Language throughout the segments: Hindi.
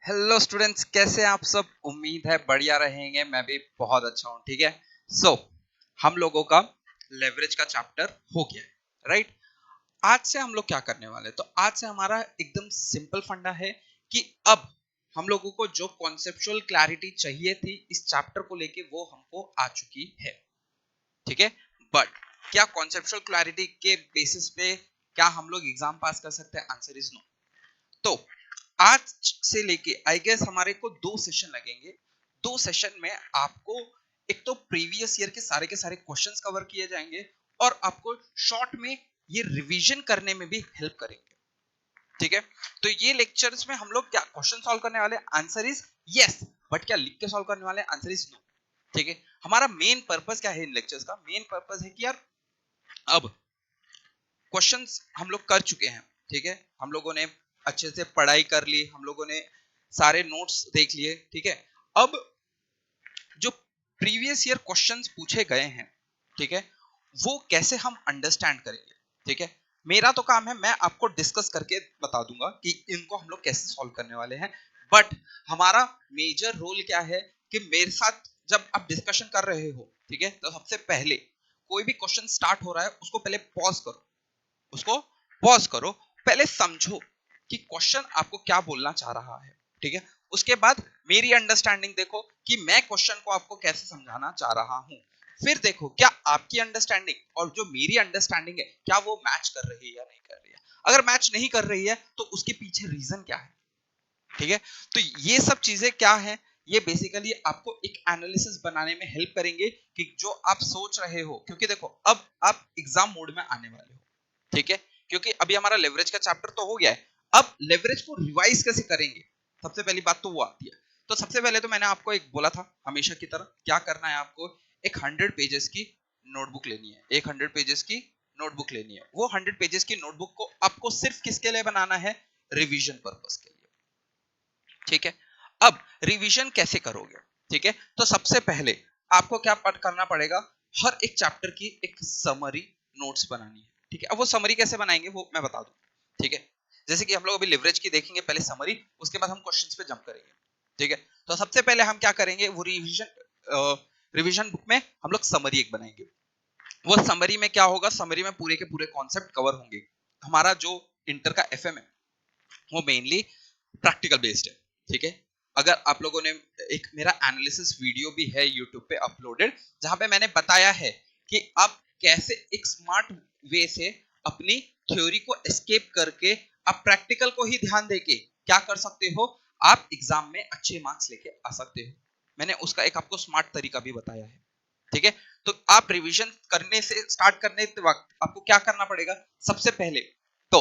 हेलो स्टूडेंट्स, कैसे हैं आप सब। उम्मीद है बढ़िया रहेंगे। मैं भी बहुत अच्छा हूं। ठीक है, सो हम लोगों का लेवरेज का चैप्टर हो गया है, राइट। आज से हम लोग क्या करने वाले हैं, तो आज से हमारा एकदम सिंपल फंडा है कि अब हम लोगों को जो कॉन्सेप्चुअल क्लैरिटी चाहिए थी इस चैप्टर को लेके वो हमको आ चुकी है। ठीक है, बट क्या कॉन्सेप्चुअल क्लैरिटी के बेसिस पे क्या हम लोग एग्जाम पास कर सकते हैं? Answer is no. तो आज से लेके आई गेस हमारे को 2 सेशन लगेंगे। 2 सेशन में आपको एक तो प्रीवियस ईयर के सारे क्वेश्चंस कवर किए जाएंगे और आपको शॉर्ट में ये रिवीजन करने में भी हेल्प करेंगे। ठीक है, तो ये लेक्चर्स में हम लोग क्या क्वेश्चन सॉल्व करने वाले? Answer is yes. बट क्या लिख के सॉल्व करने वाले? Answer is no. ठीक है, हमारा मेन पर्पस क्या है इन लेक्चर्स का? मेन पर्पस है कि यार अब क्वेश्चंस हम लोग कर चुके हैं। ठीक है, हम लोगों ने अच्छे से पढ़ाई कर ली, हम लोगों ने सारे नोट्स देख लिए। ठीक है, अब जो प्रीवियस ईयर क्वेश्चंस पूछे गए हैं, ठीक है, वो कैसे हम अंडरस्टैंड करेंगे? ठीक है, मेरा तो काम है मैं आपको डिस्कस करके बता दूंगा कि इनको हम लोग कैसे सॉल्व करने वाले हैं। बट हमारा मेजर रोल क्या है कि मेरे साथ जब आप डिस्कशन कर रहे हो, ठीक है, तो सबसे पहले कोई भी क्वेश्चन स्टार्ट हो रहा है उसको पहले पॉज करो, उसको पॉज करो, पहले समझो कि क्वेश्चन आपको क्या बोलना चाह रहा है। ठीक है, उसके बाद मेरी अंडरस्टैंडिंग देखो कि मैं क्वेश्चन को आपको कैसे समझाना चाह रहा हूं। फिर देखो क्या आपकी अंडरस्टैंडिंग और जो मेरी अंडरस्टैंडिंग है क्या वो मैच कर रही है या नहीं कर रही है। अगर मैच नहीं कर रही है तो उसके पीछे रीजन क्या है। ठीक है, तो ये सब चीजें क्या है, ये बेसिकली आपको एक एनालिसिस बनाने में हेल्प करेंगे कि जो आप सोच रहे हो। क्योंकि देखो अब आप एग्जाम मोड में आने वाले हो। ठीक है, क्योंकि अभी हमारा लेवरेज का चैप्टर तो हो गया है। अब लेवरेज को रिवाइज कैसे करेंगे, सबसे पहली बात तो वो आती है। तो सबसे पहले तो मैंने आपको एक बोला था हमेशा की तरह क्या करना है, आपको एक 100 पेजेस की नोटबुक लेनी है। एक 100 पेजेस की नोटबुक लेनी है। वो 100 पेजेस की नोटबुक को आपको सिर्फ किसके लिए बनाना है? रिवीजन पर्पस के लिए। ठीक है, अब रिवीजन कैसे करोगे? ठीक है, तो सबसे पहले आपको क्या करना पड़ेगा, हर एक चैप्टर की एक समरी नोट्स बनानी है। ठीक है, अब वो समरी कैसे बनाएंगे वो मैं बता दूं। ठीक है, जैसे कि हम लोग अभी लिवरेज की देखेंगे पहले समरी, उसके बाद हम क्वेश्चंस पे जंप करेंगे। ठीक है, तो सबसे पहले हम क्या करेंगे, वो रिवीजन बुक में हम लोग समरी एक बनाएंगे। वो समरी में क्या होगा, समरी में पूरे के पूरे कॉन्सेप्ट कवर होंगे। हमारा जो इंटर का एफएम है वो मेनली प्रैक्टिकल बेस्ड है। ठीक है, अगर आप लोगों ने एक मेरा एनालिसिस वीडियो भी है यूट्यूब पे अपलोडेड, जहां पे मैंने बताया है कि आप कैसे एक स्मार्ट वे से अपनी थ्योरी को एस्केप करके आप प्रैक्टिकल को ही ध्यान देके क्या कर सकते हो, आप एग्जाम में अच्छे मार्क्स लेके आ सकते हो। मैंने उसका एक आपको स्मार्ट तरीका भी बताया है। ठीक है, तो आप रिवीजन करने से स्टार्ट करने के वक्त आपको क्या करना पड़ेगा, सबसे पहले तो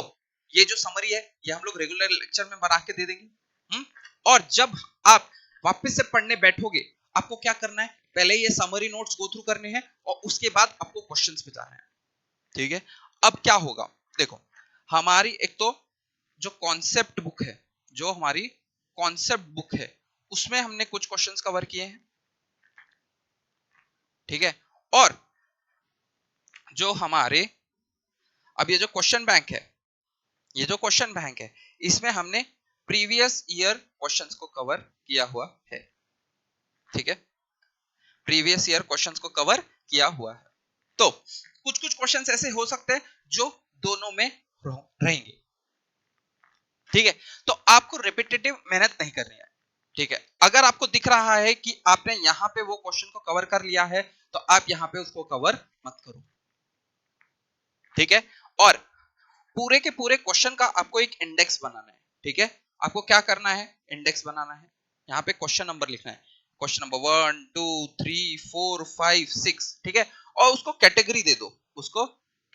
ये जो समरी है ये हम लोग रेगुलर लेक्चर में बना के दे देंगे। और जब आप वापस से पढ़ने बैठोगे आपको क्या करना है, पहले ये समरी नोट्स गो थ्रू करने हैं और उसके बाद आपको क्वेश्चंस पे जाना है। ठीक है, अब क्या होगा, देखो हमारी एक तो जो कॉन्सेप्ट बुक है, जो हमारी कॉन्सेप्ट बुक है उसमें हमने कुछ क्वेश्चंस कवर किए हैं। ठीक है, और जो हमारे अब ये जो क्वेश्चन बैंक है, ये जो क्वेश्चन बैंक है इसमें हमने प्रीवियस ईयर क्वेश्चंस को कवर किया हुआ है। ठीक है, प्रीवियस ईयर क्वेश्चंस को कवर किया हुआ है। तो कुछ कुछ क्वेश्चंस ऐसे हो सकते हैं जो दोनों में रहेंगे। ठीक है, तो आपको रिपीटेटिव मेहनत नहीं करनी है। ठीक है, अगर आपको दिख रहा है कि आपने यहां पे वो क्वेश्चन को कवर कर लिया है तो आप यहां पे उसको कवर मत करो। ठीक है, और पूरे के पूरे क्वेश्चन का आपको एक इंडेक्स बनाना है। ठीक है, आपको क्या करना है, इंडेक्स बनाना है। यहाँ पे क्वेश्चन नंबर लिखना है, क्वेश्चन नंबर 1 2 3 4 5 6। ठीक है, और उसको कैटेगरी दे दो, उसको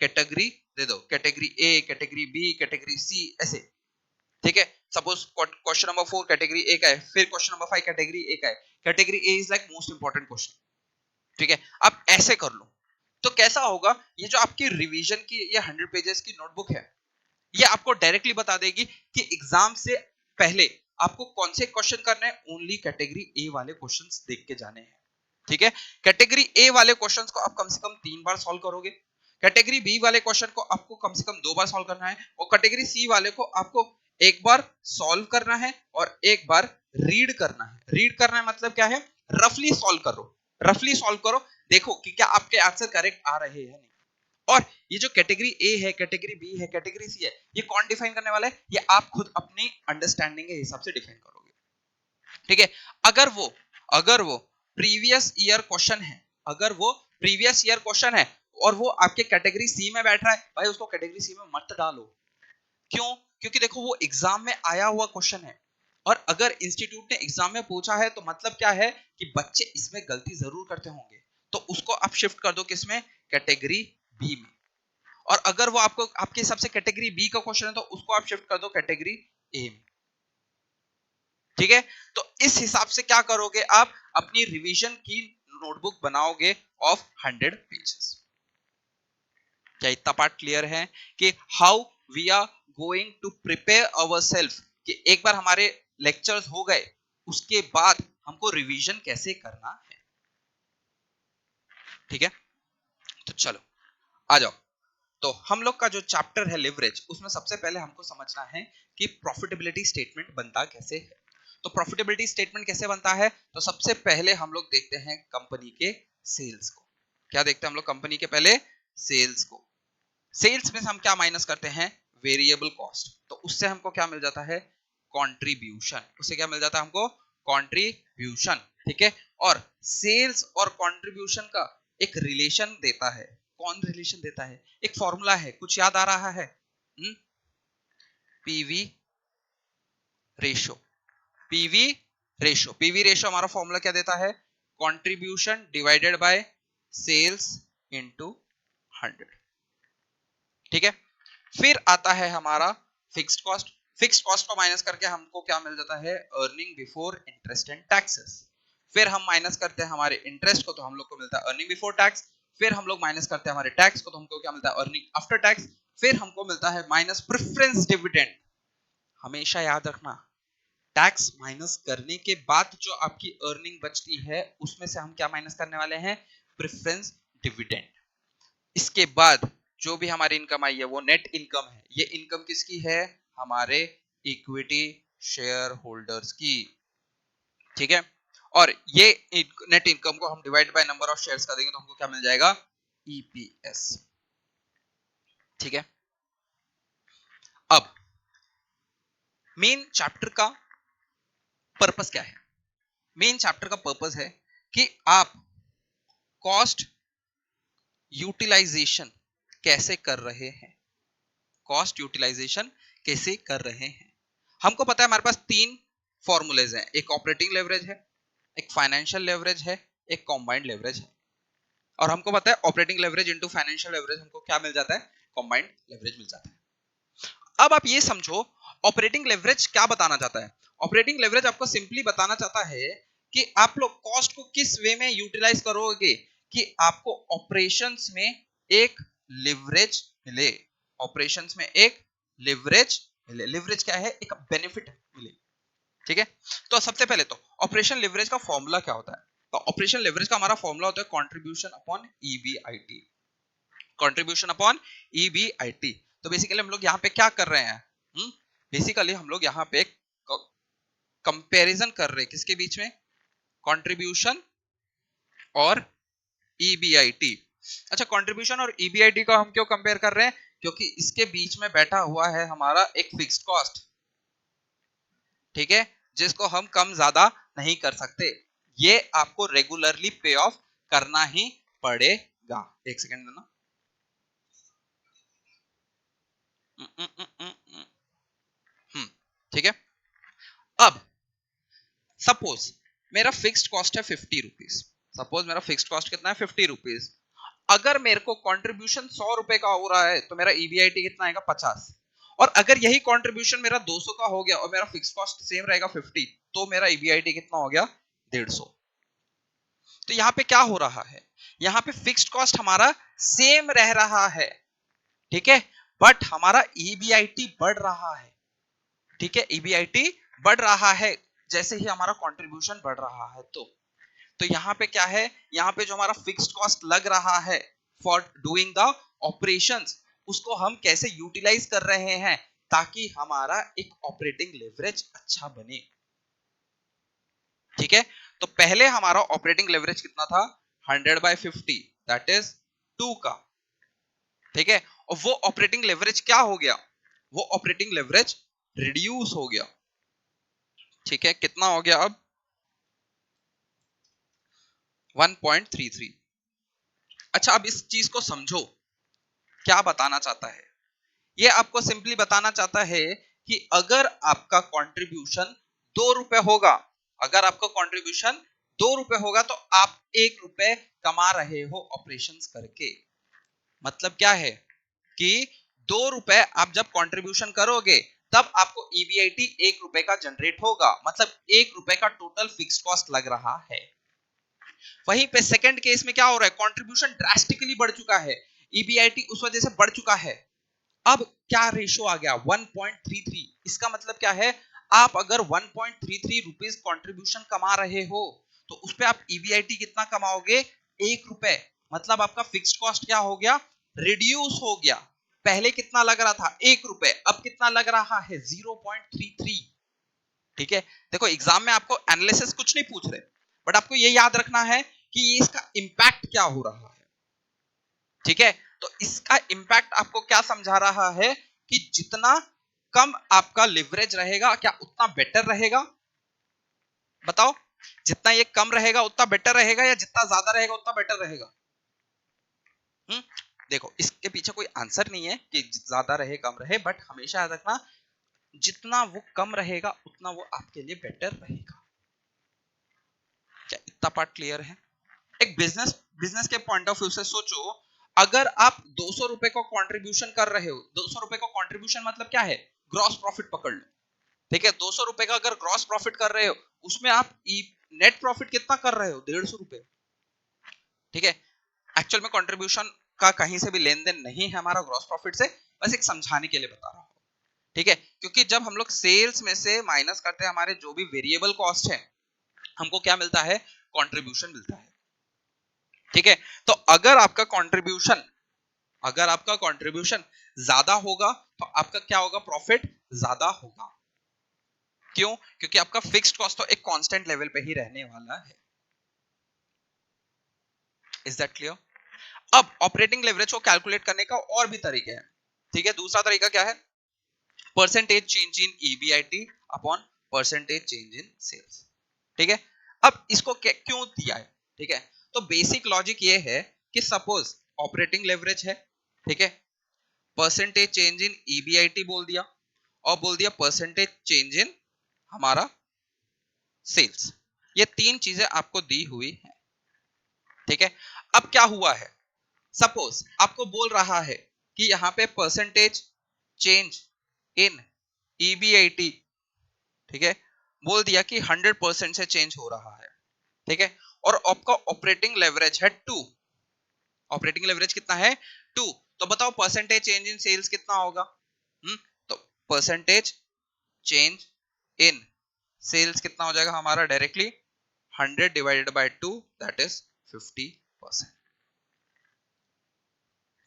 कैटेगरी दे दो, category A, category B, category C, ऐसे। ठीक है, suppose question number 4 category A का है, फिर क्वेश्चन नंबर 5 कैटेगरी ए का है। Category A is like most important question. ठीक है, आप ऐसे कर लो तो कैसा होगा, ये जो आपकी रिवीजन की ये 100 पेजेस की नोटबुक है ये आपको डायरेक्टली बता देगी कि एग्जाम से पहले आपको कौन से क्वेश्चन करने हैं। ओनली कैटेगरी ए वाले क्वेश्चंस देख के जाने हैं। ठीक है, कैटेगरी ए वाले क्वेश्चंस को आप कम से कम 3 बार सॉल्व करोगे, कैटेगरी बी वाले क्वेश्चन को आपको कम से कम 2 बार सॉल्व करना है, और कैटेगरी सी वाले को आपको एक बार सॉल्व करना है और एक बार रीड करना है। रीड करना है मतलब क्या है, रफली सॉल्व करो, रफली सॉल्व करो, देखो कि क्या आपके आंसर करेक्ट आ रहे हैं नहीं। और ये जो कैटेगरी ए है, कैटेगरी बी है, कैटेगरी सी है, ये कौन डिफाइन करने वाला है, ये आप खुद अपनी अंडरस्टैंडिंग के हिसाब से डिफाइन करोगे, ठीक है। अगर वो प्रीवियस ईयर क्वेश्चन है, अगर वो प्रीवियस ईयर क्वेश्चन है और वो आपके कैटेगरी सी में बैठ रहा है, भाई उसको कैटेगरी सी में मत डालो। क्यों? क्योंकि देखो वो एग्जाम में आया हुआ क्वेश्चन है, और अगर इंस्टीट्यूट ने एग्जाम में पूछा है तो मतलब क्या है कि बच्चे इसमें गलती जरूर करते होंगे, तो उसको आप शिफ्ट कर दो किसमें, कैटेगरी बी में। और अगर वो आपको आपके हिसाब से कैटेगरी बी का क्वेश्चन है तो उसको आप शिफ्ट कर दो कैटेगरी ए में, ठीक है। तो इस हिसाब से क्या करोगे, आप अपनी रिवीजन की नोटबुक बनाओगे ऑफ 100 पेजेस। क्या इतना पार्ट क्लियर है कि how we are going to prepare ourselves, कि एक बार हमारे लेक्चर्स हो गए उसके बाद हमको रिवीजन कैसे करना है, ठीक है। तो चलो आ जाओ। तो हम लोग का जो चैप्टर है लिवरेज, उसमें सबसे पहले हमको समझना है कि प्रॉफिटेबिलिटी स्टेटमेंट बनता कैसे है। तो प्रॉफिटेबिलिटी स्टेटमेंट कैसे बनता है, तो सबसे पहले हम लोग देखते हैं कंपनी के सेल्स को। क्या देखते हैं हम लोग, कंपनी के पहले सेल्स को। सेल्स में हम क्या माइनस करते हैं, वेरिएबल कॉस्ट, तो उससे हमको क्या मिल जाता है, कंट्रीब्यूशन। उससे क्या मिल जाता है हमको, कंट्रीब्यूशन, ठीक है। और सेल्स और कंट्रीब्यूशन का एक रिलेशन देता है। कौन रिलेशन देता है, एक फॉर्मूला है, कुछ याद आ रहा है, PV ratio. PV ratio, PV ratio हमारा फॉर्मूला क्या देता है, contribution divided by sales into 100, ठीक है। फिर आता है हमारा फिक्स्ड कॉस्ट। फिक्स्ड कॉस्ट को माइनस करके हमको क्या मिल जाता है, earning before interest and taxes. फिर हम माइनस करते हैं हमारे इंटरेस्ट को, तो हम लोग को मिलता है अर्निंग बिफोर टैक्स। फिर हम लोग माइनस करते हैं हमारे टैक्स को, तो हमको क्या मिलता है, अर्निंग आफ्टर टैक्स। फिर हमको मिलता है माइनस प्रेफरेंस डिविडेंड। हमेशा याद रखना, टैक्स माइनस करने के बाद जो आपकी अर्निंग बचती है उसमें से हम क्या माइनस करने वाले हैं, प्रेफरेंस डिविडेंड। इसके बाद जो भी हमारी इनकम आई है वो नेट इनकम है। ये इनकम किसकी है, हमारे इक्विटी शेयर होल्डर्स की, ठीक है। और ये नेट इनकम को हम divide by number of shares का देंगे तो हमको क्या मिल जाएगा, ईपीएस, ठीक है। अब मेन चैप्टर का पर्पस क्या है, मेन चैप्टर का पर्पस है कि आप कॉस्ट यूटिलाइजेशन कैसे कर रहे हैं, कॉस्ट यूटिलाइजेशन कैसे कर रहे हैं। हमको पता है हमारे पास तीन फॉर्मूलेज हैं, एक ऑपरेटिंग लेवरेज है, एक फाइनेंशियल लेवरेज है, एक कॉम्बाइंड लेवरेज है। और हमको पता है operating leverage into financial leverage हमको क्या मिल जाता है, कॉम्बाइंड लेवरेज मिल जाता है। अब आप ये समझो ऑपरेटिंग लेवरेज क्या बताना चाहता है। ऑपरेटिंग लेवरेज आपको सिंपली बताना चाहता है कि आप लोग कॉस्ट को किस वे में यूटिलाइज करोगे कि आपको ऑपरेशंस में एक लिवरेज मिले, ऑपरेशंस में एक लिवरेज मिले। लिवरेज क्या है, एक बेनिफिट मिले, ठीक है। तो सबसे पहले तो ऑपरेशन लिवरेज का फॉर्मूला क्या होता है, तो ऑपरेशन लिवरेज का हमारा फॉर्मूला होता है contribution upon EBIT, contribution upon EBIT. तो बेसिकली हम लोग यहाँ पे क्या कर रहे हैं, बेसिकली हम लोग यहाँ पे कंपैरिजन कर रहे हैं किसके बीच में, कंट्रीब्यूशन और ईबीआईटी। अच्छा, कंट्रीब्यूशन और ईबीआईटी को हम क्यों कंपेयर कर रहे हैं, क्योंकि इसके बीच में बैठा हुआ है हमारा एक फिक्स्ड कॉस्ट, ठीक है, जिसको हम कम ज्यादा नहीं कर सकते। ये आपको रेगुलरली पे ऑफ करना ही पड़ेगा। एक सेकेंड देना, ठीक है। अब सपोज मेरा फिक्स्ड कॉस्ट है 50 रुपीज, सपोज मेरा फिक्स्ड कॉस्ट कितना है 50 रुपीज। अगर मेरे को कंट्रीब्यूशन 100 रुपए का हो रहा है तो मेरा ईबीआईटी कितना आएगा 50। और अगर यही कंट्रीब्यूशन मेरा 200 का हो गया और मेरा फिक्स्ड कॉस्ट सेम रहेगा 50, तो मेरा ईबीआईटी कितना हो गया 150। तो यहाँ पे क्या हो रहा है, यहाँ पे फिक्स्ड कॉस्ट हमारा सेम रह रहा है, ठीक है, बट हमारा ईबीआईटी बढ़ रहा है, ठीक है, ईबीआईटी बढ़ रहा है जैसे ही हमारा कंट्रीब्यूशन बढ़ रहा है। तो यहाँ पे क्या है, यहाँ पे जो हमारा फिक्स्ड कॉस्ट लग रहा है फॉर डूइंग द ऑपरेशंस, उसको हम कैसे यूटिलाइज कर रहे हैं, ताकि हमारा एक ऑपरेटिंग लेवरेज अच्छा बने। ठीक है, तो पहले हमारा ऑपरेटिंग लेवरेज कितना था? 100/50, दैट इज 2 का। ठीक है, और वो ऑपरेटिंग लेवरेज क्या हो गया? वो ऑपरेटिंग लेवरेज रिड्यूस हो गया। ठीक है, कितना हो गया अब? 1.33। अच्छा, अब इस चीज को समझो, क्या बताना चाहता है ये? आपको सिंपली बताना चाहता है कि अगर आपका कंट्रीब्यूशन 2 रुपए होगा, अगर आपका कंट्रीब्यूशन 2 रुपए होगा, तो आप 1 रुपए कमा रहे हो ऑपरेशंस करके। मतलब क्या है कि 2 रुपए आप जब कंट्रीब्यूशन करोगे तब आपको ईबीआईटी 1 रुपए का जनरेट होगा, मतलब 1 रुपए का टोटल फिक्स्ड कॉस्ट लग रहा है। वहीं पे सेकंड केस में क्या हो रहा है? कंट्रीब्यूशन ड्रास्टिकली बढ़ चुका है, ईबीआईटी उस वजह से बढ़ चुका है। अब क्या रेशो आ गया? 1.33। इसका मतलब क्या है? आप अगर 1.33 रुपीस कंट्रीब्यूशन कमा रहे हो तो उस पे आप ईबीआईटी कितना कमाओगे? 1 रुपए। मतलब आपका फिक्स्ड कॉस्ट क्या हो गया? रिड्यूस हो गया। पहले कितना लग रहा था? 1 रुपए, अब कितना लग रहा है? 0.33। ठीक है, देखो एग्जाम में आपको एनालिसिस कुछ नहीं पूछ रहे, बट आपको ये याद रखना है कि ये इसका इंपैक्ट क्या हो रहा है। ठीक है, तो इसका इंपैक्ट आपको क्या समझा रहा है कि जितना कम आपका लिवरेज रहेगा क्या उतना बेटर रहेगा? बताओ, जितना ये कम रहेगा उतना बेटर रहेगा या जितना ज्यादा रहेगा उतना बेटर रहेगा? देखो, इसके पीछे कोई आंसर नहीं है कि ज्यादा रहे कम रहे, बट हमेशा याद रखना जितना वो कम रहेगा उतना वो आपके लिए बेटर रहेगा। क्या इतना पार्ट क्लियर है? एक बिजनेस बिजनेस के पॉइंट ऑफ व्यू से सोचो, अगर आप 200 रुपए का कंट्रीब्यूशन कर रहे हो, 200 रुपए का कंट्रीब्यूशन मतलब क्या है? ग्रॉस प्रॉफिट पकड़ लो। ठीक है, 200 रुपए का अगर ग्रॉस प्रॉफिट कर रहे हो, उसमें आप नेट प्रॉफिट कितना कर रहे हो? 150 रुपए। ठीक है, एक्चुअल में कंट्रीब्यूशन का कहीं से भी लेन देन नहीं है हमारा ग्रॉस प्रॉफिट से, बस एक समझाने के लिए बता रहा हूं। ठीक है, क्योंकि जब हम लोग सेल्स में से माइनस करते हैं हमारे जो भी वेरिएबल कॉस्ट है, हमको क्या मिलता है? कंट्रीब्यूशन मिलता है। ठीक है, तो अगर आपका कंट्रीब्यूशन ज्यादा होगा तो आपका क्या होगा? प्रॉफिट ज्यादा होगा। क्यों? क्योंकि आपका फिक्स्ड कॉस्ट तो एक कांस्टेंट लेवल पे ही रहने वाला है। Is that clear? अब ऑपरेटिंग लेवरेज को कैलकुलेट करने का और भी तरीके हैं। ठीक है, दूसरा तरीका क्या है? Percentage change in EBIT upon percentage change in sales. ठीक है, अब इसको क्यों दिया है? ठीक है, तो बेसिक लॉजिक ये है कि सपोज ऑपरेटिंग लेवरेज है, ठीक है, परसेंटेज चेंज इन ईबीआईटी बोल दिया, और बोल दिया परसेंटेज चेंज इन हमारा सेल्स। ये तीन चीजें आपको दी हुई है। ठीक है, अब क्या हुआ है? सपोज आपको बोल रहा है कि यहां पे परसेंटेज चेंज इन ईबीआईटी, ठीक है, बोल दिया कि 100% से चेंज हो रहा है। ठीक है, और आपका ऑपरेटिंग लेवरेज है 2। ऑपरेटिंग लेवरेज कितना है? 2। तो बताओ परसेंटेज चेंज इन सेल्स कितना होगा? तो परसेंटेज चेंज इन सेल्स कितना हो जाएगा हमारा? Directly 100 divided by 2, that is 50%।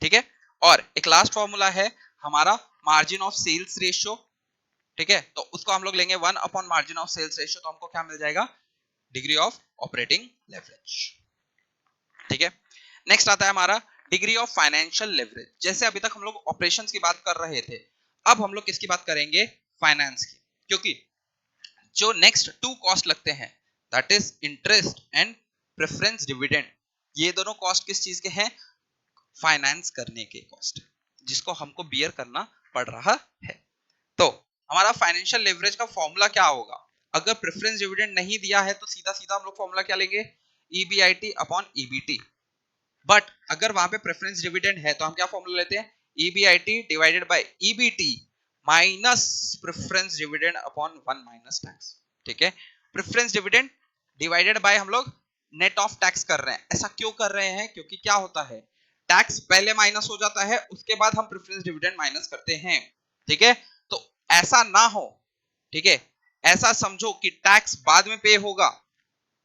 ठीक है, और एक लास्ट फॉर्मूला है हमारा मार्जिन ऑफ सेल्स रेशियो। ठीक है, तो उसको हम लोग लेंगे 1 upon margin of sales ratio, तो हमको क्या मिल जाएगा? Degree of operating leverage. ठीक है, नेक्स्ट आता है हमारा डिग्री ऑफ फाइनेंशियल लेवरेज। जैसे अभी तक हम लोग ऑपरेशंस की बात कर रहे थे, अब हम लोग किसकी बात करेंगे? फाइनेंस की। क्योंकि जो नेक्स्ट 2 कॉस्ट लगते हैं, that is interest and preference dividend, ये दोनों कॉस्ट किस चीज के हैं? फाइनेंस करने के कॉस्ट, जिसको हमको बियर करना पड़ रहा है। तो हमारा फाइनेंशियल लेवरेज का फॉर्मूला क्या होगा? अगर प्रेफरेंस डिविडेंड नहीं दिया है तो सीधा सीधा हम लोग फॉर्मूला क्या लेंगे? EBIT upon EBT. बट अगर वहां पे प्रेफरेंस डिविडेंड है तो हम क्या फॉर्मूला लेते हैं? EBIT divided by EBT minus preference dividend upon 1 minus tax. ठीक है, प्रेफरेंस डिविडेंड डिवाइडेड बाय हम लोग नेट ऑफ टैक्स कर रहे हैं। ऐसा क्यों कर रहे हैं? क्योंकि क्या होता है, टैक्स पहले माइनस हो जाता है, उसके बाद हम प्रेफरेंस डिविडेंड माइनस करते हैं। ठीक है, तो ऐसा ना हो। ठीक है, ऐसा समझो कि टैक्स बाद में पे होगा,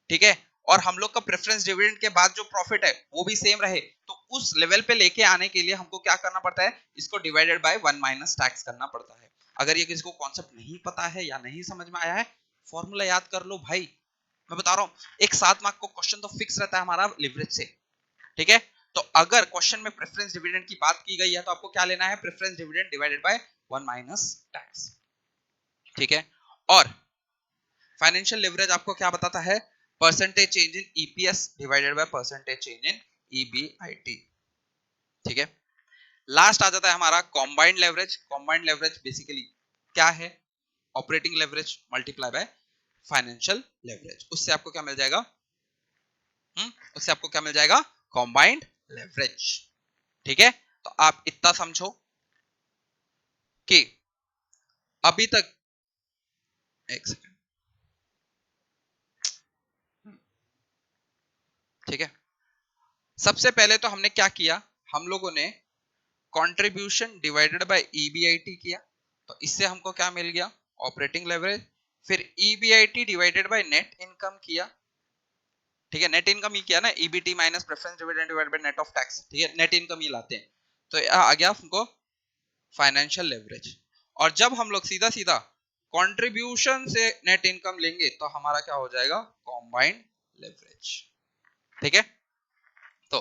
ठीक है, और हम लोग का प्रेफरेंस डिविडेंड के बाद जो प्रॉफिट है वो भी सेम रहे, तो उस लेवल पे लेके आने के लिए हमको क्या करना पड़ता है? इसको डिवाइडेड बाय 1 माइनस टैक्स करना पड़ता है। अगर ये किसी को कॉन्सेप्ट नहीं पता है या नहीं समझ में आया है, फॉर्मूला याद कर लो भाई, मैं बता रहा हूं एक 7 मार्क को क्वेश्चन तो फिक्स रहता है हमारा लिवरेज से, ठीक है। तो अगर क्वेश्चन में प्रेफरेंस डिविडेंड की बात की गई है तो आपको क्या लेना है, preference dividend divided by 1 minus tax, ठीक है। और फाइनेंशियल लिवरेज आपको क्या बताता है, percentage change in EPS divided by percentage change in EBIT, ठीक है। लास्ट आ जाता है हमारा combined leverage. Combined leverage basically क्या है, operating leverage multiply by financial leverage, उससे आपको क्या मिल जाएगा, उससे आपको क्या मिल जाएगा, कॉम्बाइंड लेवरेज, ठीक है। तो आप इतना समझो कि अभी तक, एक सेकंड, ठीक है। सबसे पहले तो हमने क्या किया, हम लोगों ने कंट्रीब्यूशन डिवाइडेड बाय ईबीआईटी किया, तो इससे हमको क्या मिल गया, ऑपरेटिंग लेवरेज। फिर EBIT divided by net income किया, ठीक है, नेट इनकम ही किया ना, EBT minus preference dividend divided by net of tax, ठीक है, नेट इनकम ही लाते हैं, तो यह आ गया हमको फाइनेंशियल लेवरेज। और जब हम लोग सीधा सीधा कंट्रीब्यूशन से नेट इनकम लेंगे तो हमारा क्या हो जाएगा, कॉम्बाइंड लेवरेज, ठीक है। तो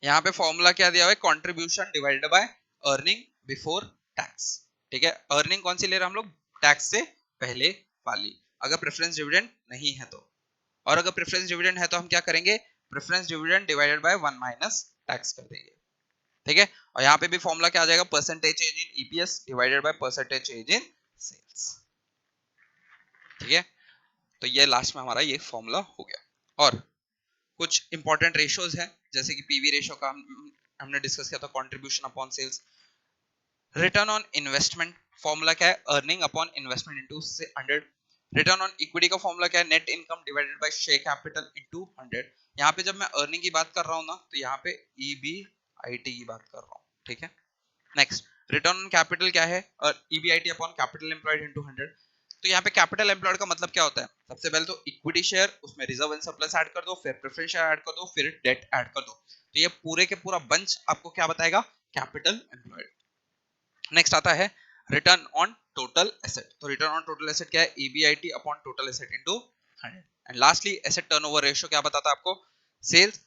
यहाँ पे फॉर्मूला क्या दिया हुआ है, contribution divided by earning before tax, ठीक है। अर्निंग कौन सी ले रहे हैं हम लोग, टैक्स से पहले वाली, अगर प्रेफरेंस डिविडेंड नहीं है तो, और अगर प्रेफरेंस डिविडेंड है तो हम क्या करेंगे, preference dividend divided by 1 minus tax कर देंगे, ठीक है। और यहाँ पे भी फॉर्मूला क्या आ जाएगा, percentage change in EPS divided by percentage change in sales, ठीक है। तो ये लास्ट में हमारा ये फॉर्मूला हो गया। और कुछ इंपॉर्टेंट रेशियोज हैं, जैसे कि पीवी रेशियो का हमने डिस्कस किया था, contribution upon sales. Return on investment formula क्या है, earning upon investment into 100। Return on equity का फॉर्मूला क्या है, net income divided by share capital into 100। यहाँ पे जब मैं अर्निंग की बात कर रहा हूँ ना, तो यहाँ पे ईबीआईटी की बात कर रहा हूँ, ठीक है। नेक्स्ट, रिटर्न ऑन कैपिटल क्या है, और EBIT upon capital employed into 100। तो यहाँ पे कैपिटल एम्प्लॉयड का मतलब क्या होता है, सबसे पहले तो इक्विटी शेयर, उसमें रिजर्व एंड सरप्लस ऐड कर दो, फिर प्रेफरेंस शेयर ऐड कर दो, फिर डेट ऐड कर दो, तो ये पूरे के पूरा बंच आपको क्या बताएगा, कैपिटल एम्प्लॉयड। नेक्स्ट आता है रिटर्न ऑन टोटल एसेट। तो रिटर्न ऑन टोटल एसेट क्या है, EBIT upon total asset into 100। And lastly asset turnover ratio क्या बताता है आपको, sales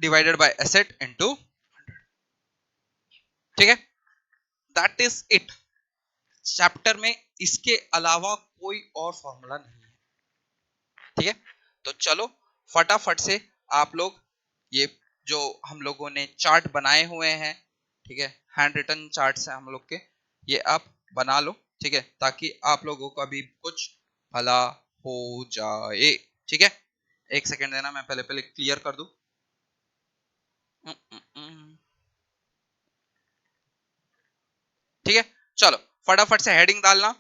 divided by asset into 100, ठीक है। That is it. चैप्टर में इसके अलावा कोई और फॉर्मूला नहीं है, ठीक है। तो चलो फटाफट से आप लोग ये जो हम लोगों ने चार्ट बनाए हुए हैं, ठीक है, हैंड रिटन चार्ट है हम लोग के, ये आप बना लो, ठीक है, ताकि आप लोगों का भी कुछ भला हो जाए, ठीक है। एक सेकंड देना, मैं पहले पहले क्लियर कर दूं। ठीक है, चलो फटाफट से हेडिंग डालना,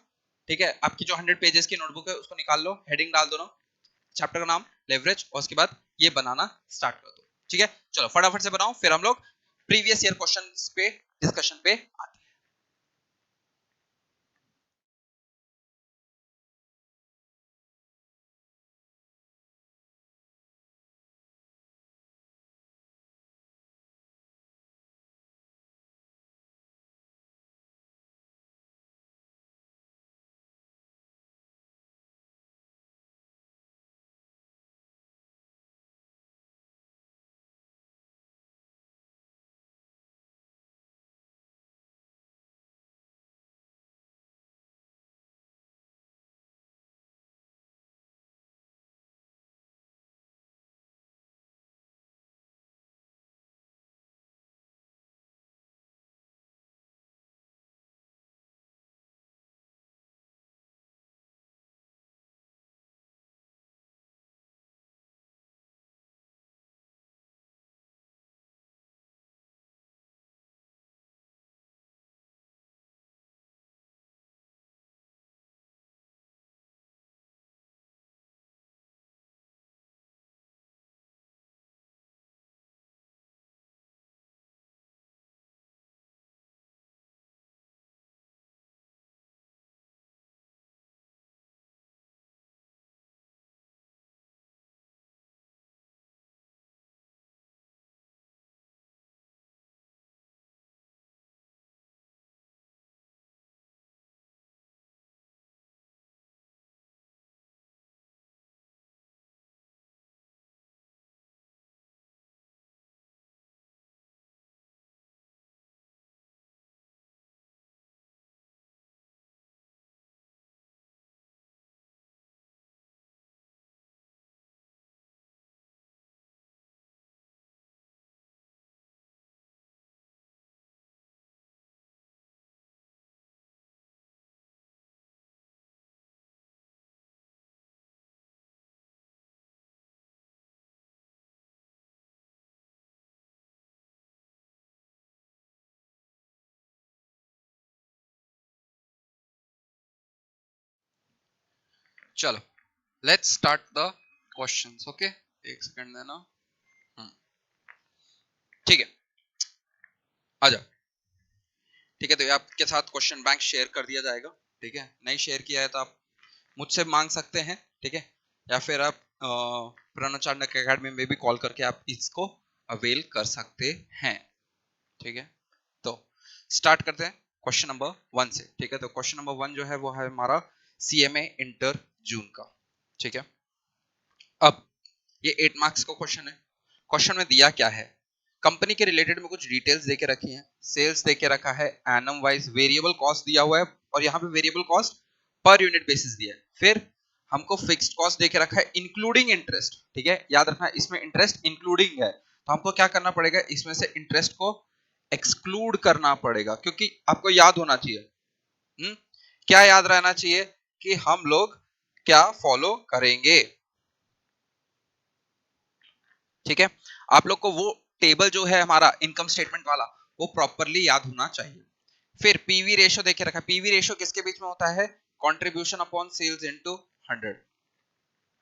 ठीक है। आपकी जो 100 पेजेस की नोटबुक है उसको निकाल लो, हेडिंग डाल दो ना, चैप्टर का नाम लेवरेज, और उसके बाद ये बनाना स्टार्ट कर दो, ठीक है। चलो फटाफट से बनाओ, फिर हम लोग प्रीवियस ईयर क्वेश्चंस पे डिस्कशन पे आते हैं। चलो let's start the questions. Okay, एक सेकंड देना। ठीक है, आ जाओ। ठीक है, तो ये आपके साथ क्वेश्चन बैंक शेयर कर दिया जाएगा। ठीक है, नहीं शेयर किया है तो आप मुझसे मांग सकते हैं। ठीक है, या फिर आप प्रणव अकेडमी में भी कॉल करके आप इसको अवेल कर सकते हैं। ठीक है, तो स्टार्ट करते हैं क्वेश्चन नंबर 1 से। ठीक है, तो क्वेश्चन नंबर 1 जो है वो है हमारा सीएमए इंटर जून का। ठीक है, अब ये 8 मार्क्स का क्वेश्चन है। क्वेश्चन में दिया क्या है, कंपनी के रिलेटेड में कुछ डिटेल्स देके रखी हैं, सेल्स देके रखा है, एनम वाइज वेरिएबल कॉस्ट दिया हुआ है, और यहाँ पे variable cost per unit basis दिया है। फिर हमको फिक्स्ड कॉस्ट देके रखा है इंक्लूडिंग इंटरेस्ट। ठीक है, याद रखना इसमें इंटरेस्ट इंक्लूडिंग है, तो हमको क्या करना पड़ेगा, इसमें से इंटरेस्ट को एक्सक्लूड करना पड़ेगा, क्योंकि आपको याद होना चाहिए। क्या याद रहना चाहिए कि हम लोग क्या फॉलो करेंगे। ठीक है, आप लोग को वो टेबल जो है हमारा इनकम स्टेटमेंट वाला वो प्रॉपरली याद होना चाहिए। फिर पीवी रेशो देखे रखा है। पीवी रेशो किसके बीच में होता है, कंट्रीब्यूशन अपॉन सेल्स इनटू 100।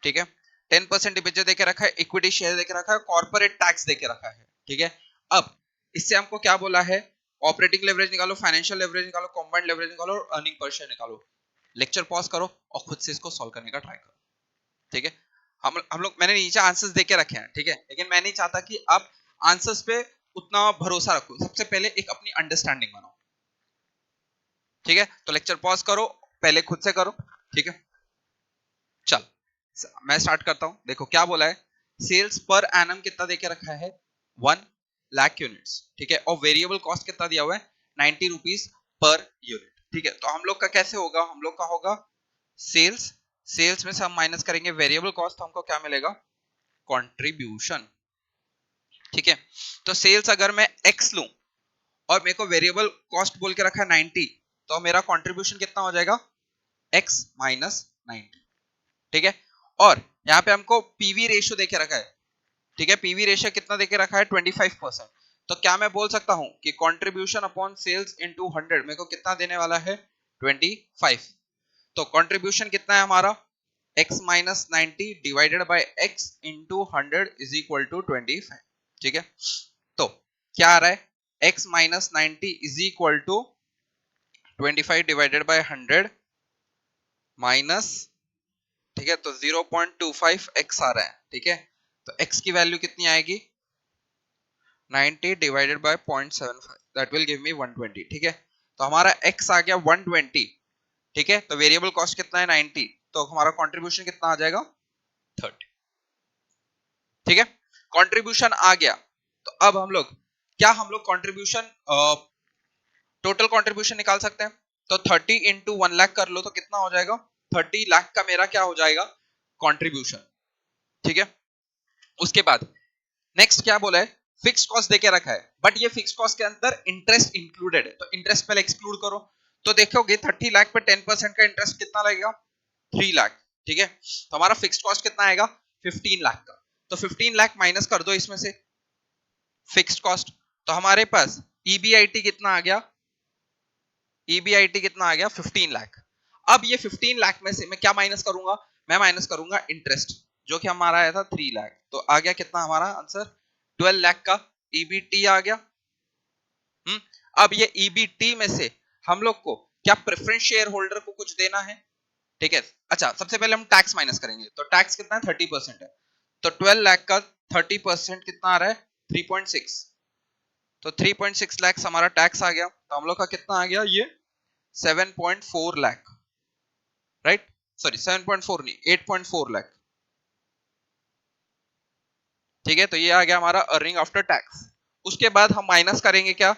ठीक है, 10% डिबेंचर देके रखा है, इक्विटी शेयर देके रखा है, कॉर्पोरेट टैक्स देके रखा है। ठीक है, अब इससे हमको क्या बोला है, ऑपरेटिंग लेवरेज निकालो, फाइनेंशियल लेवरेज निकालो, कंबाइंड लेवरेज निकालो और अर्निंग पर शेयर निकालो। लेक्चर पॉज करो और खुद से इसको सॉल्व करने का ट्राई करो। ठीक है, हम लोग मैंने नीचे आंसर्स देके रखे हैं। ठीक है, लेकिन मैं नहीं चाहता कि आप आंसर्स पे उतना भरोसा रखो, सबसे पहले एक अपनी अंडरस्टैंडिंग बनाओ। ठीक है, तो लेक्चर पॉज करो, पहले खुद से करो। ठीक है, चल मैं स्टार्ट करता हूं। देखो क्या बोला है, सेल्स पर एनम कितना देके रखा है, 1 लाख यूनिट्स। ठीक है, और वेरिएबल कॉस्ट कितना दिया हुआ है, 90 रुपीज पर यूनिट। ठीक है, तो हम लोग का कैसे होगा, हम लोग का होगा सेल्स, सेल्स में से हम माइनस करेंगे वेरिएबल कॉस्ट, तो हमको क्या मिलेगा, कंट्रीब्यूशन। ठीक है, तो सेल्स अगर मैं x लूं और मेरे को वेरिएबल कॉस्ट बोल के रखा है 90, तो मेरा कंट्रीब्यूशन कितना हो जाएगा, x माइनस 90। ठीक है, और यहाँ पे हमको पीवी रेशियो देके रखा है। ठीक है, पीवी रेशियो कितना देके रखा है, 25%। तो क्या मैं बोल सकता हूं कि कंट्रीब्यूशन अपॉन सेल्स इनटू 100 मेरे को कितना देने वाला है, 25। तो कंट्रीब्यूशन कितना है हमारा, x minus 90 divided by x into 100 is equal to 25। ठीक है, तो क्या आ रहा है, x minus 90 is equal to 25 divided by 100 minus, ठीक है, तो 0.25x आ रहा है। ठीक है, तो x की वैल्यू कितनी आएगी, 90 divided bye 0.75, that will give me 120। ठीक है, तो हमारा x आ गया 120। ठीक है, तो वेरिएबल कॉस्ट कितना है, 90, तो हमारा कंट्रीब्यूशन कितना आ जाएगा, 30। ठीक है, कंट्रीब्यूशन आ गया, तो अब हम लोग हम लोग कंट्रीब्यूशन टोटल कंट्रीब्यूशन निकाल सकते हैं। तो 30 इंटू 1 लाख कर लो तो कितना हो जाएगा, 30 लाख का मेरा क्या हो जाएगा, कंट्रीब्यूशन। ठीक है, उसके बाद नेक्स्ट क्या बोला है, फिक्स कॉस्ट देके रखा है, बट ये फिक्स कॉस्ट के अंदर इंटरेस्ट इंक्लूडेड है, तो इंटरेस्ट पहले एक्सक्लूड करो। तो देखोगे 30 लाख पे 10% का इंटरेस्ट कितना लगेगा, 3 लाख। ठीक है, तो हमारा फिक्स कॉस्ट कितना आएगा, 15 लाख का। तो 15 लाख माइनस कर दो इसमें से फिक्स्ड कॉस्ट, तो हमारे पास ईबीआईटी कितना आ गया, ईबीआईटी कितना आ गया, 15 लाख। अब ये 15 लाख में से मैं क्या माइनस करूंगा, मैं माइनस करूंगा इंटरेस्ट, जो कि हमारा आया था 3 लाख। तो आ गया कितना हमारा आंसर, 12 लाख का ईबीटी आ गया। अब ये ईबीटी में से हम लोग को क्या प्रेफरेंस शेयर होल्डर को कुछ देना है। ठीक है, अच्छा सबसे पहले हम टैक्स माइनस करेंगे, तो टैक्स कितना है, 30% है। तो 12 लाख का 30% कितना आ रहा है, 3.6। तो 3.6 लाख हमारा टैक्स आ गया, तो हम लोग का कितना आ गया, ये 7.4 लाख, राइट, सॉरी 7.4 नहीं, 8.4 लाख। ठीक है, तो ये आ गया हमारा अर्निंग आफ्टर टैक्स। उसके बाद हम माइनस करेंगे क्या,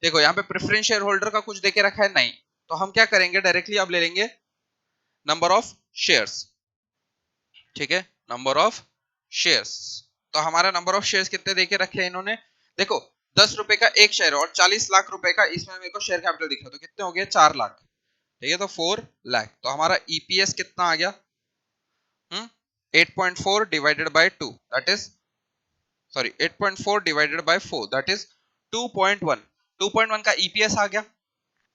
देखो यहाँ पे प्रेफरेंस शेयर होल्डर का कुछ देके रखा है नहीं, तो हम क्या करेंगे, डायरेक्टली अब ले लेंगे नंबर ऑफ शेयर्स। ठीक है, नंबर ऑफ शेयर्स, तो हमारा नंबर ऑफ शेयर्स कितने देके रखे हैं इन्होंने, देखो 10 रुपए का एक शेयर और 40 लाख रुपए का, इसमें मेरे को शेयर कैपिटल दिख रहा है, तो कितने हो गए, 4 लाख। ठीक है, तो 4 लाख, तो हमारा ईपीएस कितना आ गया, 8.4 divided by 2 that is, sorry 8.4 divided by 4 that is 2.1। 2.1 का ईपीएस आ गया।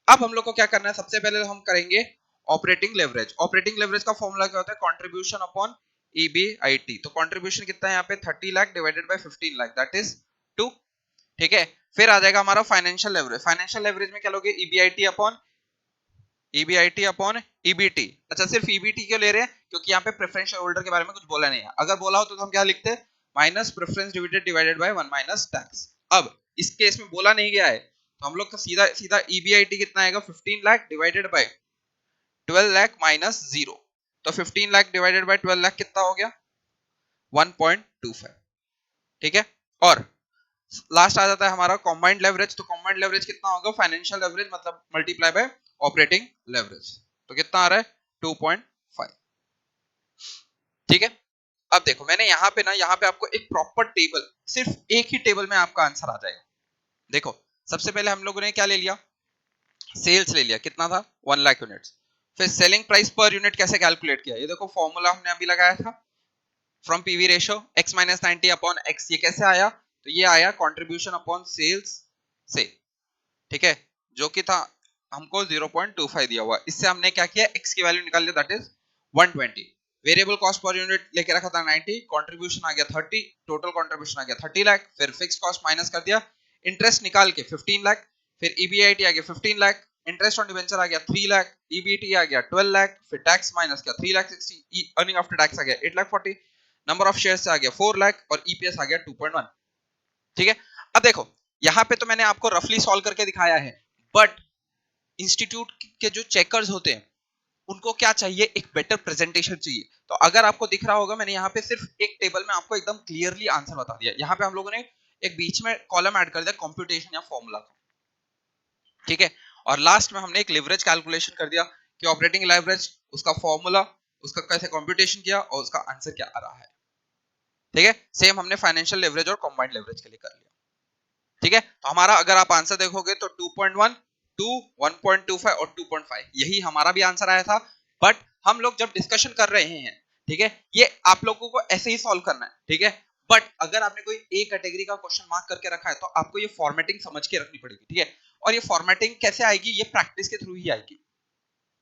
अब हम लोग को क्या करना है, सबसे पहले हम करेंगे ऑपरेटिंग लेवरेज। ऑपरेटिंग लेवरेज का फॉर्मूला क्या होता है? Contribution upon EBIT. तो कंट्रीब्यूशन कितना है यहाँ पे? 30 lakh divided by 15 lakh, that is 2। ठीक है, फिर आ जाएगा हमारा फाइनेंशियल लेवरेज। फाइनेंशियल लेवरेज में क्या लोगे? EBIT upon EBT. अच्छा, सिर्फ ईबीटी क्यों ले रहे हैं? क्योंकि यहाँ पे प्रेफरेंस शेयर होल्डर के बारे में कुछ बोला नहीं है। अगर बोला होता तो हम क्या लिखते? Minus preference divided by 1 minus tax. अब इस केस में बोला नहीं गया है तो हम लोग का सीधा सीधा ईबीआईटी कितना आएगा? 15 lakh divided by 12 lakh minus 0। तो 15 लाख डिवाइडेड बाय 12 लाख कितना हो गया? 1.25। ठीक है, और लास्ट आ जाता है हमारा कॉम्बाइंड लेवरेज। तो कॉम्बाइंड लेवरेज कितना होगा? फाइनेंशियल लेवरेज मतलब मल्टीप्लाई बाय ऑपरेटिंग लेवरेज। तो कितना आ रहा है? 2.5। ठीक है, अब देखो मैंने यहाँ पे आपको एक प्रॉपर टेबल, सिर्फ एक ही टेबल में आपका आंसर आ जाएगा। देखो सबसे पहले हम लोगों ने क्या ले लिया? सेल्स ले लिया, कितना था? 1 लाख यूनिट्स। फिर सेलिंग प्राइस पर यूनिट कैसे कैलकुलेट किया? ये देखो फॉर्मूला हमने अभी लगाया था, from PV ratio x minus 90 upon x। ये कैसे आया? तो ये आया कंट्रीब्यूशन अपॉन सेल्स से। ठीक है, जो कि था हमको 0.25 दिया हुआ। इससे हमने क्या किया? x की वैल्यू निकाल लिया, that is 120। Variable cost per unit लेके रखा था 90, कंट्रीब्यूशन आ गया 30, टोटल कंट्रीब्यूशन आ गया 30 लाख। फिर फिक्स कॉस्ट माइनस कर दिया, इंटरेस्ट निकाल के 15 लाख। फिर ईबीआईटी आ गया 15 लाख, इंटरेस्ट ऑन डिबेंचर आ गया 3 लाख, ईबीटी आ गया 12 लाख, फिर टैक्स माइनस किया 3 लाख 60, अर्निंग आफ्टर टैक्स आ गया 8 लाख 40, नंबर ऑफ शेयर्स आ गया 4 लाख और ईपीएस आ गया 2.1। ठीक है, अब देखो यहाँ पे तो मैंने आपको रफली सॉल्व करके दिखाया है, बट इंस्टीट्यूट के जो चेकर्स होते हैं उनको क्या चाहिए? एक बेटर प्रेजेंटेशन चाहिए। तो अगर आपको दिख रहा होगा, मैंने यहाँ पे सिर्फ एक टेबल में आपको एकदम क्लियरली आंसर बता दिया। यहाँ पे हम लोगों ने एक बीच में कॉलम ऐड कर दिया कंप्यूटेशन या फॉर्मूला का। ठीक है, और लास्ट में हमने एक लेवरेज कैलकुलेशन कर दिया कि ऑपरेटिंग लेवरेज, उसका फॉर्मूला, उसका कैसे कंप्यूटेशन किया और उसका आंसर क्या आ रहा है। ठीक है, सेम हमने फाइनेंशियल लेवरेज और कंबाइंड लेवरेज के लिए कर लिया। ठीक है, तो हमारा अगर आप आंसर देखोगे तो 2.1, 2, 1.25 और 2.5 यही हमारा भी आंसर आया था। बट हम लोग जब डिस्कशन कर रहे हैं, ठीक है, ये आप लोगों को ऐसे ही सॉल्व करना है। ठीक है, बट अगर आपने कोई ए कैटेगरी का क्वेश्चन मार्क करके रखा है तो आपको ये फॉर्मेटिंग समझ के रखनी पड़ेगी। ठीक है, और ये फॉर्मेटिंग कैसे आएगी? ये प्रैक्टिस के थ्रू ही आएगी।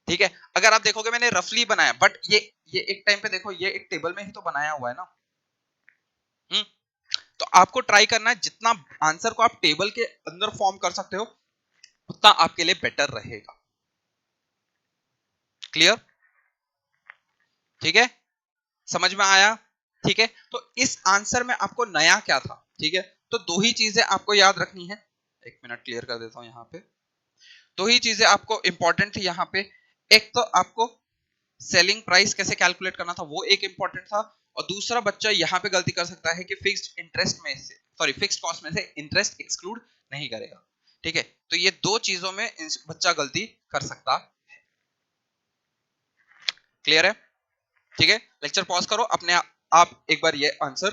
ठीक है, अगर आप देखोगे मैंने रफली बनाया, बट ये एक टाइम पे देखो ये एक टेबल में ही तो बनाया हुआ है ना। तो आपको ट्राई करना है जितना आंसर को आप टेबल के अंदर फॉर्म कर सकते हो उतना आपके लिए बेटर रहेगा। क्लियर? ठीक है, समझ में आया? ठीक है, तो इस आंसर में आपको नया क्या था? ठीक है, तो दो ही चीजें आपको याद रखनी है। एक मिनट क्लियर कर देता हूं यहाँ पे। दो ही चीजें आपको इंपॉर्टेंट थी यहाँ पे। एक तो आपको सेलिंग प्राइस कैसे कैलकुलेट करना था, वो एक इंपॉर्टेंट था। और दूसरा, बच्चा यहाँ पे गलती कर सकता है कि फिक्स्ड इंटरेस्ट में से, सॉरी फिक्स्ड कॉस्ट में से इंटरेस्ट एक्सक्लूड नहीं करेगा। ठीक है, तो ये दो चीजों में बच्चा गलती कर सकता है। क्लियर है? ठीक है, लेक्चर पॉज करो, अपने आप एक बार ये आंसर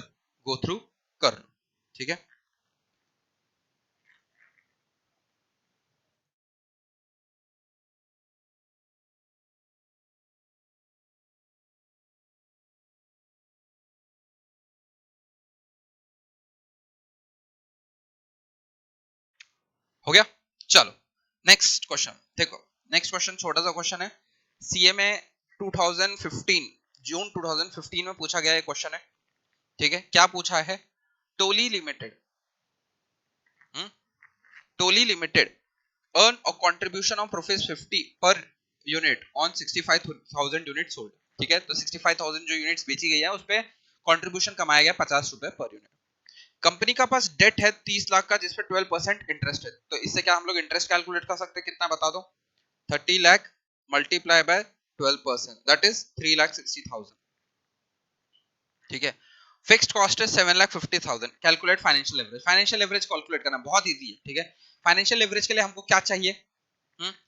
गो थ्रू कर लो। ठीक है, हो गया? चलो नेक्स्ट क्वेश्चन देखो। नेक्स्ट क्वेश्चन छोटा सा क्वेश्चन है, सीएमए 2015, जून 2015 में पूछा गया क्वेश्चन है। ठीक है, क्या पूछा है? Toli limited, Toli limited earn a contribution of rupees 50 per unit on 65,000 unit sold. ठीक है, तो 65,000 जो यूनिट्स बेची गई है उस पे कंट्रीब्यूशन कमाया गया 50 रुपए पर यूनिट। कंपनी का पास डेट है 30 लाख का, जिसपे 12% इंटरेस्ट है। तो इससे क्या हम लोग इंटरेस्ट कैलकुलेट कर सकते हैं? कितना बता दो? 30 lakh multiply by 12%, that is 3,60,000। ठीक है, फिक्स्ड कॉस्ट है 7,50,000। Calculate financial leverage. Financial leverage calculate करना बहुत इजी है। ठीक है, फाइनेंशियल लेवरेज के लिए हमको क्या चाहिए?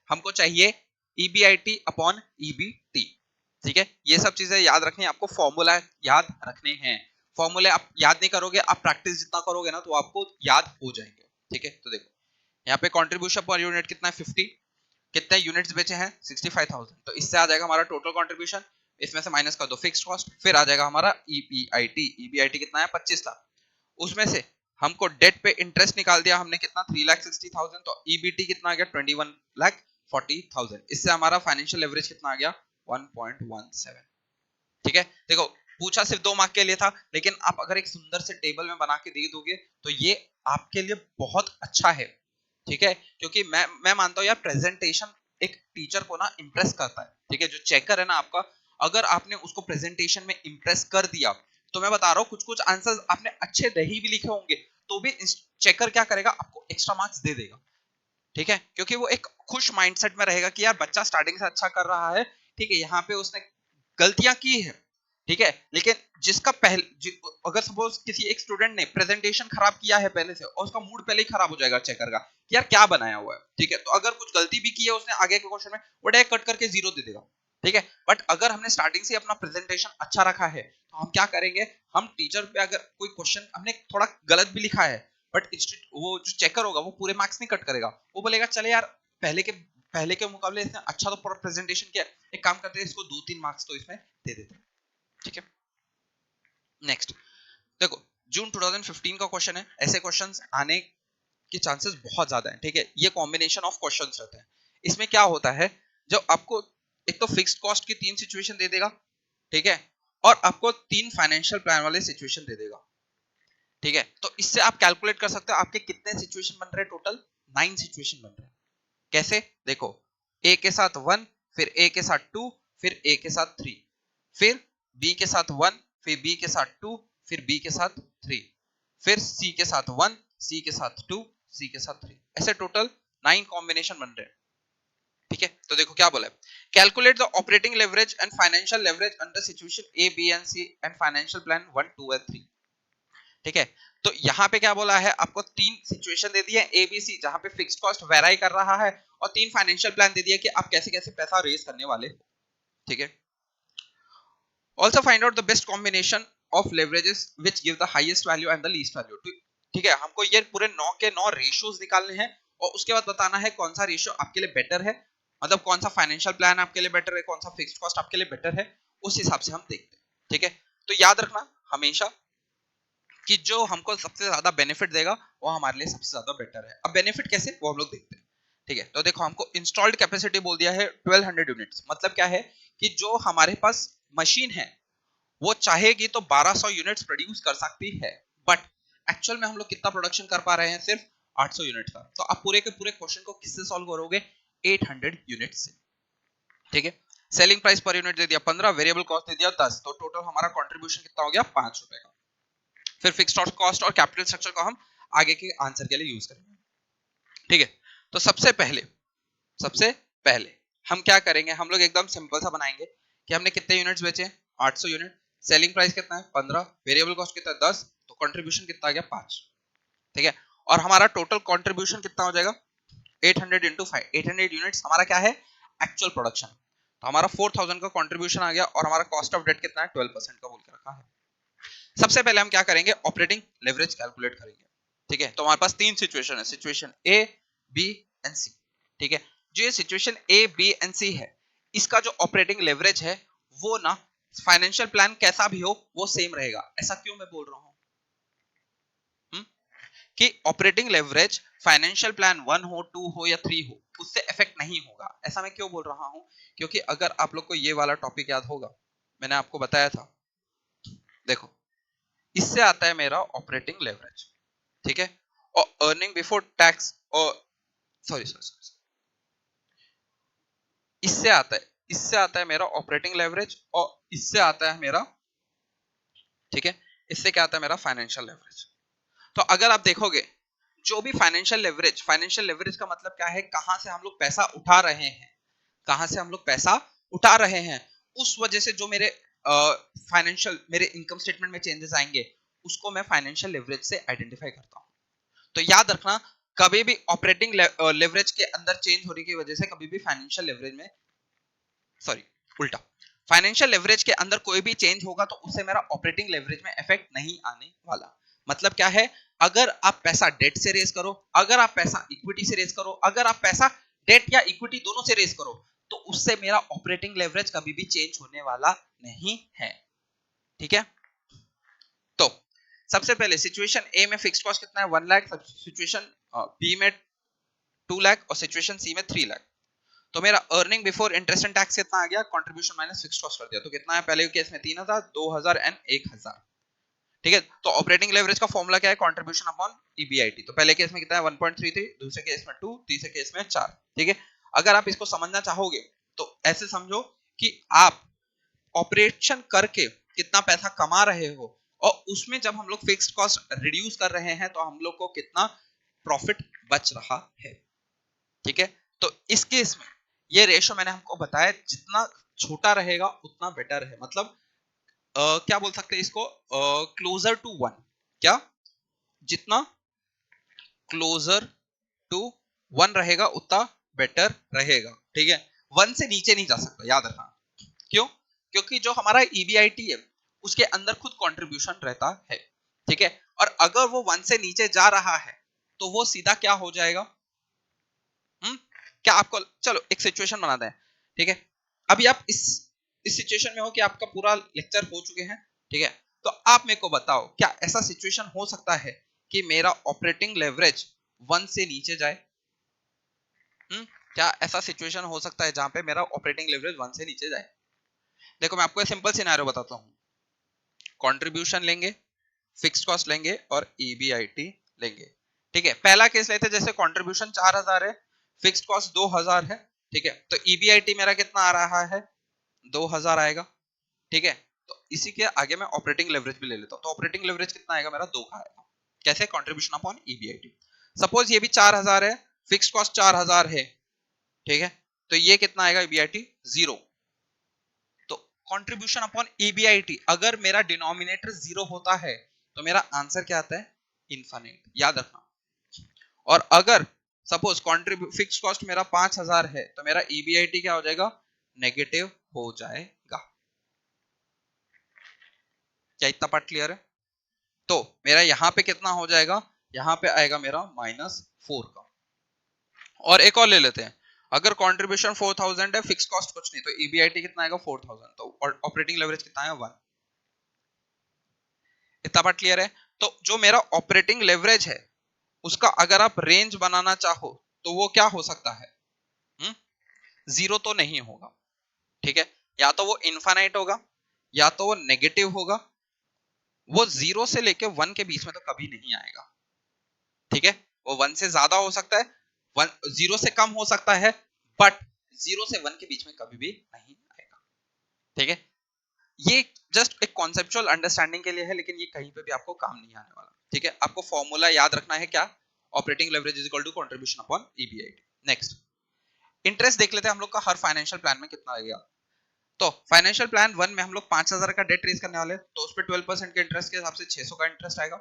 हमको चाहिए ईबीआईटी अपॉन ईबीटी। ठीक है, ये सब चीजें याद रखनी है आपको, फॉर्मूला याद रखने हैं। फॉर्मूले आप याद नहीं करोगे, आप प्रैक्टिस जितना करोगे ना तो आपको याद हो जाएंगे। ठीक है, तो देखो यहाँ पे कंट्रीब्यूशन पर यूनिट कितना है? 50। कितने यूनिट्स बेचे हैं? 65,000। तो इससे आ जाएगा हमारा टोटल कंट्रीब्यूशन, इसमें से माइनस कर दो फिक्स्ड कॉस्ट, फिर आ जाएगा हमारा ईबीआईटी। ईबीआईटी कितना है? 25 लाख। उसमें से हमको डेट पे इंटरेस्ट निकाल दिया हमने, कितना? 3,60,000। तो ईबीटी कितना आ गया? 21 लाख। 140,000। इससे हमारा फाइनेंशियल लेवरेज कितना आ गया 1.17। ठीक है, देखो पूछा सिर्फ 2 मार्क के लिए था, लेकिन आप अगर एक सुंदर से टेबल में बना के दे दोगे तो ये आपके लिए बहुत अच्छा है। ठीक है, क्योंकि मैं मानता हूं यार प्रेजेंटेशन एक टीचर को ना इंप्रेस करता है। ठीक है, जो चेकर है ना आपका, अगर आपने उसको प्रेजेंटेशन में इंप्रेस कर दिया तो मैं बता रहा हूं कुछ कुछ आंसर्स आपने अच्छे नहीं भी लिखे होंगे तो भी चेकर क्या करेगा, आपको एक्स्ट्रा मार्क्स दे देगा। ठीक है, क्योंकि वो एक खुश माइंडसेट में रहेगा कि यार बच्चा स्टार्टिंग से अच्छा कर रहा है। ठीक है, यहाँ पे उसने गलतियां की है, ठीक है, लेकिन जिसका अगर सपोज किसी एक स्टूडेंट ने प्रेजेंटेशन खराब किया है पहले से और उसका मूड पहले ही खराब हो जाएगा चेकर का कि यार क्या बनाया हुआ है। ठीक है, तो अगर कुछ गलती भी की है उसने आगे के क्वेश्चन में, वो डायरेक्ट कट करके 0 दे देगा। ठीक है, बट अगर हमने स्टार्टिंग से अपना प्रेजेंटेशन अच्छा रखा है तो हम क्या करेंगे, हम टीचर पे अगर कोई क्वेश्चन हमने थोड़ा गलत भी लिखा है, बट वो जो चेकर होगा वो पूरे मार्क्स नहीं कट करेगा, वो बोलेगा चले यार पहले के मुकाबले इसने अच्छा तो प्रेजेंटेशन किया, एक काम करते हैं इसको 2-3 मार्क्स तो इसमें दे देते हैं। ठीक है, नेक्स्ट देखो, जून 2015 का क्वेश्चन है। ऐसे क्वेश्चंस आने के चांसेस बहुत ज्यादा हैं। ठीक है, ये कॉम्बिनेशन ऑफ क्वेश्चंस रहते हैं। इसमें क्या होता है, जो आपको एक तो फिक्स्ड कॉस्ट की 3 सिचुएशन दे देगा, ठीक है, और आपको 3 फाइनेंशियल प्लान वाले सिचुएशन दे देगा। ठीक है, तो इससे आप कैलकुलेट कर सकते हो आपके कितने सिचुएशन बन रहे हैं, टोटल 9 सिचुएशन बन रहे हैं। कैसे, देखो, ए के साथ 1, फिर ए के साथ 2, फिर ए के साथ 3, फिर बी के साथ 1, फिर बी के साथ 2, फिर बी के साथ 3, फिर सी के साथ 1, सी के साथ 2, सी के साथ 3, ऐसे टोटल 9 कॉम्बिनेशन बन रहे हैं। ठीक है, तो देखो क्या बोला है, calculate the operating leverage and financial leverage under situation A B and C and financial plan 1 2 and 3। ठीक है, तो यहाँ पे क्या बोला है, आपको 3 सिचुएशन दे दी है ए बी सी, जहां पे फिक्स्ड कॉस्ट वेराई कर रहा है, और 3 फाइनेंशियल प्लान दे दिया कि आप कैसे कैसे पैसा रेज करने वाले हो। ठीक है, also find out the best combination of leverages which give the highest value and the least value। ठीक है, हमको ये पूरे 9 के 9 रेशियोज निकालने हैं और उसके बाद बताना है कौन सा रेशियो आपके लिए बेटर है, मतलब कौन सा फाइनेंशियल प्लान आपके लिए बेटर है, कौन सा फिक्स्ड कॉस्ट आपके लिए बेटर है, उस हिसाब से हम देखते हैं। ठीक है, तो याद रखना हमेशा कि जो हमको सबसे ज्यादा बेनिफिट देगा वो हमारे लिए सबसे ज्यादा बेटर है। अब बेनिफिट कैसे, वो हम लोग देखते हैं। ठीक है, तो देखो हमको इंस्टॉल्ड कैपेसिटी बोल दिया है 1200 यूनिट्स। मतलब क्या है कि जो हमारे पास मशीन है वो चाहेगी तो 1200 यूनिट्स प्रोड्यूस कर सकती है, बट एक्चुअल में हम लोग कितना प्रोडक्शन कर पा रहे हैं, सिर्फ 800 यूनिट का। तो आप पूरे के पूरे क्वेश्चन को किससे सॉल्व करोगे, 800 यूनिट से। ठीक है, सेलिंग प्राइस पर यूनिट दे दिया 15, वेरिएबल कॉस्ट दे दिया 10, तो टोटल हमारा कंट्रीब्यूशन कितना हो गया, 5 रुपए का। फिर फिक्स्ड कॉस्ट और कैपिटल स्ट्रक्चर को हम आगे के आंसर के लिए यूज करेंगे। ठीक है, तो सबसे पहले हम क्या करेंगे, हम लोग एकदम सिंपल सा बनाएंगे कि हमने कितने यूनिट्स बेचे, 800 यूनिट, सेलिंग प्राइस कितना है 15, वेरिएबल कॉस्ट कितना है 10, तो कंट्रीब्यूशन कितना आ गया 5। ठीक है, और हमारा टोटल कंट्रीब्यूशन कितना हो जाएगा 800 इंटू 5, 800 यूनिट्स हमारा क्या है, एक्चुअल प्रोडक्शन। तो हमारा 4000 का कंट्रीब्यूशन आ गया और हमारा कॉस्ट ऑफ डेट कितना है 12% का बोल के रखा है। सबसे पहले हम क्या करेंगे, ऑपरेटिंग लेवरेज कैलकुलेट करेंगे। ठीक है, तो हमारे पास 3 सिचुएशन है, सिचुएशन ए बी एंड सी। ठीक है, जो ये सिचुएशन ए बी एंड सी है, इसका जो ऑपरेटिंग लेवरेज है वो ना फाइनेंशियल प्लान कैसा भी हो वो सेम रहेगा। ऐसा क्यों मैं बोल रहा हूं कि ऑपरेटिंग लेवरेज फाइनेंशियल प्लान 1 हो 2 हो या 3 हो उससे इफेक्ट नहीं होगा। ऐसा मैं क्यों बोल रहा हूं, क्योंकि अगर आप लोग को ये वाला टॉपिक याद होगा, मैंने आपको बताया था, देखो इससे आता है मेरा ऑपरेटिंग लेवरेज। ठीक है, और अर्निंग बिफोर टैक्स, और सॉरी इससे आता है मेरा ऑपरेटिंग लेवरेज, और इससे आता है मेरा, ठीक है, इससे क्या आता है मेरा फाइनेंशियल लेवरेज। तो अगर आप देखोगे जो भी फाइनेंशियल लेवरेज का मतलब क्या है, कहां से हम लोग पैसा उठा रहे हैं, कहां से हम लोग पैसा उठा रहे हैं, उस वजह से जो मेरे मेरे इनकम स्टेटमेंट में चेंजेस आएंगे उसको मैं फाइनेंशियल लेवरेज से आइडेंटिफाई करता हूं। तो याद रखना कभी भी ऑपरेटिंग लेवरेज के अंदर चेंज होने की वजह से कभी भी फाइनेंशियल लेवरेज में, सॉरी उल्टा, फाइनेंशियल लेवरेज के अंदर कोई भी चेंज होगा तो उससे मेरा ऑपरेटिंग लेवरेज में इफेक्ट नहीं आने वाला। मतलब क्या है, अगर आप पैसा डेट से रेज करो, अगर आप पैसा इक्विटी से रेज करो, अगर आप पैसा डेट या इक्विटी दोनों से रेज करो, तो उससे मेरा ऑपरेटिंग लेवरेज कभी भी चेंज होने वाला नहीं है। ठीक है, तो सबसे पहले सिचुएशन ए में फिक्स्ड कॉस्ट कितना है 1 लाख, सिचुएशन बी में 2 लाख और सिचुएशन सी में 3 लाख। तो मेरा earning before interest and tax कितना आ गया, कंट्रीब्यूशन माइनस फिक्स्ड कॉस्ट कर दिया, तो कितना है पहले केस में 3000, 2000 एंड 1000। ठीक है, तो ऑपरेटिंग लेवरेज का फॉर्मूला क्या है, कंट्रीब्यूशन अपॉन ईबीआईटी। तो पहले केस में कितना है 1.33, दूसरे केस में 2, तीसरे केस में 4। ठीक है, अगर आप इसको समझना चाहोगे तो ऐसे समझो कि आप ऑपरेशन करके कितना पैसा कमा रहे हो और उसमें जब हम लोग फिक्स्ड कॉस्ट रिड्यूस कर रहे हैं तो हम लोग को कितना प्रॉफिट बच रहा है। ठीक है, तो इस केस में ये रेशो मैंने हमको बताया, जितना छोटा रहेगा उतना बेटर है। मतलब क्या बोल सकते हैं इसको, क्लोजर टू वन। क्या, जितना क्लोजर टू वन रहेगा उतना बेटर रहेगा। ठीक है, वन से नीचे नहीं जा सकता, याद रखना। क्यों, क्योंकि जो हमारा ईबीआईटी है उसके अंदर खुद कंट्रीब्यूशन रहता है। ठीक है, और अगर वो वन से नीचे जा रहा है तो वो सीधा क्या हो जाएगा, क्या आपको, चलो एक सिचुएशन बनाते हैं। ठीक है, अभी आप इस सिचुएशन में हो कि आपका पूरा लेक्चर हो चुके हैं। ठीक है, तो आप मेरे को बताओ क्या ऐसा सिचुएशन हो सकता है कि मेरा ऑपरेटिंग लेवरेज वन से नीचे जाए। क्या ऐसा सिचुएशन हो सकता है जहां पे मेरा ऑपरेटिंग लेवरेज वन से नीचे जाए। देखो मैं आपको एक सिंपल सिनेरियो बताता हूँ। कंट्रीब्यूशन लेंगे, फिक्स्ड कॉस्ट लेंगे और ईबीआईटी लेंगे। ठीक है, पहला केस लेते हैं, जैसे कंट्रीब्यूशन 4000 है, फिक्स्ड कॉस्ट 2000 है। ठीक है, तो ईबीआईटी मेरा कितना आ रहा है, 2000 आएगा। ठीक है, तो इसी के आगे मैं ऑपरेटिंग लेवरेज भी ले लेता हूं, तो ऑपरेटिंग लेवरेज कितना आएगा मेरा, 2 का आएगा। कैसे, कंट्रीब्यूशन अपॉन ईबीआईटी। सपोज ये भी 4000 है, फिक्स्ड कॉस्ट 4000 है। ठीक है, तो ये कितना आएगा ईबीआईटी, 0। तो कंट्रीब्यूशन अपॉन ईबीआईटी, अगर मेरा डिनोमिनेटर 0 होता है तो मेरा आंसर क्या आता है, इनफाइनाइट, याद रखना। और अगर सपोज फिक्स्ड कॉस्ट मेरा 5000 है तो मेरा ईबीआईटी क्या हो जाएगा, नेगेटिव हो जाएगा। क्या इतना पार्ट क्लियर है। तो मेरा यहां पे कितना हो जाएगा, यहां पे आएगा मेरा -4 का। और एक और ले लेते हैं, अगर कंट्रीब्यूशन 4000 है, फिक्स कॉस्ट कुछ नहीं, तो ईबीआईटी कितना आएगा 4000, तो ऑपरेटिंग लेवरेज कितना है 1। इतना पार्ट क्लियर है। तो जो मेरा ऑपरेटिंग लेवरेज है उसका अगर आप रेंज बनाना चाहो तो वो क्या हो सकता है, 0 तो नहीं होगा। ठीक है, या तो वो इनफाइनाइट होगा या तो वो नेगेटिव होगा। वो 0 से लेके 1 के बीच में तो कभी नहीं आएगा। ठीक है, वो 1 से ज्यादा हो सकता है, 0 से कम हो सकता है, बट 0 से 1 के बीच में कभी भी नहीं आएगा। ठीक है, ये जस्ट एक कॉन्सेप्चुअल अंडरस्टैंडिंग के लिए है, लेकिन ये कहीं पे भी आपको काम नहीं आने वाला। ठीक है, आपको फॉर्मूला याद रखना है, क्या, operating leverage is equal to contribution upon EBIT. Next, interest देख लेते हैं हम लोग का हर फाइनेंशियल प्लान में कितना लगेगा। तो फाइनेंशियल प्लान 1 में हम लोग 5000 का डेट रेज करने वाले हैं, तो उस पर 12% के इंटरेस्ट के हिसाब से 600 का इंटरेस्ट आएगा।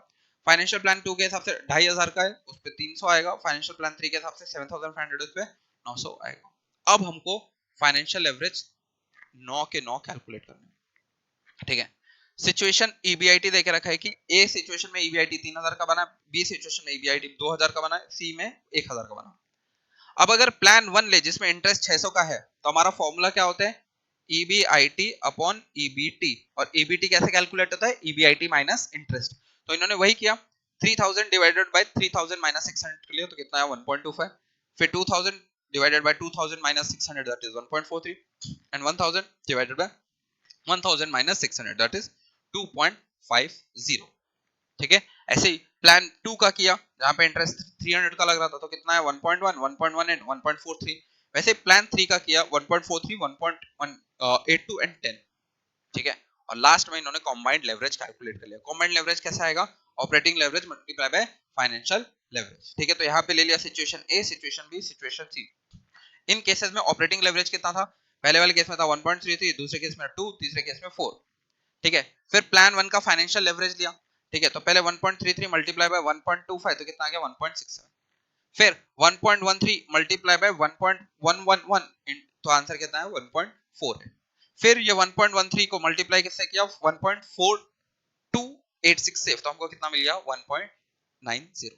फाइनेंशियल प्लान 2 के हिसाब से 2500 का है, उस पर 300 आएगा। फाइनेंशियल प्लान 3 के हिसाब से 7500, उस पर 900 आएगा। अब हमको फाइनेंशियल लेवरेज 9 के 9 कैलकुलेट करना है। ठीक है, सिचुएशन ईबीआईटी देके रखा है कि ए सिचुएशन में ईबीआईटी 3000 का बना, बी सिचुएशन में ईबीआईटी 2000 का बना, सी में 1000 का बना। अब अगर प्लान 1 ले जिसमें इंटरेस्ट 600 का है, तो हमारा फॉर्मूला क्या होता है, ईबीआईटी अपॉन ईबीटी। और ईबीटी कैसे कैलकुलेट होता है, ईबीआईटी माइनस इंटरेस्ट। तो इन्होंने वही किया, 3000 डिवाइडेड बाय 3000 माइनस 600 के लिए, तो कितना है 1.25। फिर 2000 divided by 2000 minus 600, that is 1.43। And 1000 divided by 1000 minus 600, that is 2.50। ठीक है, ऐसे ही प्लान 2 का किया, जहां पे इंटरेस्ट 300 का लग रहा था, तो कितना है 1.1, 1.1 एंड 1.43। वैसे प्लान 3 का किया, 1.43, 1.82 एंड 10। ठीक है, और लास्ट में इन्होंने कॉम्बाइंड लेवरेज कैलकुलेट कर लिया। कॉम्बाइंड लेवरेज कैसा आएगा, operating leverage multiply by financial leverage. ठीक है, तो यहाँ पे ले लिया situation A, situation B, situation C. इन केसेस में ऑपरेटिंग लेवरेज कितना था, पहले वाले केस में था 1.33, दूसरे केस में 2, तीसरे केस में 4। ठीक है, फिर प्लान 1 का फाइनेंशियल लेवरेज लिया। ठीक है, तो पहले 1.33 मल्टीप्लाई बाय 1.25, तो कितना आ गया 1.67। फिर 1.13 मल्टीप्लाई बाय 1.111, तो आंसर कितना है 1.4 है। फिर ये 1.13 को मल्टीप्लाई किससे किया, 1.4286 से, तो हमको कितना मिल गया 1.90।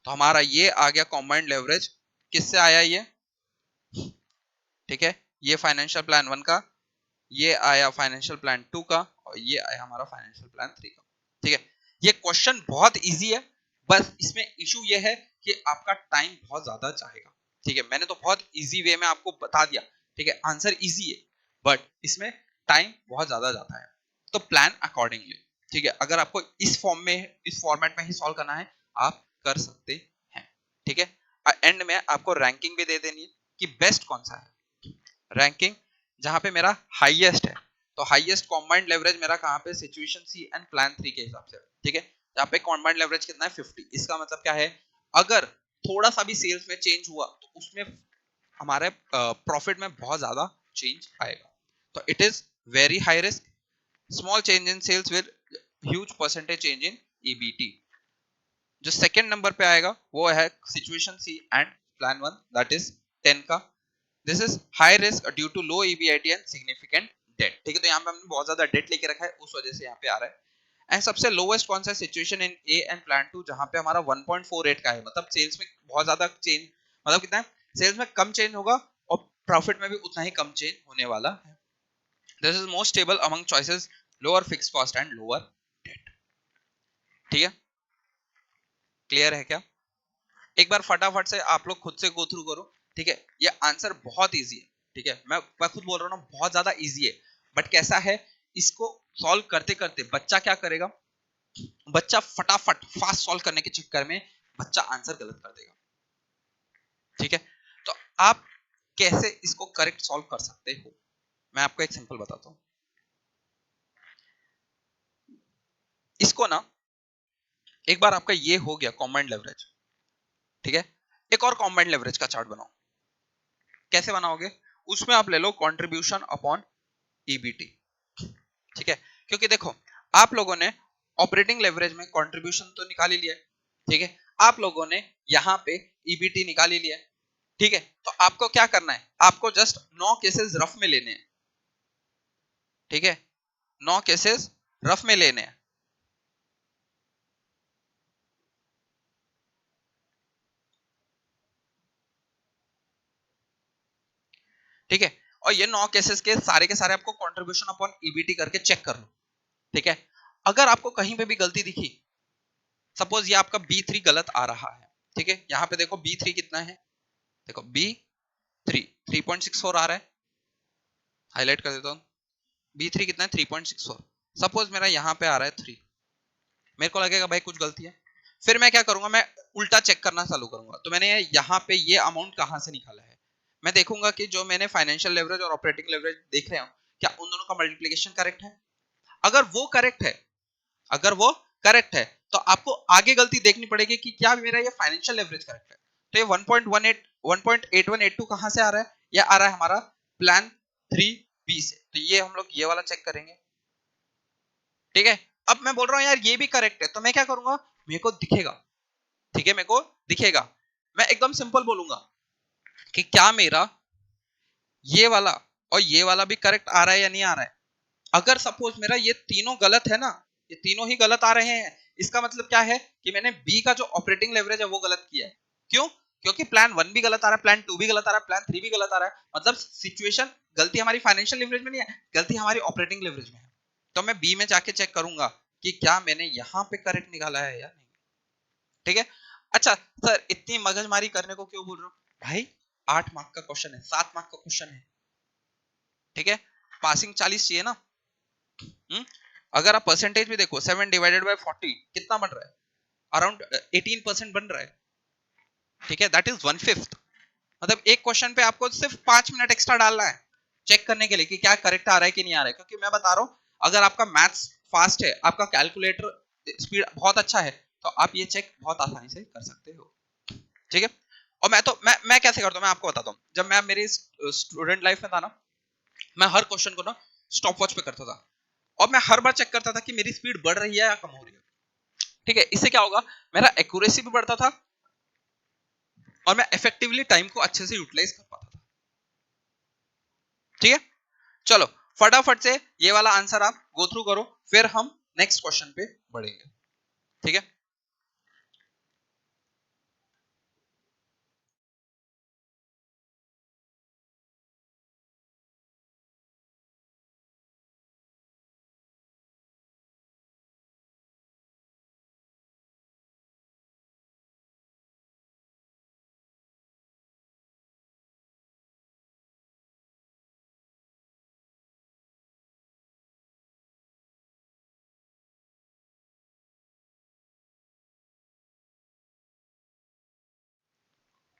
तो हमारा ये आ गया कॉम्बाइंड लेवरेज, किससे आया ये। ठीक है, ये फाइनेंशियल प्लान 1 का, ये आया फाइनेंशियल प्लान 2 का, और ये आया हमारा फाइनेंशियल प्लान 3 का। ठीक है, ये क्वेश्चन बहुत इजी है, बस इसमें इशू ये है कि आपका टाइम बहुत ज्यादा चाहेगा। ठीक है, मैंने तो बहुत इजी वे में आपको बता दिया, ठीक है, आंसर इजी है, बट इसमें टाइम बहुत ज्यादा जाता है, तो प्लान अकॉर्डिंगली, ठीक है, अगर आपको इस फॉर्म में, इस फॉर्मेट में ही सॉल्व करना है, आप कर सकते हैं, ठीक है। एंड में आपको रैंकिंग भी दे देनी है कि बेस्ट कौन सा है, रैंकिंग जहां पे मेरा हाईएस्ट है, तो हाईएस्ट कॉम्बाइंड लेवरेज मेरा कहां पे, सिचुएशन सी एंड प्लान 3 के हिसाब से, ठीक है, जहां पे कॉम्बाइंड लेवरेज कितना है 50, इसका मतलब क्या है, अगर थोड़ा सा भी सेल्स में चेंज हुआ तो उसमें हमारे प्रॉफिट में बहुत ज्यादा चेंज आएगा, तो it is very high risk, small change in sales with huge percentage change in EBT. जो सेकंड नंबर पे आएगा वो है situation C and plan 1, that is 10 का, this is high risk due to low EBIT and significant debt, ठीक है, तो यहाँ पे हमने बहुत ज्यादा डेट लेके रखा है, उस वजह से यहाँ पे आ रहा है। एंड सबसे लोवेस्ट कौन सा situation in A and plan 2, जहां पे हमारा 1.48 का है, मतलब सेल्स में बहुत ज्यादा चेंज, मतलब कितना है, सेल्स में कम चेंज होगा और प्रॉफिट में भी उतना ही कम चेंज होने वाला है। This is most stable among choices, lower fix cost and lower debt, ठीक है, क्लियर है क्या? एक बार फटाफट से आप लोग खुद से गो थ्रू करो, ठीक है, ये आंसर बहुत इजी है, ठीक है, मैं खुद बोल रहा हूँ ना बहुत ज्यादा इजी है, बट कैसा है, इसको सॉल्व करते करते बच्चा क्या करेगा, बच्चा फटाफट फास्ट सॉल्व करने के चक्कर में बच्चा आंसर गलत कर देगा, ठीक है, तो आप कैसे इसको करेक्ट सॉल्व कर सकते हो, मैं आपको एक सिंपल बताता हूं, इसको ना, एक बार आपका ये हो गया कॉम्बाइंड लेवरेज, ठीक है, एक और कॉम्बाइंड लेवरेज का चार्ट बनाओ, कैसे बनाओगे, उसमें आप ले लो कंट्रीब्यूशन अपॉन ईबीटी, ठीक है, क्योंकि देखो आप लोगों ने ऑपरेटिंग लेवरेज में कंट्रीब्यूशन तो निकाल ही लिया है, ठीक है, आप लोगों ने यहां पे ईबीटी निकाल ही लिया है, ठीक है, तो आपको क्या करना है, आपको जस्ट 9 केसेस रफ में लेने हैं, ठीक है, 9 केसेस रफ में लेने हैं, ठीक है, और ये 9 केसेस के सारे आपको कंट्रीब्यूशन अपॉन ईबीटी करके चेक कर लो, ठीक है, अगर आपको कहीं पे भी गलती दिखी, सपोज ये आपका B3 गलत आ रहा है, ठीक है, यहां पे देखो B3 कितना है, देखो B3 3.64 आ रहा है, हाईलाइट कर देता हूं, B3 कितना है 3.64, सपोज मेरा यहां पे आ रहा है 3, मेरे को लगेगा भाई कुछ गलती है, फिर मैं क्या करूंगा, मैं उल्टा चेक करना चालू करूंगा, तो मैंने यहाँ पे ये अमाउंट कहां से निकाला है, मैं देखूंगा कि जो मैंने फाइनेंशियल लेवरेज और ऑपरेटिंग लेवरेज देख रहे हो, क्या उन दोनों का मल्टीप्लीकेशन करेक्ट है, अगर वो करेक्ट है, अगर वो करेक्ट है, तो आपको आगे गलती देखनी पड़ेगी कि क्या मेरा ये फाइनेंशियल लेवरेज करेक्ट है, तो ये 1.18 1.8182 कहां से आ रहा है, ये आ रहा है हमारा प्लान 3 बी से, तो ये हम लोग ये वाला चेक करेंगे, ठीक है, अब मैं बोल रहा हूं यार ये भी करेक्ट है, तो मैं क्या करूंगा, मेरे को दिखेगा, ठीक है, मेरे को दिखेगा, मैं एकदम सिंपल बोलूंगा कि क्या मेरा ये वाला और ये वाला भी करेक्ट आ रहा है या नहीं आ रहा है, अगर सपोज मेरा ये तीनों गलत है ना, ये तीनों ही गलत आ रहे हैं, इसका मतलब क्या है कि मैंने बी का जो ऑपरेटिंग लेवरेज है वो गलत किया है, क्यों, क्योंकि प्लान 1 भी गलत आ रहा है, प्लान 2 भी गलत आ रहा है, प्लान 3 भी गलत आ रहा है, मतलब सिचुएशन, गलती हमारी फाइनेंशियल लेवरेज में नहीं है, गलती हमारी ऑपरेटिंग लेवरेज में है, तो मैं बी में जाके चेक करूंगा कि क्या मैंने यहां पे करेक्ट निकाला है या नहीं, ठीक है, अच्छा सर इतनी मगजमारी करने को क्यों बोल रहे हो भाई, 8 मार्क का क्वेश्चन है, 7 मार्क का क्वेश्चन है, ठीक है, पासिंग 40 चाहिए ना, अगर आप परसेंटेज भी देखो 7/40 कितना बन रहा है, अराउंड 18% बन रहा है, ठीक है, दैट इज 1/5, मतलब एक क्वेश्चन पे आपको सिर्फ 5 मिनट एक्स्ट्रा डालना है चेक करने के लिए कि क्या करेक्ट आ रहा है कि नहीं आ रहा है, क्योंकि मैं बता रहा हूं अगर आपका मैथ्स फास्ट है, आपका कैलकुलेटर स्पीड बहुत अच्छा है, तो आप ये चेक बहुत आसानी से कर सकते हो, ठीक है, और मैं कैसे करता हूँ, मैं आपको बताता हूँ, जब मैं मेरी स्टूडेंट लाइफ में था ना, मैं हर क्वेश्चन को ना स्टॉप वॉच पे करता था, और मैं हर बार चेक करता था कि मेरी स्पीड बढ़ रही है या कम हो रही है, ठीक है, इससे क्या होगा, मेरा एक्यूरेसी भी बढ़ता था और मैं इफेक्टिवली टाइम को अच्छे से यूटिलाइज कर पाता था, ठीक है, चलो फटाफट से ये वाला आंसर आप गो थ्रू करो, फिर हम नेक्स्ट क्वेश्चन पे बढ़ेंगे, ठीक है।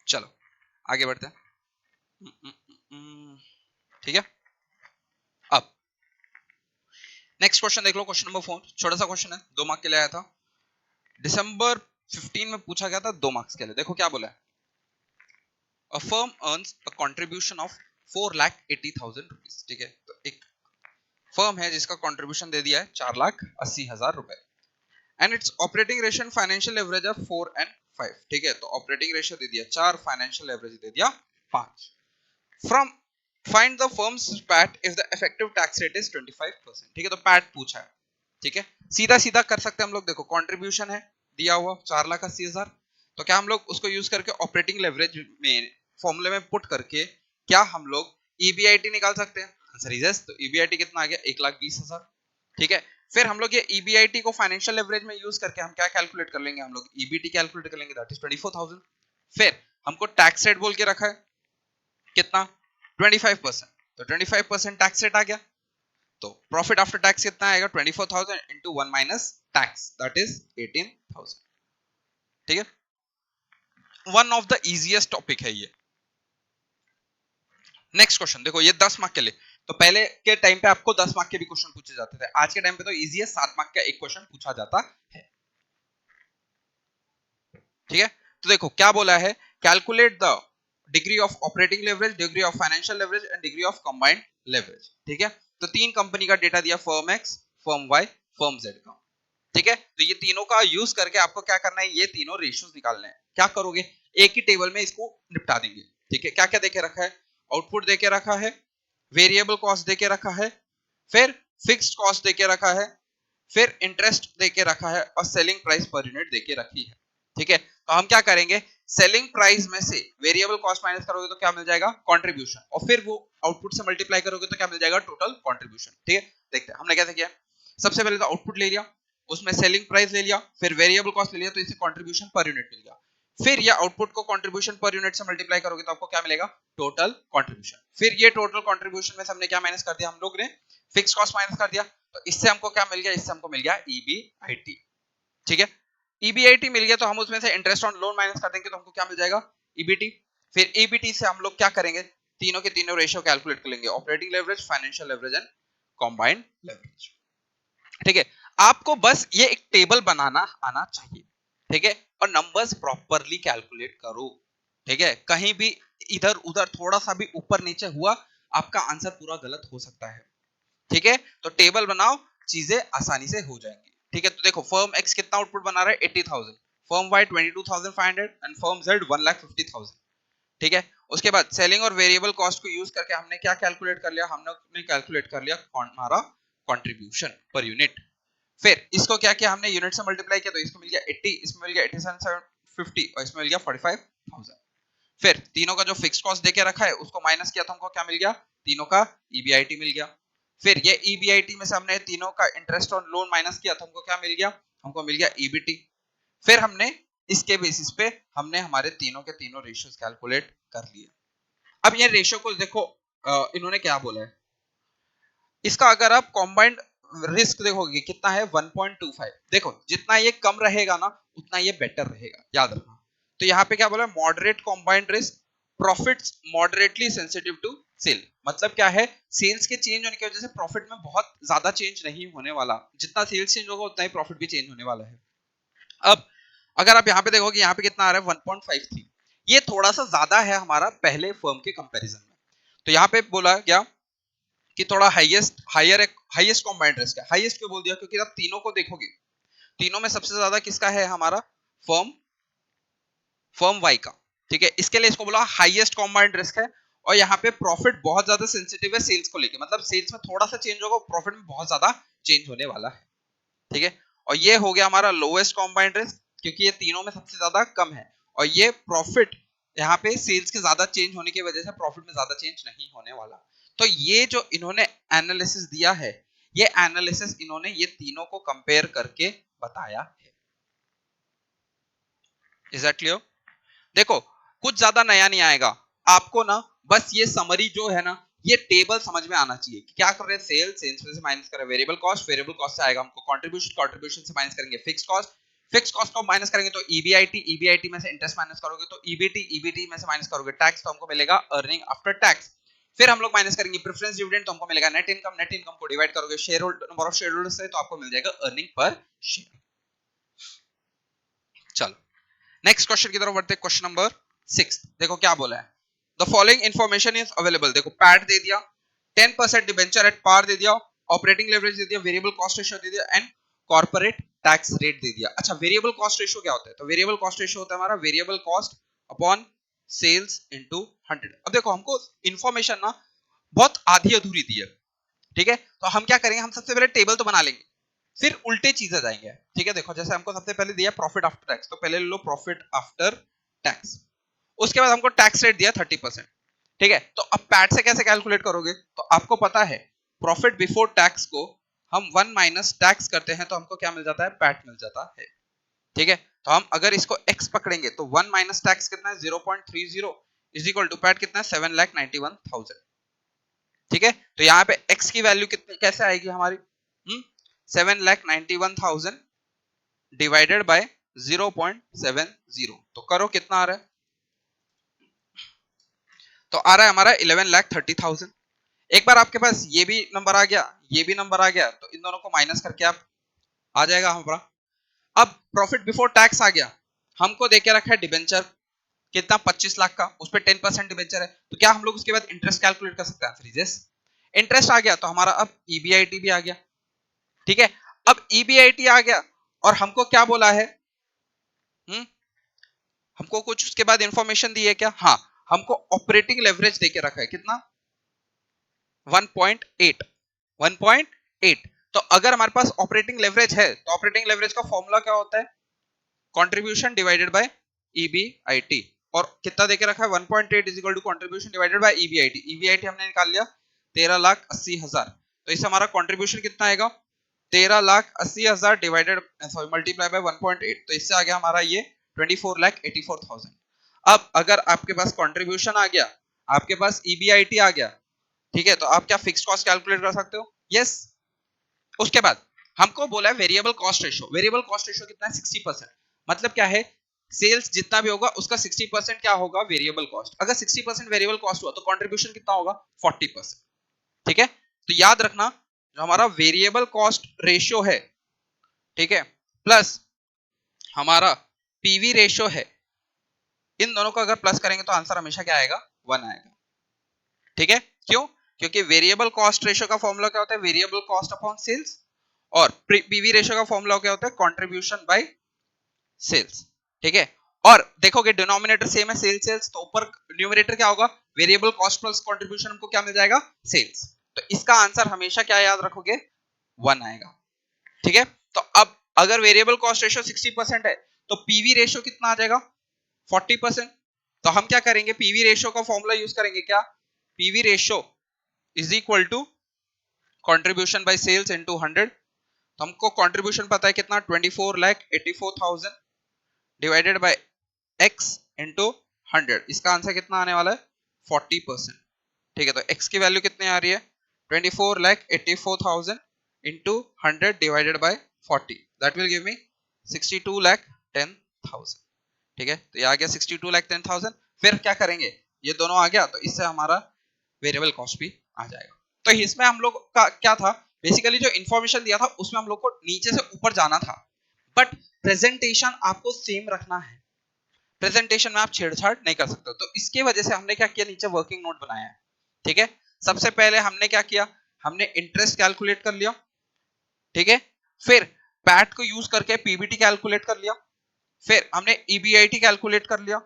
चलो आगे बढ़ते हैं। ठीक है, अब नेक्स्ट क्वेश्चन देख लो, क्वेश्चन नंबर 4, छोटा सा क्वेश्चन है, 2 मार्क के लिए आया था, दिसंबर 15 में पूछा गया था, 2 मार्क्स के लिए। देखो क्या बोला है, a firm earns a contribution of 4,80,000 rupees. ठीक है, तो एक फर्म है जिसका कंट्रीब्यूशन दे दिया है 4,80,000 रुपए, and its operating ratio and financial leverage are 4 and 5। ठीक है, तो ऑपरेटिंग रेशियो दे दिया 4, फाइनेंशियल लेवरेज दे दिया 5। From find the firms PAT if the effective tax rate is 25%। ठीक है, तो पैट पूछा है। ठीक है, सीधा सीधा कर सकते हैं हम लोग। देखो कंट्रीब्यूशन है दिया हुआ 4,80,000, तो क्या हम लोग उसको यूज करके ऑपरेटिंग लेवरेज में फॉर्मूले में पुट करके क्या हम लोग ईबीआईटी निकाल सकते हैं? Answer is yes. तो ईबीआईटी कितना आ गया? 1,20,000। ठीक है, फिर हम लोग ये ईबीआईटी को फाइनेंशियल लेवरेज में यूज करके हम क्या कैलकुलेट कर लेंगे? हम लोग ईबीटी कैलकुलेट कर लेंगे, दैट इज 24,000। फिर हमको टैक्स रेट बोल के रखा है कितना? 25%। तो 25% टैक्स रेट आ गया, तो प्रॉफिट आफ्टर टैक्स कितना आएगा? 24,000 into 1 minus tax, that is 18,000। ठीक है, one of the easiest topic है ये। नेक्स्ट क्वेश्चन देखो, ये 10 मार्क के लिए, तो पहले के टाइम पे आपको 10 मार्क के भी क्वेश्चन पूछे जाते थे, आज के टाइम पे तो इजी है, 7 मार्क का एक क्वेश्चन पूछा जाता है। ठीक है, तो देखो क्या बोला है, calculate the degree of operating leverage, degree of financial leverage and degree of combined leverage. ठीक है, तो 3 कंपनी का डेटा दिया, firm X, firm Y, firm Z का। ठीक है, तो ये तीनों का यूज करके आपको क्या करना है? ये तीनों रेशियोज निकालने हैं। क्या करोगे? एक ही टेबल में इसको निपटा देंगे। ठीक है, क्या क्या देके रखा है? आउटपुट देके रखा है, वेरिएबल कॉस्ट देके रखा है, फिर फिक्स्ड कॉस्ट देके रखा है, फिर इंटरेस्ट देके रखा है, और सेलिंग प्राइस पर यूनिट देके रखी है। ठीक है, तो हम क्या करेंगे? सेलिंग प्राइस में से वेरिएबल कॉस्ट माइनस करोगे तो क्या मिल जाएगा? कंट्रीब्यूशन, और फिर वो आउटपुट से मल्टीप्लाई करोगे तो क्या मिल जाएगा? Total contribution. ठीक है, देखते हैं हमने कैसे किया। सबसे पहले तो आउटपुट ले लिया, उसमें सेलिंग प्राइस ले लिया, फिर वेरिएबल कॉस्ट ले लिया, तो इसे कंट्रीब्यूशन पर यूनिट मिल गया। फिर ये आउटपुट को कंट्रीब्यूशन पर यूनिट से मल्टीप्लाई करोगे तो आपको क्या मिलेगा? Total contribution. फिर ये टोटल कंट्रीब्यूशन में से हमने क्या माइनस कर दिया? हम लोग ने फिक्स कॉस्ट माइनस कर दिया, तो इससे हमको क्या मिल गया? इससे हमको मिल गया ईबीआईटी। ठीक है, ईबीआईटी मिल गया, तो हम उसमें से इंटरेस्ट ऑन लोन माइनस कर देंगे तो हमको क्या मिल जाएगा? ईबीटी। फिर ईबीटी से हम लोग क्या करेंगे? तीनों के तीनों रेशियो कैलकुलेट कर लेंगे, operating leverage, financial leverage and combined leverage. ठीक है, आपको बस ये एक टेबल बनाना आना चाहिए। ठीक है, और नंबर्स प्रॉपरली कैलकुलेट करो। ठीक है, कहीं भी इधर उधर थोड़ा सा भी ऊपर नीचे हुआ, आपका आंसर पूरा गलत हो सकता है। ठीक है, तो टेबल बनाओ, चीजें आसानी से हो जाएंगी। ठीक है, तो देखो फर्म एक्स कितना आउटपुट बना रहा है? 80,000, firm Y 22,500 and firm Z 1,50,000। ठीक है, उसके बाद सेलिंग और वेरिएबल कॉस्ट को यूज करके हमने क्या कैलकुलेट कर लिया? हमने कैलकुलेट कर लिया हमारा कंट्रीब्यूशन पर यूनिट। फिर इसको क्या किया हमने? यूनिट से मल्टीप्लाई किया, तो इसको मिल गया 80, इसमें मिल गया 87,750, और इसमें मिल गया 45,000। फिर तीनों का जो फिक्स कॉस्ट देके रखा है उसको माइनस किया, तो हमको क्या मिल गया? तीनों का ईबीआईटी मिल गया। फिर ये ईबीआईटी में से हमने तीनों का इंटरेस्ट ऑन लोन माइनस किया, तो हमको क्या मिल गया? हमको मिल गया ईबीटी। फिर हमने इसके बेसिस पे हमने हमारे तीनों के तीनों रेशियोज कैलकुलेट कर लिए। अब ये रेशियो को देखो, इन्होंने क्या बोला है इसका, अगर आप कॉम्बाइंड रिस्क देखोगे कितना है? 1.25। देखो जितना ये कम रहेगा ना उतना ये बेटर रहेगा, याद रखना। तो यहाँ पे क्या बोला? Moderate combined risk, profits moderately sensitive to sale. मतलब क्या है? सेल्स के चेंज होने की वजह से प्रॉफिट में बहुत ज्यादा चेंज नहीं होने वाला, जितना सेल्स चेंज होगा उतना ही प्रॉफिट भी चेंज होने वाला है। अब अगर आप यहाँ पे देखोगे, यहाँ पे कितना आ रहा है? 1.53। ये थोड़ा सा ज्यादा है हमारा पहले फर्म के कंपैरिजन में। तो यहाँ पे बोला गया कि थोड़ा हाईएस्ट कॉम्बाइंड रिस्क है। हाईएस्ट क्यों बोल दिया? क्योंकि आप तीनों को देखोगे, तीनों में सबसे ज्यादा किसका है? हमारा फर्म फर्म वाई का। ठीक है, इसके लिए इसको बोला हाईएस्ट कॉम्बाइंड रिस्क है। और यहाँ पे प्रॉफिट बहुत ज्यादा सेंसिटिव है सेल्स को लेके, मतलब सेल्स में थोड़ा सा चेंज होगा, प्रॉफिट में बहुत ज्यादा चेंज होने वाला है। ठीक है, और ये हो गया हमारा लोएस्ट कॉम्बाइंड रिस्क, क्योंकि ये तीनों में सबसे ज्यादा कम है। और ये प्रॉफिट यहाँ पे सेल्स के ज्यादा चेंज होने की वजह से प्रॉफिट में ज्यादा चेंज नहीं होने वाला। तो ये जो इन्होंने एनालिसिस दिया है, ये एनालिसिस इन्होंने ये तीनों को कंपेयर करके बताया है। Is that clear? देखो कुछ ज्यादा नया नहीं आएगा आपको ना, बस ये समरी जो है ना, ये टेबल समझ में आना चाहिए कि क्या कर रहे हैं। सेल्स में से माइनस कर रहे हैं वेरिएबल कॉस्ट, वेरिएबल कॉस्ट से आएगा हमको कंट्रीब्यूशन, कंट्रीब्यूशन से माइनस करेंगे फिक्स कॉस्ट, फिक्स कॉस्ट को माइनस करेंगे तो ईबीआईटी, ईबीआईटी में से इंटरेस्ट माइनस करोगे तो ईबीटी, ईबीटी में से माइनस करोगे टैक्स तो हमको मिलेगा अर्निंग आफ्टर टैक्स। फिर हम लोग माइनस करेंगे प्रेफरेंस डिविडेंड तो हमको मिलेगा नेट इनकम, नेट इनकम को डिवाइड करोगे share holder number of share holders से तो आपको मिल जाएगा अर्निंग पर शेयर। चलो नेक्स्ट क्वेश्चन की तरफ बढ़ते हैं, क्वेश्चन नंबर 6। देखो क्या बोला है, the following information is available. देखो पैट दे दिया, 10% डिबेंचर एट पार दे दिया, ऑपरेटिंग लेवरेज दे दिया, वेरिएबल कॉस्ट रेशियो दे दिया एंड कॉर्पोरेट टैक्स रेट दे दिया। अच्छा वेरिएबल कॉस्ट रेशियो क्या होता है, तो वेरिएबल कॉस्ट रेशियो होता है हमारा variable cost upon sales into 100। अब देखो हमको इंफॉर्मेशन ना बहुत आधी अधूरी दी है, ठीक है, तो हम क्या करेंगे, हम सबसे पहले टेबल तो बना लेंगे, फिर उल्टे चीजें जाएंगे, ठीक है। देखो जैसे हमको सबसे पहले दिया प्रॉफिट आफ्टर टैक्स, तो पहले ले लो प्रॉफिट आफ्टर टैक्स, उसके बाद हमको टैक्स रेट दिया 30%, ठीक है। तो अब पैट से कैसे कैलकुलेट करोगे, तो आपको पता है प्रॉफिट बिफोर टैक्स को हम 1 माइनस टैक्स करते हैं तो हमको क्या मिल जाता है, पैट मिल जाता है, ठीक है। तो हम अगर इसको x पकड़ेंगे तो 1 माइनस टैक्स कितना है 0.30 इज इक्वल टू पैट कितना है 7,91,000, ठीक है। तो यहाँ पे x की वैल्यू कितनी कैसे आएगी हमारी 7,91,000 डिवाइडेड बाय 0.70, तो करो कितना आ रहा है, तो आ रहा है हमारा 11,30,000। एक बार आपके पास ये भी नंबर आ गया, ये भी नंबर आ गया, तो इन दोनों को माइनस करके आप आ जाएगा हमारा। अब प्रॉफिट बिफोर टैक्स आ गया, हमको देके रखा है डिबेंचर कितना 25 लाख का, उस पर 10% डिबेंचर है, तो क्या हम लोग उसके बाद इंटरेस्ट कैलकुलेट कर सकते हैं, आंसर इज इंटरेस्ट आ गया, तो हमारा अब ईबीआईटी भी आ गया, ठीक है। अब ईबीआईटी आ गया और हमको क्या बोला है, हमको कुछ उसके बाद इंफॉर्मेशन दी है क्या, हाँ हमको ऑपरेटिंग लेवरेज देके रखा है कितना 1.8, 1.8। तो अगर हमारे पास ऑपरेटिंग लेवरेज है तो ऑपरेटिंग लेवरेज का फॉर्मूला क्या होता है, कंट्रीब्यूशन डिवाइडेड बाय ईबीआईटी, और कितना देके रखा है 1.8 is equal to contribution divided by EBIT. EBIT हमने निकाल लिया 13,80,000, तो इससे हमारा कंट्रीब्यूशन कितना आएगा 13,80,000 डिवाइडेड सॉरी मल्टीप्लाई बाय 1.8, तो इससे आ गया हमारा ये 24,84,000। अब अगर आपके पास कंट्रीब्यूशन आ गया, आपके पास ईबीआईटी आ गया, ठीक है, तो आप क्या फिक्स्ड कॉस्ट कैलकुलेट कर सकते हो, यस। उसके बाद हमको बोला है variable cost ratio, variable cost ratio कितना है 60%, मतलब क्या है सेल्स जितना भी होगा उसका 60% क्या होगा वेरिएबल कॉस्ट, अगर 60% वेरिएबल कॉस्ट हुआ तो कंट्रीब्यूशन कितना होगा 40%, ठीक है। तो याद रखना जो हमारा वेरिएबल कॉस्ट रेशियो है, ठीक है, प्लस हमारा पीवी रेशियो है, इन दोनों को अगर प्लस करेंगे तो आंसर हमेशा क्या आएगा 1 आएगा, ठीक है। क्यों, क्योंकि वेरिएबल कॉस्ट रेशियो का फॉर्मूला क्या होता है वेरिएबल कॉस्ट अपॉन सेल्स, और पीवी रेशियो का फॉर्मूला क्या होता है कंट्रीब्यूशन बाय सेल्स, ठीक है। और देखोगे डिनोमिनेटर सेम है सेल्स सेल्स, तो ऊपर न्यूमरेटर क्या होगा वेरिएबल कॉस्ट प्लस कंट्रीब्यूशन, हमको क्या मिल जाएगा सेल्स, तो इसका आंसर हमेशा क्या याद रखोगे 1 आएगा, ठीक है। तो अब अगर वेरिएबल कॉस्ट रेशियो 60% है तो पीवी रेशियो कितना आ जाएगा 40%, तो हम क्या करेंगे पीवी रेशियो का फॉर्मूला यूज करेंगे, क्या PV ratio is equal to contribution by sales into 100, तो हमको कंट्रीब्यूशन पता है कितना 24,84,000 डिवाइडेड बाय x इंटू 100, इसका आंसर कितना आने वाला है 40%, ठीक है। तो x की वैल्यू कितनी आ रही है 24,84,000 into 100 divided by 40, that will give me 62,10,000, ठीक है। तो ये आ गया 62,10,000। फिर क्या करेंगे, ये दोनों आ गया तो इससे हमारा वेरिएबल कॉस्ट भी आ जाएगा। तो इसमें हम लोग का क्या था, बेसिकली जो इंफॉर्मेशन दिया था उसमें हम लोग को नीचे से ऊपर जाना था, बट प्रेजेंटेशन आपको सेम रखना है, प्रेजेंटेशन में आप छेड़छाड़ नहीं कर सकते, तो इसके वजह से हमने क्या किया नीचे वर्किंग नोट बनाया है, ठीक है। सबसे पहले हमने क्या किया, हमने इंटरेस्ट कैलकुलेट कर लिया, ठीक है, फिर पैट को यूज करके पीबीटी कैलकुलेट कर लिया, फिर हमने ईबीआईटी कैलकुलेट कर लिया,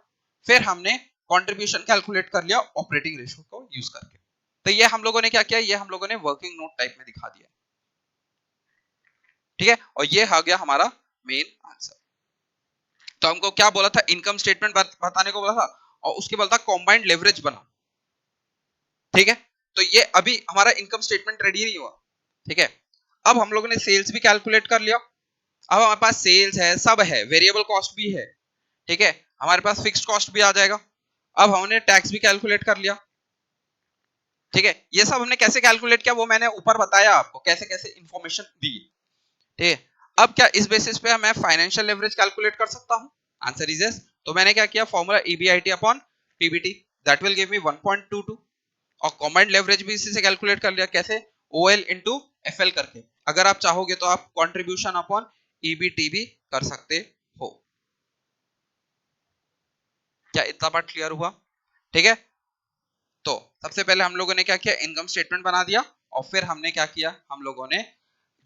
फिर हमने कंट्रीब्यूशन कैलकुलेट कर लिया ऑपरेटिंग रेशियो को यूज करके। तो ये हम लोगों ने क्या किया, ये हम लोगों ने वर्किंग नोट टाइप में दिखा दिया, ठीक है, और ये आ गया हमारा मेन आंसर। तो हमको क्या बोला था इनकम स्टेटमेंट बताने को बोला था, और उसके बोला था कॉम्बाइंड लेवरेज बना, ठीक है। तो ये अभी हमारा इनकम स्टेटमेंट रेडी नहीं हुआ, ठीक है। अब हम लोगों ने सेल्स भी कैलकुलेट कर लिया, अब हमारे पास सेल्स है सब है वेरिएबल कॉस्ट भी है, ठीक है, हमारे पास फिक्स्ड कॉस्ट भी आ जाएगा। अब हमने टैक्स भी कैलकुलेट कर लिया, ठीक है। ये सब हमने कैसे कैलकुलेट किया वो मैंने ऊपर बताया आपको कैसे कैसे इंफॉर्मेशन दी, ठीक है। अब क्या इस बेसिस पे मैं फाइनेंशियल लेवरेज कैलकुलेट कर सकता हूं? Answer is yes. तो मैंने क्या किया, formula EBIT upon PBT, that will give me 1.22, और कॉम्बाइंड लेवरेज भी इसी से कैलकुलेट कर लिया, कैसे, OL इंटू FL करके। अगर आप चाहोगे तो आप कंट्रीब्यूशन अपॉन EBT भी कर सकते हो। क्या इतना पार्ट क्लियर हुआ? ठीक है, तो सबसे पहले हम लोगों ने क्या किया, इनकम स्टेटमेंट बना दिया, और फिर हमने क्या किया, हम लोगों ने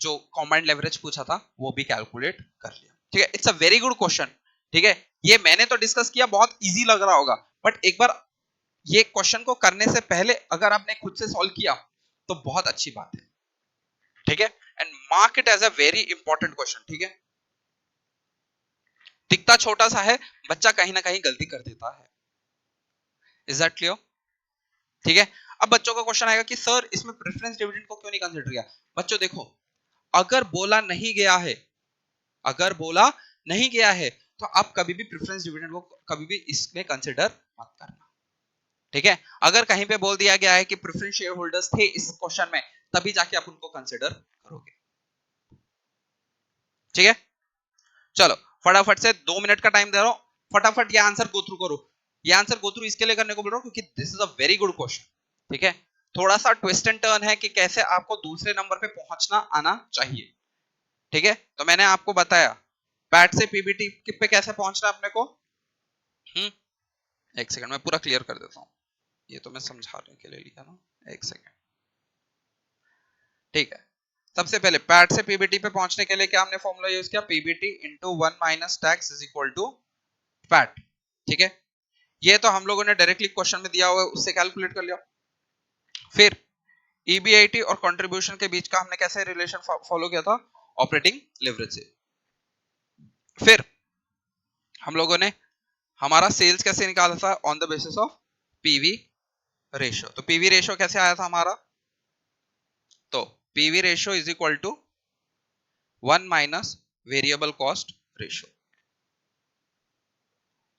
जो कॉम्बाइंड लेवरेज पूछा था वो भी कैलकुलेट कर लिया। ठीक है, it's a very good question. ठीक है, ये मैंने तो डिस्कस किया, बहुत इजी लग रहा होगा, बट एक बार ये क्वेश्चन को करने से पहले अगर आपने खुद से सॉल्व किया तो बहुत अच्छी बात है। ठीक है, and mark it as a very important question. ठीक है, दिखता छोटा सा है, बच्चा कहीं ना कहीं गलती कर देता है। Is that clear? ठीक है, अब बच्चों का क्वेश्चन आएगा कि सर इसमें प्रेफरेंस डिविडेंड को क्यों नहीं कंसीडर किया? बच्चों देखो, अगर बोला नहीं गया है, अगर बोला नहीं गया है तो आप कभी भी प्रेफरेंस डिविडेंड को कभी भी इसमें कंसीडर मत करना। ठीक है, अगर कहीं पे बोल दिया गया है कि प्रेफरेंस शेयर होल्डर्स थे इस क्वेश्चन में, तभी जाके आप उनको कंसीडर करोगे। ठीक है, चलो फटाफट से 2 मिनट का टाइम दे रहा हूं, फटाफट ये आंसर गो थ्रू करो। ये आंसर गो थ्रू इसके लिए करने को बोल रहा हूं क्योंकि this is a very good question. ठीक है, थोड़ा सा ट्विस्ट एंड टर्न है कि कैसे आपको दूसरे नंबर पे पहुंचना आना चाहिए। ठीक है, तो मैंने आपको बताया पैट से PBT पे कैसे पहुंचना है अपने को। एक सेकंड मैं पूरा क्लियर कर देता हूँ, ये तो मैं समझाने के लिए लिया ना, एक सेकंड। ठीक है, सबसे पहले पैट से PBT पे पहुंचने के लिए क्या हमने फॉर्मूला यूज किया, PBT into 1 minus tax is equal to PAT. ठीक है, ये तो हम लोगों ने डायरेक्टली क्वेश्चन में दिया हुआ है उससे कैलकुलेट कर लिया। फिर EBIT और कंट्रीब्यूशन के बीच का हमने कैसे रिलेशन फॉलो किया था, ऑपरेटिंग लेवरेज से। फिर हम लोगों ने हमारा सेल्स कैसे निकाला था, on the basis of PV ratio. तो PV रेशियो कैसे आया था हमारा, तो PV ratio is equal to 1 minus variable cost ratio.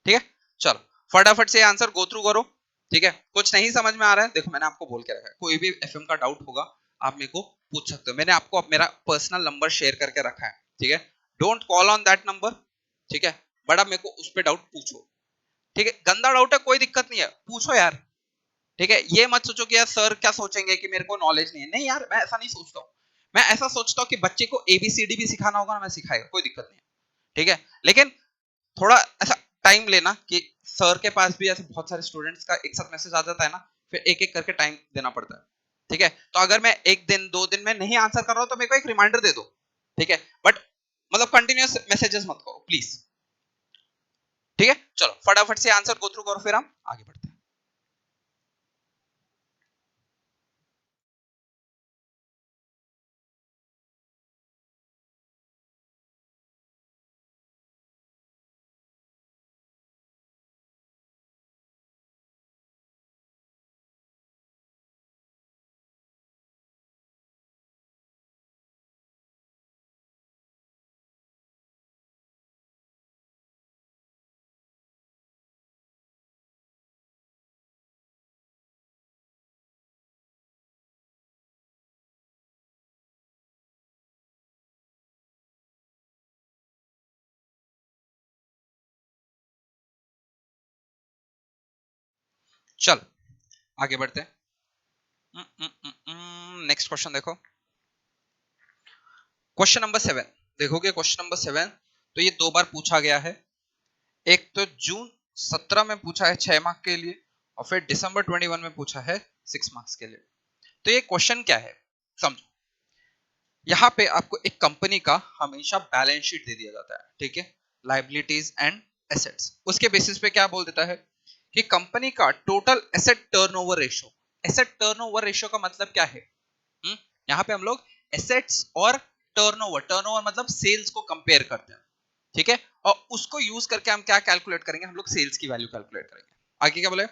ठीक है, चलो फटाफट से आंसर गो थ्रू करो। ठीक है, कुछ नहीं समझ में आ रहा है, देखो मैंने आपको बोल के रखा है, कोई भी FM का डाउट होगा आप मेरे को पूछ सकते हो। मैंने आपको मेरा पर्सनल नंबर शेयर करके रखा है। ठीक है, don't call on that number. ठीक है, बड़ा मेरे को उस पर डाउट पूछो। ठीक है, गंदा डाउट है कोई दिक्कत नहीं है, पूछो यार। ठीक है, ये मत सोचो कि यार सर क्या सोचेंगे कि मेरे को नॉलेज नहीं है। नहीं यार, मैं ऐसा नहीं सोचता हूँ। मैं ऐसा सोचता हूँ कि बच्चे को ABCD भी सिखाना होगा ना, मैं सिखाएगा, कोई दिक्कत नहीं है। ठीक है, लेकिन थोड़ा ऐसा टाइम लेना कि सर के पास भी ऐसे बहुत सारे स्टूडेंट्स का एक साथ मैसेज आ जाता है ना, फिर एक एक करके टाइम देना पड़ता है। ठीक है, तो अगर मैं 1 दिन 2 दिन में नहीं आंसर कर रहा हूं तो मेरे को एक रिमाइंडर दे दो। ठीक है, बट मतलब कंटिन्यूअस मैसेजेस मत करो प्लीज। ठीक है, चलो फटाफट से आंसर गो थ्रू करो, फिर हम आगे बढ़ते हैं। चल आगे बढ़ते हैं। नेक्स्ट क्वेश्चन देखो, क्वेश्चन नंबर 7। देखोगे क्वेश्चन नंबर 7, तो ये 2 बार पूछा गया है। एक तो जून 17 में पूछा है 6 मार्क के लिए, और फिर दिसंबर 21 में पूछा है 6 मार्क्स के लिए। तो ये क्वेश्चन क्या है समझो, यहाँ पे आपको एक कंपनी का हमेशा बैलेंस शीट दे दिया जाता है। ठीक है, लाइबिलिटीज एंड एसेट्स, उसके बेसिस पे क्या बोल देता है कि कंपनी का total asset turnover ratio. Asset turnover ratio का मतलब क्या है, यहाँ पे हम लोग एसेट्स और टर्नओवर, टर्नओवर मतलब सेल्स को कंपेयर करते हैं। ठीक है, और उसको यूज करके हम क्या कैलकुलेट करेंगे, हम लोग सेल्स की वैल्यू कैलकुलेट करेंगे। आगे क्या बोले,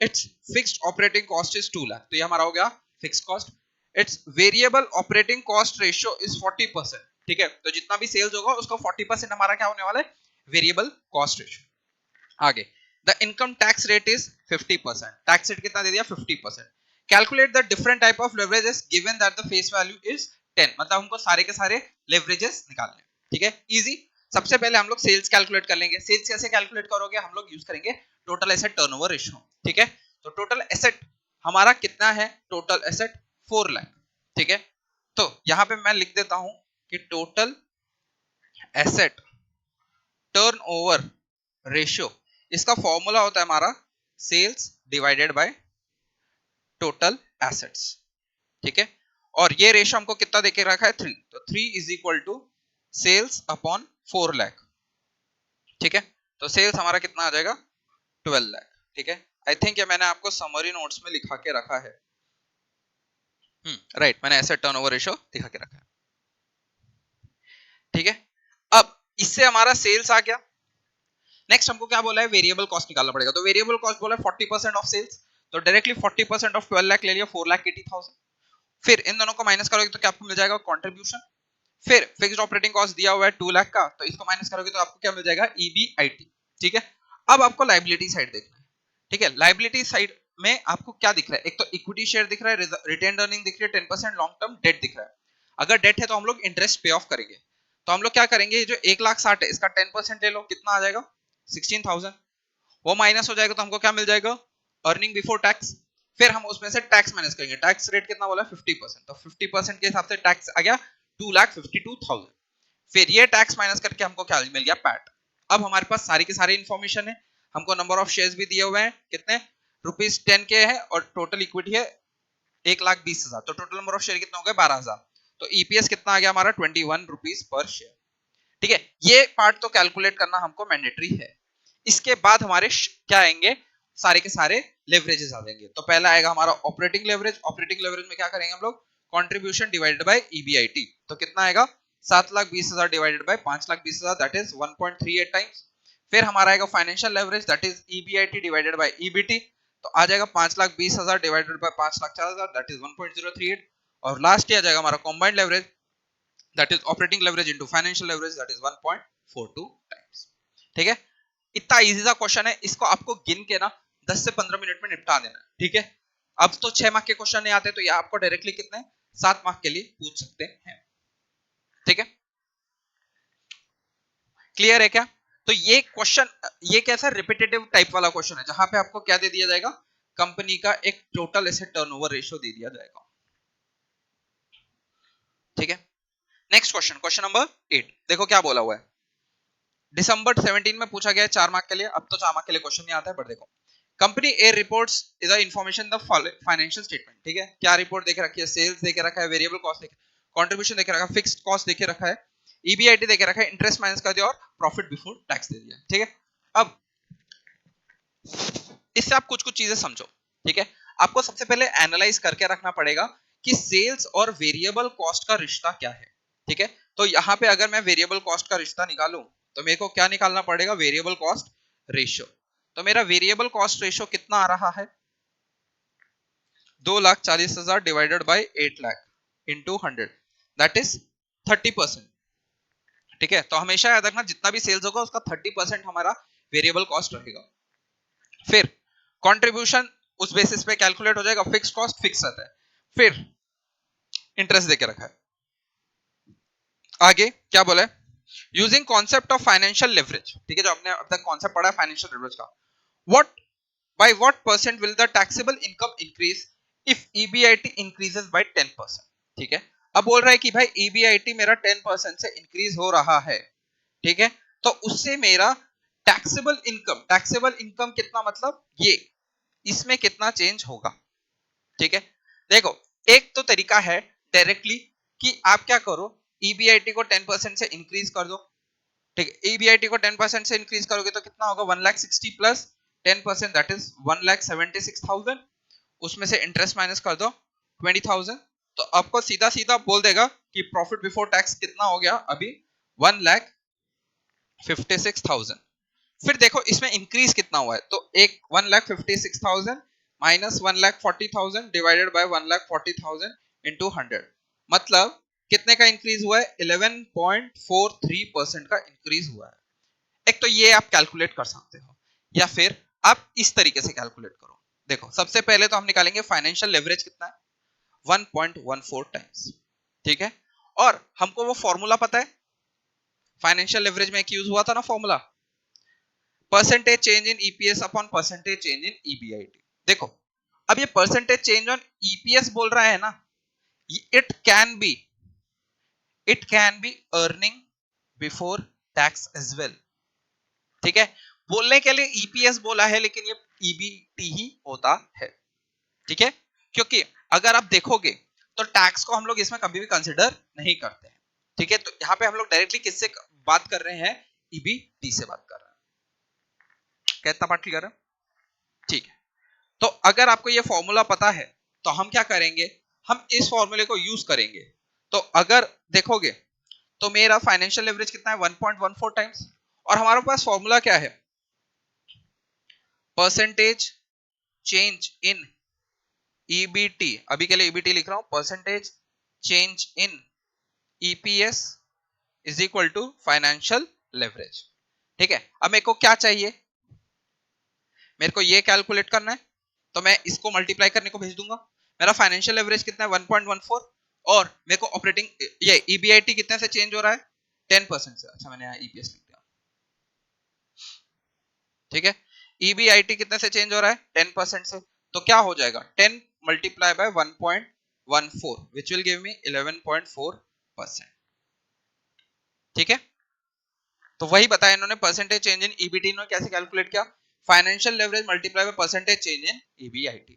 it's fixed operating cost is 2 lakh, तो ये हमारा हो गया fixed cost. It's variable operating cost ratio is 40%। ठीक है, तो जितना भी सेल्स होगा उसका 40% हमारा क्या होने वाला है, वेरिएबल कॉस्ट रेशियो। आगे the income tax rate is 50%, tax rate कितना दे दिया, 50%। Calculate the different type of leverages given that the face value is 10, मतलब हमको सारे के सारे लेवरेजेस निकालने। ठीक है, इजी। सबसे पहले हम लोग सेल्स कैलकुलेट कर लेंगे। सेल्स कैसे कैलकुलेट करोगे, हम लोग यूज करेंगे टोटल एसेट टर्नओवर रेशियो। ठीक है, तो टोटल एसेट हमारा कितना है, टोटल एसेट 4 लाख। ठीक है, तो यहां पे मैं लिख देता हूं कि टोटल एसेट टर्नओवर रेशियो, इसका फॉर्मूला होता है हमारा sales divided by total assets. ठीक है, और ये रेशियो हमको कितना देके रखा है, 3। तो 3 is equal to sales upon 4 lakh. ठीक है, तो सेल्स हमारा कितना आ जाएगा, 12 लाख। ठीक है, आई थिंक ये मैंने आपको समरी नोट्स में लिखा के रखा है। राइट, मैंने एसेट टर्नओवर रेशियो दिखा के रखा है। ठीक है, अब इससे हमारा सेल्स आ गया। नेक्स्ट हमको क्या बोला है, वेरिएबल कॉस्ट निकालना पड़ेगा। तो वेरिएबल कॉस्ट बोला है 40% ऑफ सेल्स, तो डायरेक्टली 40% ऑफ 12 लाख ले लिया, 4,80,000। फिर इन दोनों को माइनस करोगे तो क्या आपको मिल जाएगा, कंट्रीब्यूशन। फिर फिक्स्ड ऑपरेटिंग कॉस्ट दिया हुआ है 2 लाख का, तो इसको माइनस करोगे तो आपको क्या मिल जाएगा, ईबीआईटी। ठीक है, अब आपको लायबिलिटी साइड देखना है। ठीक है, लायबिलिटी साइड में आपको क्या दिख रहा है, एक तो इक्विटी शेयर दिख रहा है, रिटेन अर्निंग दिख रही है 10%, लॉन्ग टर्म डेट दिख रहा है। अगर डेट है तो हम लोग इंटरेस्ट पे ऑफ करेंगे। तो हम लोग क्या करेंगे, जो 1,60,000 है इसका 10% ले लो, कितना आ जाएगा, 16,000। वो माइनस हो जाएगा तो हमको क्या मिल जाएगा, अर्निंग बिफोर टैक्स। फिर हम उसमें से टैक्स माइनस करेंगे। टैक्स रेट कितना बोला, 50%। तो 50% के हिसाब से टैक्स आ गया 2,52,000। फिर ये टैक्स माइनस करके हमको क्या मिल गया, पैट। अब हमारे पास सारी की सारी इंफॉर्मेशन है। हमको नंबर ऑफ शेयर्स भी दिए हुए हैं, कितने, ₹10 के है, और टोटल इक्विटी है 1,20,000। तो टोटल नंबर ऑफ शेयर कितना हो गया, 12,000। तो ईपीएस कितना आ गया हमारा, ₹21 पर शेयर। ठीक है, ये पार्ट तो कैलकुलेट करना हमको मैंडेटरी है। इसके बाद हमारे क्या आएंगे, सारे के सारे लेवरेजेस आ जाएंगे। तो पहला आएगा हमारा ऑपरेटिंग लेवरेज। ऑपरेटिंग लेवरेज में क्या करेंगे हम लोग, कंट्रीब्यूशन डिवाइडेड बाय ईबीआईटी। तो कितना आएगा, 7,20,000 divided by 5,20,000, that is 1.38 times. फिर हमारा आएगा financial leverage, that is EBIT divided by EBT. तो आ जाएगा 5,20,000 डिवाइडेड बाय 5,04,000, दैट इज 1.038। और लास्ट आ जाएगा हमारा combined leverage, that is operating leverage into financial leverage, that is 1.42 times. ठीक है, इतना इजी सा क्वेश्चन है, इसको आपको गिन के ना 10 से 15 मिनट में निपटा देना है। ठीक है, अब तो 6 मार्क के क्वेश्चन नहीं आते, तो ये आपको डायरेक्टली कितने 7 मार्क के लिए पूछ सकते हैं। ठीक है, क्लियर है क्या। तो ये क्वेश्चन, ये कैसा रिपीटेटिव टाइप वाला क्वेश्चन है, जहां पे आपको क्या दे दिया जाएगा, कंपनी का एक टोटल एसेट टर्नओवर रेशियो दे दिया जाएगा। ठीक है, नेक्स्ट क्वेश्चन, क्वेश्चन नंबर 8। देखो क्या बोला हुआ है, दिसंबर 17 में पूछा गया है 4 मार्क के लिए। अब तो 4 मार्क के लिए क्वेश्चन नहीं आता है, पर देखो, company A reports is the information the financial statement. ठीक है, क्या रिपोर्ट देखे रखी है, सेल्स देखे रखा है, वेरिएबल कॉस्ट देखे, कंट्रीब्यूशन देखे रखा है, फिक्स्ड कॉस्ट देखे रखा है, ईबीआईटी देखे रखा है, इंटरेस्ट माइनस कर दिया, और प्रॉफिट बिफोर टैक्स दे दिया। ठीक है, अब इससे आप कुछ कुछ चीजें समझो। ठीक है, आपको सबसे पहले एनालाइज करके रखना पड़ेगा कि सेल्स और वेरिएबल कॉस्ट का रिश्ता क्या है। ठीक है, तो यहां पे अगर मैं वेरिएबल कॉस्ट का रिश्ता निकालूं तो मेरे को क्या निकालना पड़ेगा, वेरिएबल कॉस्ट रेशियो। तो मेरा वेरिएबल कॉस्ट रेशियो कितना आ रहा है, 2,40,000 divided by 8 lakh into 100, that is 30%। ठीक है, तो हमेशा याद रखना जितना भी सेल्स होगा उसका 30% हमारा वेरिएबल कॉस्ट रहेगा। फिर कंट्रीब्यूशन उस बेसिस पे कैलकुलेट हो जाएगा, फिक्स कॉस्ट फिक्स रहता है। फिर इंटरेस्ट देके रखा है। आगे क्या बोला है, using concept of financial leverage. ठीक है, जो आपने अब तक कॉन्सेप्ट पढ़ा है फाइनेंशियल लेवरेज का, what by what percent will the taxable income increase if EBIT increases by 10%। ठीक है, अब बोल रहा है कि भाई EBIT मेरा 10% से इंक्रीज हो रहा है। ठीक है, तो उससे मेरा टैक्सेबल इनकम कितना, मतलब ये इसमें कितना चेंज होगा। ठीक है, देखो, एक तो तरीका है डायरेक्टली कि आप क्या करो, EBIT को 10% से इंक्रीज कर दो। ठीक है, EBIT को 10% से इंक्रीज करोगे तो कितना होगा, 1,60,000 प्लस 10%, दैट इज 1,76,000। उसमें से इंटरेस्ट माइनस कर दो 20,000, तो आपको सीधा सीधा बोल देगा कि प्रॉफिट बिफोर टैक्स कितना हो गया अभी, 1,56,000। फिर देखो इसमें इंक्रीज कितना हुआ है, तो एक 1,56,000 माइनस 1,40,000 डिवाइडेड बाय 1,40,000 इंटू 100, मतलब कितने का इंक्रीज हुआ है, 11.43% का इंक्रीज हुआ है। एक तो ये आप कैलकुलेट कर सकते हो, या फिर आप इस तरीके से कैलकुलेट करो। देखो सबसे पहले तो हम निकालेंगे फाइनेंशियल लेवरेज कितना है, 1.14 टाइम्स। ठीक है, और हमको वो फॉर्मूला पता है, फाइनेंशियल लेवरेज में एक यूज हुआ था ना formula, percentage change in EPS upon percentage change in EBIT. देखो अब ये परसेंटेज चेंज ऑन ईपीएस बोल रहा है ना, it can be earning before tax as well. ठीक है, बोलने के लिए ईपीएस बोला है लेकिन ये ईबीटी ही होता है। ठीक है, क्योंकि अगर आप देखोगे तो टैक्स को हम लोग इसमें कभी भी कंसिडर नहीं करते हैं। ठीक है, तो यहाँ पे हम लोग डायरेक्टली किससे बात कर रहे हैं, ईबीटी से बात कर रहे हैं। कितना पार्ट क्लियर है? ठीक है, तो अगर आपको ये फॉर्मूला पता है तो हम क्या करेंगे, हम इस फॉर्मूले को यूज करेंगे। तो अगर देखोगे तो मेरा फाइनेंशियल लेवरेज कितना है, 1.14 टाइम्स, और हमारे पास फॉर्मूला क्या है, परसेंटेज चेंज इन ईबीटी, अभी के लिए ईबीटी लिख रहा हूं, percentage change in EPS is equal to financial leverage. ठीक है, अब मेरे को क्या चाहिए, मेरे को ये कैलकुलेट करना है, तो मैं इसको मल्टीप्लाई करने को भेज दूंगा। मेरा फाइनेंशियल लेवरेज कितना है, 1.14, और मेरे को ऑपरेटिंग ये ईबीआईटी कितने से चेंज हो रहा है, 10% से। अच्छा मैंने यहाँ ईपीएस लिख दिया। ठीक है, ईबीआईटी कितने से चेंज हो रहा है, 10% से, तो क्या हो जाएगा, 10 multiply by 1.14 which will give me 11.4%। ठीक है, तो वही बताया इन्होंने, परसेंटेज चेंज इन ईबीटी ने कैसे कैलकुलेट किया, financial leverage multiply by percentage change in EBIT.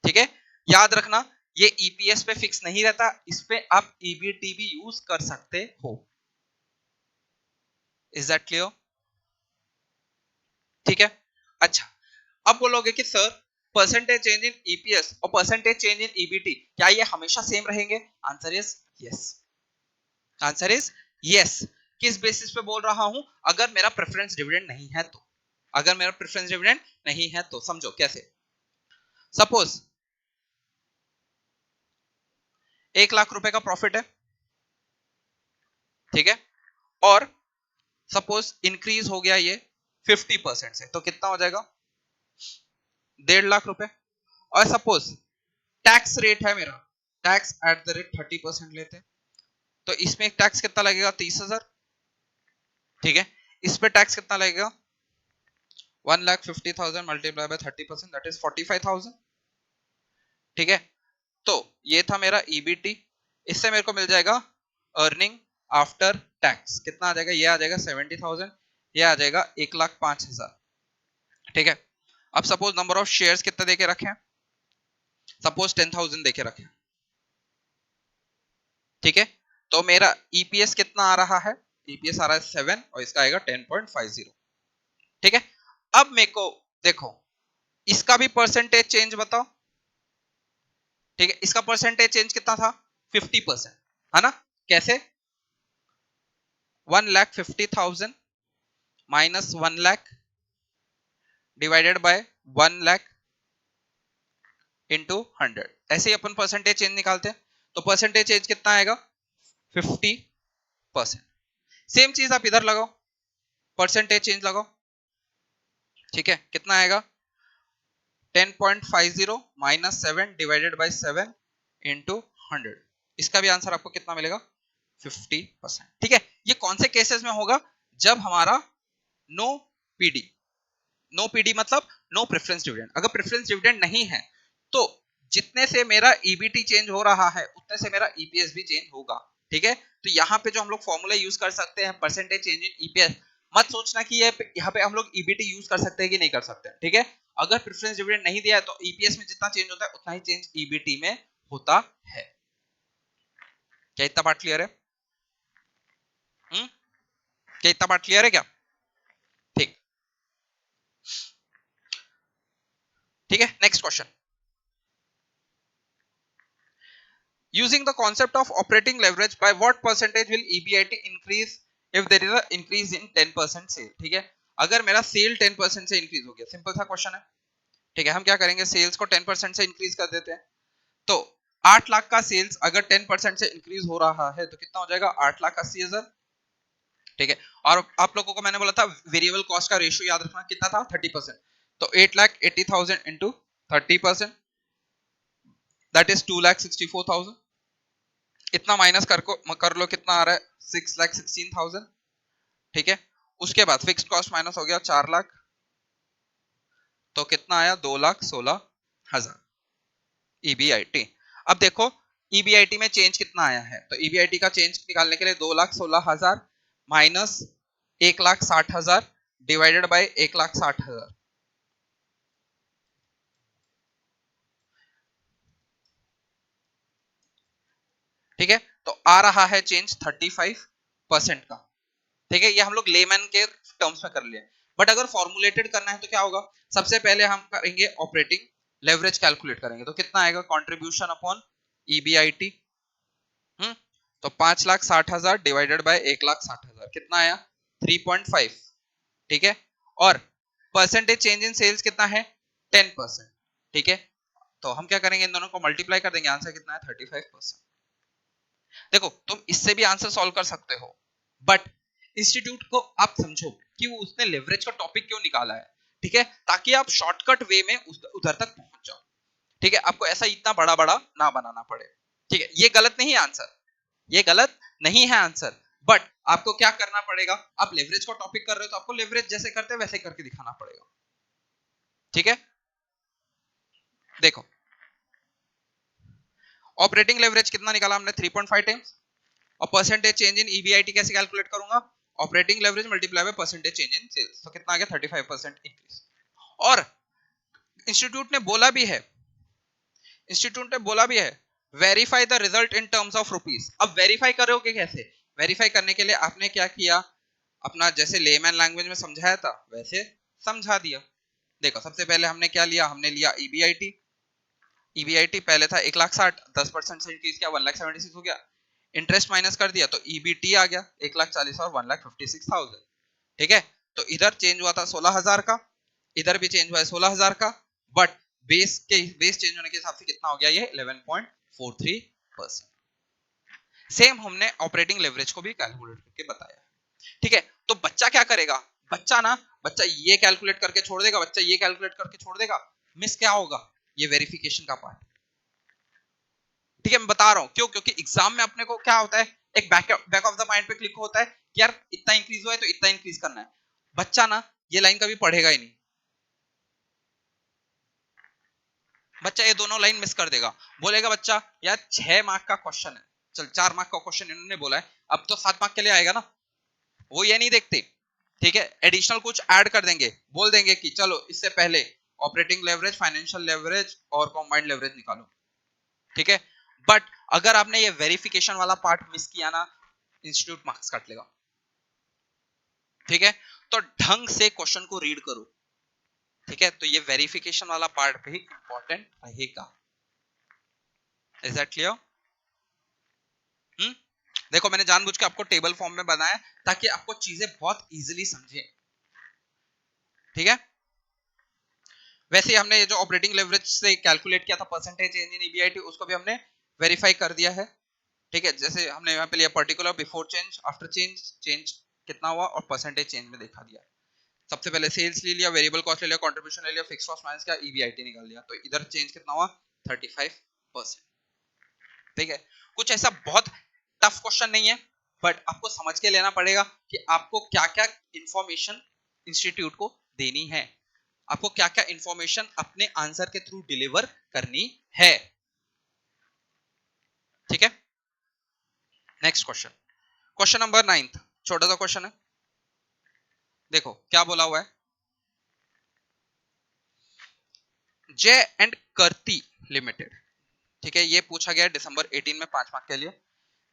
ठीक है, याद रखना ये ईपीएस पे फिक्स नहीं रहता, इस पे आप ईबीटी भी यूज कर सकते हो। Is that clear? ठीक है, अच्छा अब बोलोगे कि sir percentage change in EPS और परसेंटेज चेंज इन ईबीटी क्या ये हमेशा सेम रहेंगे? Answer is yes, answer is yes. किस बेसिस पे बोल रहा हूं, अगर मेरा प्रेफरेंस डिविडेंड नहीं है तो, अगर मेरा प्रेफरेंस डिविडेंड नहीं है तो समझो कैसे, सपोज 1 लाख रुपए का प्रॉफिट है, ठीक है, और सपोज इंक्रीज हो गया ये 50% से, तो कितना हो जाएगा, 1.5 लाख रुपए। और सपोज टैक्स रेट है मेरा, टैक्स एट द रेट 30% लेते हैं, तो इसमें टैक्स कितना लगेगा, 30,000। ठीक है, इस पे टैक्स कितना लगेगा, 1,50,000 मल्टीप्लाई बाय 30%, दैट इज 45,000। ठीक है, तो ये था मेरा ईबीटी, इससे मेरे को मिल जाएगा अर्निंग आफ्टर टैक्स, कितना आ जाएगा, ये आ जाएगा 70,000, ये आ जाएगा 1,05,000। ठीक है, अब सपोज नंबर ऑफ शेयर्स कितने देके रखे हैं, सपोज 10,000 देके रखे हैं। ठीक है, तो मेरा ईपीएस कितना आ रहा है, ईपीएस आ रहा है 7 और इसका आएगा 10.50। ठीक है, अब मेरे को देखो इसका भी परसेंटेज चेंज बताओ। ठीक है, इसका परसेंटेज चेंज कितना था, 50%, है ना, कैसे, 1,50,000 minus 1 lakh divided by 1 lakh into 100, ऐसे ही अपन परसेंटेज चेंज निकालते हैं, तो परसेंटेज चेंज कितना आएगा, 50%। सेम चीज आप इधर लगाओ, परसेंटेज चेंज लगाओ। ठीक है, कितना आएगा, 10.50 माइनस 7 डिवाइडेड बाय 7 इंटू 100, इसका भी आंसर आपको कितना मिलेगा, 50%। ठीक है, ये कौन से केसेस में होगा, जब हमारा नो पीडी, नो पीडी मतलब नो प्रेफरेंस डिविडेंड, अगर प्रेफरेंस डिविडेंड नहीं है तो जितने से मेरा ईबीटी चेंज हो रहा है उतने से मेरा ईपीएस भी चेंज होगा। ठीक है, तो यहाँ पे जो हम लोग फॉर्मूला यूज कर सकते हैं, परसेंटेज चेंज इन ईपीएस, मत सोचना कि ये यहाँ पे हम लोग ईबीटी यूज कर सकते हैं कि नहीं कर सकते। ठीक है, अगर प्रेफरेंस डिविडेंड नहीं दिया है तो ईपीएस में जितना चेंज होता है उतना ही चेंज ईबीटी में होता है। क्या इतना पार्ट क्लियर है? क्या इतना पार्ट क्लियर है क्या? ठीक, ठीक है, next question. Using the concept of operating leverage, by what percentage will EBIT increase if there is a increase in 10% sale? ठीक है, अगर मेरा सेल 10% से इंक्रीज हो गया, सिंपल सा क्वेश्चन है। ठीक है, हम क्या करेंगे, सेल्स को 10% से इंक्रीज कर देते हैं, तो 8 लाख का सेल्स अगर 10% से इंक्रीज हो रहा है तो कितना हो जाएगा, 8,80,000। ठीक है, और आप लोगों को मैंने बोला था वेरिएबल कॉस्ट का रेशियो याद रखना, कितना था, 30%, तो 8,80,000 इंटू 30%, दैट इज 2,64,000। इतना माइनस कर लो, कितना आ रहा है, 6,16,000। ठीक है। उसके बाद फिक्स्ड कॉस्ट माइनस हो गया 4 लाख, तो कितना आया 2,16,000 ईबीआईटी। अब देखो ईबीआईटी में चेंज कितना आया है, तो ईबीआईटी का चेंज निकालने के लिए 2,16,000 माइनस 1,60,000 डिवाइडेड बाय 1,60,000, ठीक है। तो आ रहा है चेंज 35% का, ठीक है। ये हम लोग लेमैन के टर्म्स में कर लिए, बट अगर फॉर्मुलेटेड करना है तो क्या होगा, सबसे पहले हम करेंगे ऑपरेटिंग लेवरेज कैलकुलेट करेंगे, तो कितना आएगा कंट्रीब्यूशन अपॉन ईबीआईटी। तो 5,60,000 डिवाइडेड बाय 1,60,000 कितना आया 3.5, ठीक है। और परसेंटेज चेंज इन सेल्स कितना है 10%, ठीक है। तो हम क्या करेंगे, इन दोनों को मल्टीप्लाई कर देंगे, आंसर कितना है 35%। देखो तुम इससे भी आंसर सॉल्व कर सकते हो, बट इंस्टीट्यूट को आप समझो कि वो उसने लेवरेज का टॉपिक क्यों निकाला है, ठीक है, ताकि आप शॉर्टकट वे में उधर तक पहुंच जाओ, ठीक है। आपको ऐसा इतना बड़ा बड़ा ना बनाना पड़े, ठीक है। ये गलत नहीं है आंसर, ये गलत नहीं है आंसर, बट आपको क्या करना पड़ेगा, आप लेवरेज का टॉपिक कर रहे हो तो आपको लेवरेज जैसे करते हैं वैसे करके दिखाना पड़ेगा, ठीक है। देखो ऑपरेटिंग लेवरेज कितना निकाला हमने 3.5 टाइम्स, और परसेंटेज चेंज इन ईबीआईटी कैसे कैलकुलेट करूंगा, operating leverage multiply by percentage change in sales, तो कितना आ गया 35% इंक्रीज। और इंस्टीट्यूट ने बोला भी है, इंस्टीट्यूट ने बोला भी है verify the result in terms of rupees. अब वेरीफाई करोगे कैसे, वेरीफाई करने के लिए आपने क्या किया, अपना जैसे लेमैन लैंग्वेज में समझाया था वैसे समझा दिया। देखो सबसे पहले हमने क्या लिया, हमने लिया ईबीआईटी, ईबीआईटी पहले था 1,60,000, 10% से इंक्रीज किया 1,76,000 हो गया, इंटरेस्ट माइनस कर दिया तो ईबीटी आ गया 1,40,000 और 1,56,000, ठीक है। तो इधर चेंज हुआ था 16,000 का, इधर भी चेंज हुआ है 16,000 का, बट बेस चेंज होने के हिसाब से कितना हो गया ये 11.43%। सेम हमने ऑपरेटिंग लेवरेज को भी कैलकुलेट करके बताया, ठीक है। तो बच्चा क्या करेगा, बच्चा ये कैलकुलेट करके छोड़ देगा, बच्चा ये कैलकुलेट करके छोड़ देगा, मिस क्या होगा, ये वेरिफिकेशन का पार्ट, ठीक है। मैं बता रहा हूं क्यों, क्योंकि एग्जाम में अपने को क्या होता है, एक बैक ऑफ द माइंड पे क्लिक होता है कि यार इतना इंक्रीज हुआ है तो इतना इंक्रीज करना है, बच्चा ना ये लाइन कभी पढ़ेगा ही नहीं, बच्चा ये दोनों लाइन मिस कर देगा, बोलेगा बच्चा यार 6 मार्क का क्वेश्चन है, चल 4 मार्क का क्वेश्चन इन्होंने बोला है, अब तो 7 मार्क के लिए आएगा ना, वो ये नहीं देखते, ठीक है। एडिशनल कुछ ऐड कर देंगे, बोल देंगे कि चलो इससे पहले ऑपरेटिंग लेवरेज, फाइनेंशियल लेवरेज और कॉम्बाइंड लेवरेज निकालो, ठीक है। बट अगर आपने ये वेरिफिकेशन वाला पार्ट मिस किया ना, इंस्टीट्यूट मार्क्स काट लेगा, ठीक है। तो ढंग से क्वेश्चन को रीड करो, ठीक है। तो ये वेरिफिकेशन वाला पार्ट भी इंपॉर्टेंट रहेगा, इज दैट क्लियर? देखो मैंने जानबूझ के आपको टेबल फॉर्म में बनाया ताकि आपको चीजें बहुत इजीली समझे, ठीक है। वैसे हमने ये जो ऑपरेटिंग लेवरेज से कैलकुलेट किया था परसेंटेज चेंज इन ईबीआईटी, उसको भी हमने वेरीफाई कर दिया है, ठीक है। जैसे हमने यहाँ पे लिया particular, before change, after change, change कितना हुआ और परसेंटेज चेंज में दिखा दिया। सबसे पहले सेल्स ले लिया, वेरिएबल कॉस्ट ले लिया, कंट्रीब्यूशन ले लिया, फिक्स कॉस्ट माइनस किया, ईबीआईटी निकाल लिया, तो इधर चेंज कितना हुआ 35%, ठीक है। कुछ ऐसा बहुत टफ क्वेश्चन नहीं है, बट आपको समझ के लेना पड़ेगा कि आपको क्या क्या इंफॉर्मेशन इंस्टीट्यूट को देनी है, आपको क्या क्या इंफॉर्मेशन अपने आंसर के थ्रू डिलीवर करनी है, ठीक है। नेक्स्ट क्वेश्चन, क्वेश्चन नंबर 9, छोटा सा क्वेश्चन है, देखो क्या बोला हुआ है, जय एंड करती लिमिटेड, ठीक है। ये पूछा गया दिसंबर 18 में 5 मार्क के लिए।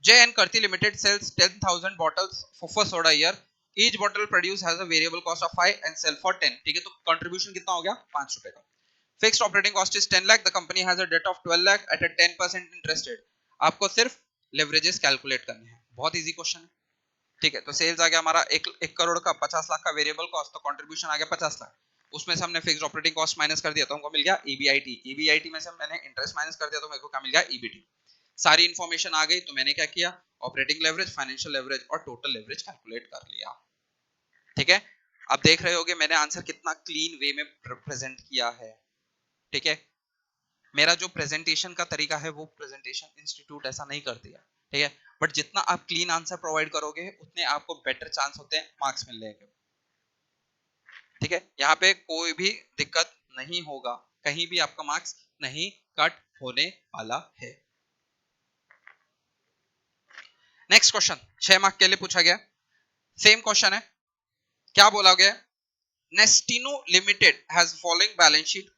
जय एंड करती लिमिटेड सेल्स 10,000 बॉटल्स फुफा soda year, each bottle produce has a variable cost of 5 and sell for 10, ठीक है। तो कंट्रीब्यूशन कितना हो गया 5 रुपए का, fixed operating cost is 10 lakh, the company has a debt of 12 lakh at a 10% interest rate. आपको सिर्फ लेवरेजेस कैलकुलेट करने हैं, बहुत इजी क्वेश्चन है, ठीक है। तो सेल्स आ गया हमारा 1 करोड़ का, 50 लाख का वेरिएबल कॉस्ट, तो कंट्रीब्यूशन आ गया 50 लाख, उसमें से हमने फिक्स्ड ऑपरेटिंग कॉस्ट माइनस कर दिया तो हमको मिल गया ईबीआईटी, ईबीआईटी में से मैंने इंटरेस्ट माइनस कर दिया तो मेरे को क्या मिल गया ईबीटी। सारी इंफॉर्मेशन आ गई तो मैंने क्या किया, ऑपरेटिंग लेवरेज, फाइनेंशियल लेवरेज और टोटल लेवरेज कैलकुलेट कर लिया, ठीक है। अब देख रहे होगे मैंने आंसर कितना क्लीन वे में प्रेजेंट किया है, ठीक है। मेरा जो प्रेजेंटेशन का तरीका है वो प्रेजेंटेशन इंस्टीट्यूट ऐसा नहीं करती है, ठीक है, बट जितना आप क्लीन आंसर प्रोवाइड करोगे उतने आपको बेटर चांस होते हैं मार्क्स मिलने के। ठीक है, यहाँ पे कोई भी दिक्कत नहीं होगा, कहीं भी आपका मार्क्स नहीं कट होने वाला है। नेक्स्ट क्वेश्चन 6 मार्क के लिए पूछा गया, सेम क्वेश्चन है। क्या बोला गया? Nestino limited has following balance sheet.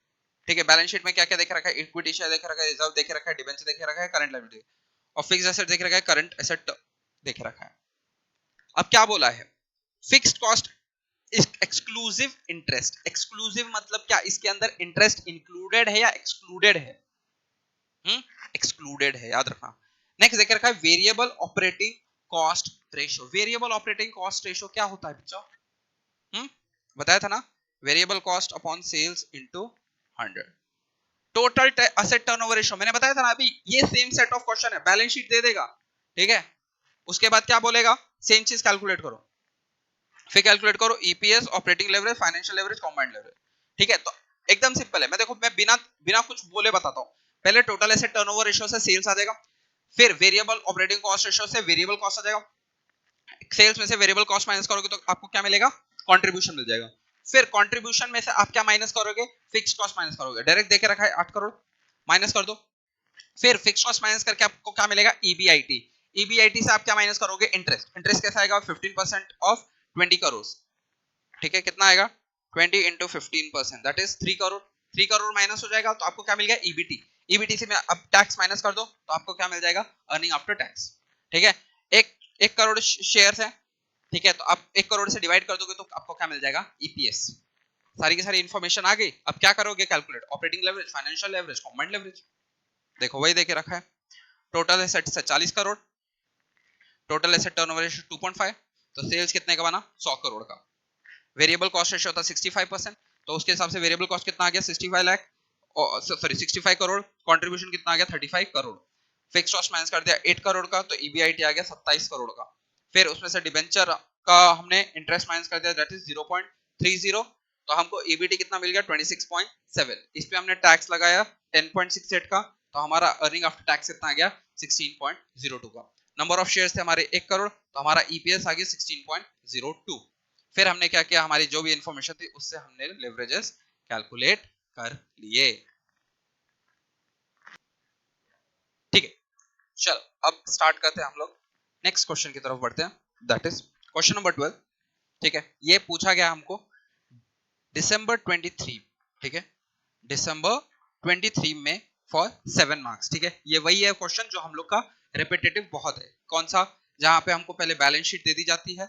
ठीक है, बैलेंस शीट में क्या क्या देख रखा है? इक्विटी शेयर देख रखा है, रिजर्व देख रखा है, डिबेंचर देख रखा है, करंट लायबिलिटी और फिक्स्ड एसेट देख रखा है, करंट एसेट देख रखा है। अब क्या बोला है? Fixed cost exclusive interest. Exclusive मतलब क्या? इसके अंदर इंटरेस्ट इंक्लूडेड है या एक्सक्लूडेड है? एक्सक्लूडेड है, याद रखना। नेक्स्ट देख रखा है variable operating cost ratio. Variable operating cost ratio क्या होता है बच्चों? बताया था ना, variable cost upon sales into 100। Total asset turnover ratio मैंने बताया था ना अभी, ये सेम सेट ऑफ क्वेश्चन है, बैलेंस शीट दे देगा। ठीक है, उसके बाद क्या बोलेगा? सेम चीज कैलकुलेट करो, फिर कैलकुलेट करो EPS, operating leverage, financial leverage, combined leverage. ठीक है, तो एकदम सिंपल है। मैं देखो, मैं बिना बिना कुछ बोले बताता हूं। पहले टोटल एसेट टर्नओवर रेशियो से सेल्स आ जाएगा, फिर वेरिएबल ऑपरेटिंग कॉस्ट रेशियो से वेरिएबल कॉस्ट आ जाएगा, सेल्स में से वेरिएबल कॉस्ट माइनस करोगे तो आपको क्या मिलेगा? कंट्रीब्यूशन मिल जाएगा। फिर कंट्रीब्यूशन में से आप क्या माइनस करोगे? फिक्स कॉस्ट माइनस करोगे। डायरेक्ट देके रखा है 8 करोड़, माइनस कर दो। फिर फिक्स कॉस्ट माइनस करके आपको क्या मिलेगा? ईबीआईटी। ईबीआईटी से आप क्या माइनस करोगे? इंटरेस्ट। इंटरेस्ट कैसा आएगा? 15% ऑफ 20 करोड़। ठीक है, कितना आएगा? 20 into 15%, that is 3 crore. 3 crore minus हो जाएगा तो आपको क्या मिल गया? ईबीटी। ईबीटी से अब टैक्स माइनस कर दो तो आपको क्या मिल जाएगा? Earning after tax. ठीक है, एक 1 करोड़ शेयर्स है। ठीक है, तो आप 1 करोड़ से डिवाइड कर दोगे तो आपको क्या मिल जाएगा? ईपीएस। सारी की सारी इंफॉर्मेशन आ गई। अब क्या करोगे? Calculate operating leverage, financial leverage, combined leverage. देखो वही देके रखा है। टोटल एसेट से 40 crore, total asset turnover ratio 2.5, तो सेल्स कितने का बना? 100 करोड़ का। वेरिएबल कॉस्ट रेशियो था 65%, तो उसके हिसाब से वेरिएबल कॉस्ट कितना आ गया? 65 लाख, सॉरी 65 करोड़। कंट्रीब्यूशन कितना आ गया? 35 करोड़। फिक्स कॉस्ट माइनस कर दिया 8 करोड़ का, तो ईबीआईटी आ गया 27 करोड़ का। फिर उसमें से डिबेंचर का हमने इंटरेस्ट माइनस कर दिया, दैट इज 0.30, तो हमको ईबीटी कितना मिल गया? 26.7। इस पे हमने टैक्स लगाया 10.68 का, तो हमारा अर्निंग आफ्टर टैक्स कितना आ गया? 16.02 का। नंबर ऑफ शेयर्स थे हमारे 1 करोड़, तो हमारा ईपीएस आ गया 16.02। फिर हमने क्या किया? हमारी जो भी इंफॉर्मेशन थी उससे हमने लेवरेजेस कैलकुलेट कर लिए। ठीक है, चल अब स्टार्ट करते हैं हम लोग, नेक्स्ट क्वेश्चन की तरफ बढ़ते हैं, दैट इज क्वेश्चन नंबर 12। ठीक है, ये पूछा गया हमको दिसंबर 23। ठीक है, दिसंबर 23 में फॉर 7 मार्क्स। ठीक है, ये वही है क्वेश्चन जो हम लोग का रिपीटेटिव बहुत है। कौन सा? जहां पे हमको पहले बैलेंस शीट दे दी जाती है,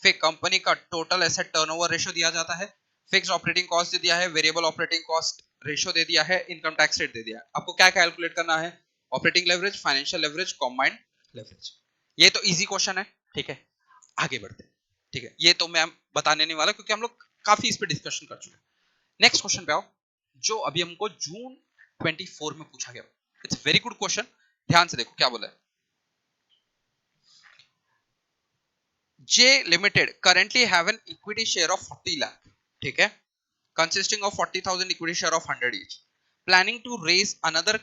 फिर कंपनी का टोटल एसेट टर्नओवर रेशियो दिया जाता है, फिक्स्ड ऑपरेटिंग कॉस्ट दे दिया है, वेरिएबल ऑपरेटिंग कॉस्ट रेशियो दे दिया है, इनकम टैक्स रेट दे दिया है। आपको क्या कैलकुलेट करना है? Operating leverage, financial leverage, combined leverage. ये तो इजी क्वेश्चन है। ठीक है, आगे बढ़ते हैं। ठीक है, ये तो मैं बताने नहीं वाला क्योंकि हम लोग काफी इस पे डिस्कशन कर चुके हैं। नेक्स्ट क्वेश्चन पे आओ, जो अभी हमको जून 24 में पूछा गया। इट्स वेरी गुड क्वेश्चन, ध्यान से देखो क्या बोला है। J Limited currently have an equity share of 40 lakh, ठीक है, consisting of 40,000 equity share of 100 each, planning to raise another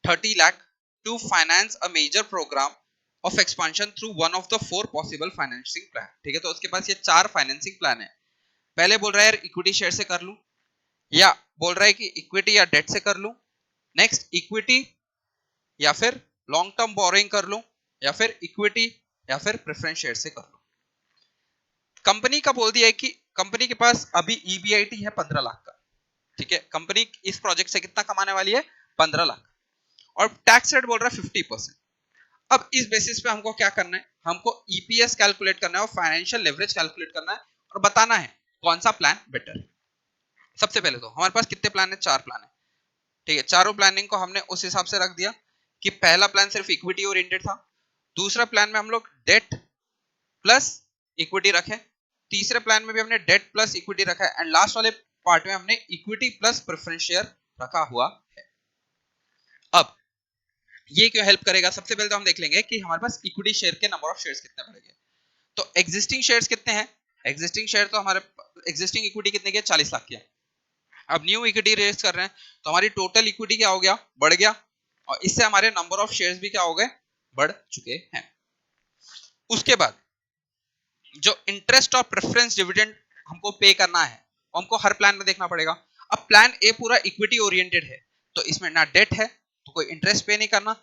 30 lakh to finance a major program of expansion through one of the 4 possible financing plan। ठीक है, तो उसके पास ये 4 फाइनेंसिंग प्लान है। पहले बोल रहा है यार इक्विटी शेयर से कर लूं, या बोल रहा है कि इक्विटी या डेट से कर लूं, नेक्स्ट इक्विटी या फिर लॉन्ग टर्म बोरोइंग कर लूं, या फिर इक्विटी या फिर प्रेफरेंस शेयर से कर लूं। कंपनी का बोल दिया है कि कंपनी के पास अभी ईबीआईटी है 15 लाख का। ठीक है, कंपनी इस प्रोजेक्ट से कितना कमाने वाली है? 15 लाख, और टैक्स रेट बोल रहा है 50%। अब इस बेसिस पे हमको क्या करना है? हमको ईपीएस कैलकुलेट करना है और फाइनेंशियल लेवरेज कैलकुलेट करना है और बताना है कौन सा प्लान बेटर है। सबसे पहले तो हमारे पास कितने प्लान है? 4 प्लान है। ठीक है, चारों प्लानिंग को हमने उस हिसाब से रख दिया कि पहला प्लान सिर्फ इक्विटी ओरिएंटेड था, दूसरा प्लान में हम लोग डेट प्लस इक्विटी रखे, तीसरे प्लान में भी हमने डेट प्लस इक्विटी रखा है, एंड लास्ट वाले पार्ट में हमने इक्विटी प्लस प्रेफरेंस शेयर रखा हुआ है। अब ये क्यों हेल्प करेगा? सबसे पहले तो हम देख लेंगे कि हमारे पास इक्विटी शेयर के नंबर ऑफ शेयर्स कितने बढ़ेंगे। तो एग्जिस्टिंग शेयर्स कितने हैं? एग्जिस्टिंग शेयर तो हमारे एग्जिस्टिंग इक्विटी कितने की? 40 लाख की है। अब न्यू इक्विटी रेज कर रहे हैं तो हमारी टोटल इक्विटी क्या हो गया? बढ़ गया, और इससे हमारे नंबर ऑफ शेयर्स भी क्या हो गए? बढ़ चुके हैं। उसके बाद जो इंटरेस्ट और प्रेफरेंस डिविडेंड हमको पे करना है हमको हर प्लान में देखना पड़ेगा। अब प्लान ए पूरा इक्विटी ओरिएंटेड है तो इसमें ना डेट है तो कोई इंटरेस्ट पे नहीं करना,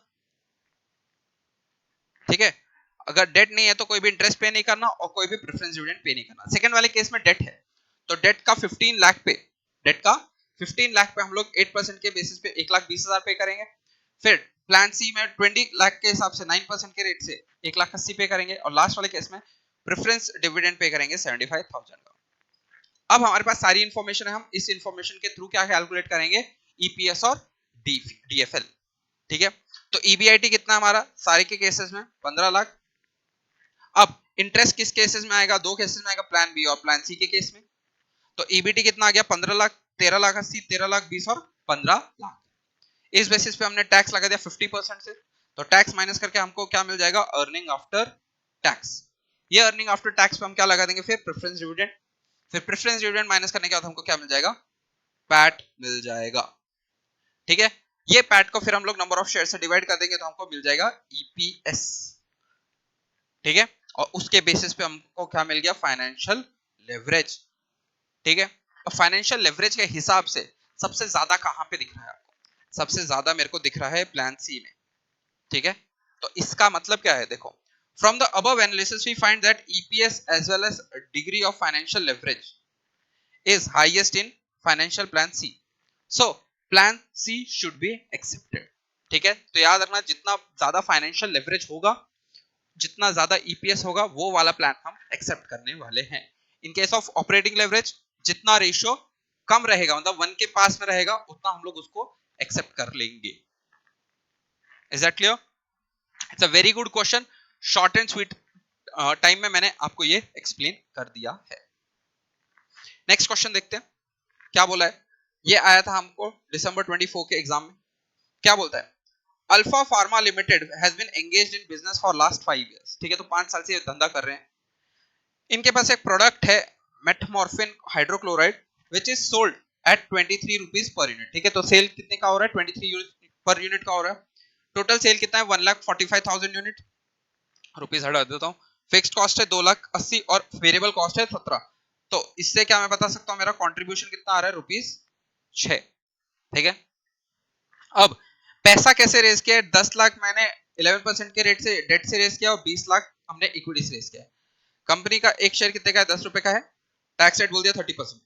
ठीक है। अगर डेट नहीं है तो कोई भी इंटरेस्ट पे नहीं करना और कोई भी प्रेफरेंस डिविडेंड पे नहीं करना। सेकंड वाले केस में डेट है तो डेट का 15 लाख पे हम लोग 8% के बेसिस पे 1,20,000 पे करेंगे। फिर प्लान सी में 20 लाख के हिसाब से 9% के रेट से 1,80,000 पे करेंगे और लास्ट वाले केस में प्रेफरेंस डिविडेंड पे करेंगे 75,000 का। अब हमारे पास सारी इंफॉर्मेशन है, हम इस इंफॉर्मेशन के थ्रू क्या कैलकुलेट करेंगे, ईपीएस और डीएफएल, ठीक है। तो ईबीआईटी कितना हमारा सारे के केसेस में 15 लाख। अब इंटरेस्ट किस केसेस में आएगा, दो केसेस में आएगा, प्लान बी और प्लान सी के केस में। तो ईबीटी कितना आ गया 15 लाख, 13,80,000, 13,20,000 और 15 लाख। इस बेसिस पे हमने टैक्स लगा दिया 50% से, तो टैक्स माइनस करके हमको क्या मिल जाएगा, अर्निंग आफ्टर टैक्स। ये अर्निंग आफ्टर टैक्स पे हम क्या लगा देंगे, फिर प्रेफरेंस डिविडेंड, फिर प्रेफरेंस डिविडेंड माइनस करने के बाद हमको क्या मिल जाएगा, पैट मिल जाएगा, ठीक है। ये पैट को फिर हम लोग नंबर ऑफ शेयर से डिवाइड कर देंगे तो हमको मिल जाएगा ईपीएस, ठीक है। और उसके बेसिस पे हमको क्या मिल गया, फाइनेंशियल लेवरेज, ठीक है। और फाइनेंशियल लेवरेज के हिसाब से सबसे ज्यादा कहां पे दिख रहा है आपको, सबसे ज्यादा मेरे को दिख रहा है प्लान सी में, ठीक है। तो इसका मतलब क्या है, देखो, from the above analysis we find that EPS as well as degree of financial leverage is highest in financial plan C. So plan C should be accepted, ठीक है। तो याद रखना जितना ज्यादा फाइनेंशियल लेवरेज होगा, जितना ज्यादा ईपीएस होगा, वो वाला प्लान हम एक्सेप्ट करने वाले हैं। In case of operating leverage जितना रेशियो कम रहेगा, मतलब 1 के पास में रहेगा, उतना हम लोग उसको एक्सेप्ट कर लेंगे। Is that clear? It's a very good question, short and sweet time में मैंने आपको ये एक्सप्लेन कर दिया है। नेक्स्ट क्वेश्चन देखते हैं क्या बोला है। ये आया था हमको दिसंबर 24 के एग्जाम में। क्या बोलता है, Alpha Pharma Limited has been engaged in business for last 5 years, ठीक है। तो 5 साल से ये धंधा कर रहे हैं। इनके पास एक प्रोडक्ट है metformin hydrochloride which is sold at 23 rupees per unit, ठीक है। तो सेल कितने का हो रहा है, 23 पर यूनिट का हो रहा है। टोटल सेल कितना है, 1,45,000 यूनिट, रुपीज हटा देता हूँ। फिक्स्ड कॉस्ट है 2,80,000 और वेरिएबल कॉस्ट है 17। तो इससे क्या मैं बता सकता हूँ मेरा कंट्रीब्यूशन कितना आ रहा है, ₹6, ठीक है। अब पैसा कैसे रेज किया, 10 लाख मैंने 11% के रेट से डेट से रेज किया और 20 लाख हमने इक्विटी से रेज किया। कंपनी का एक शेयर कितने का है, 10 रुपए का है, टैक्स रेट बोल दिया 30%।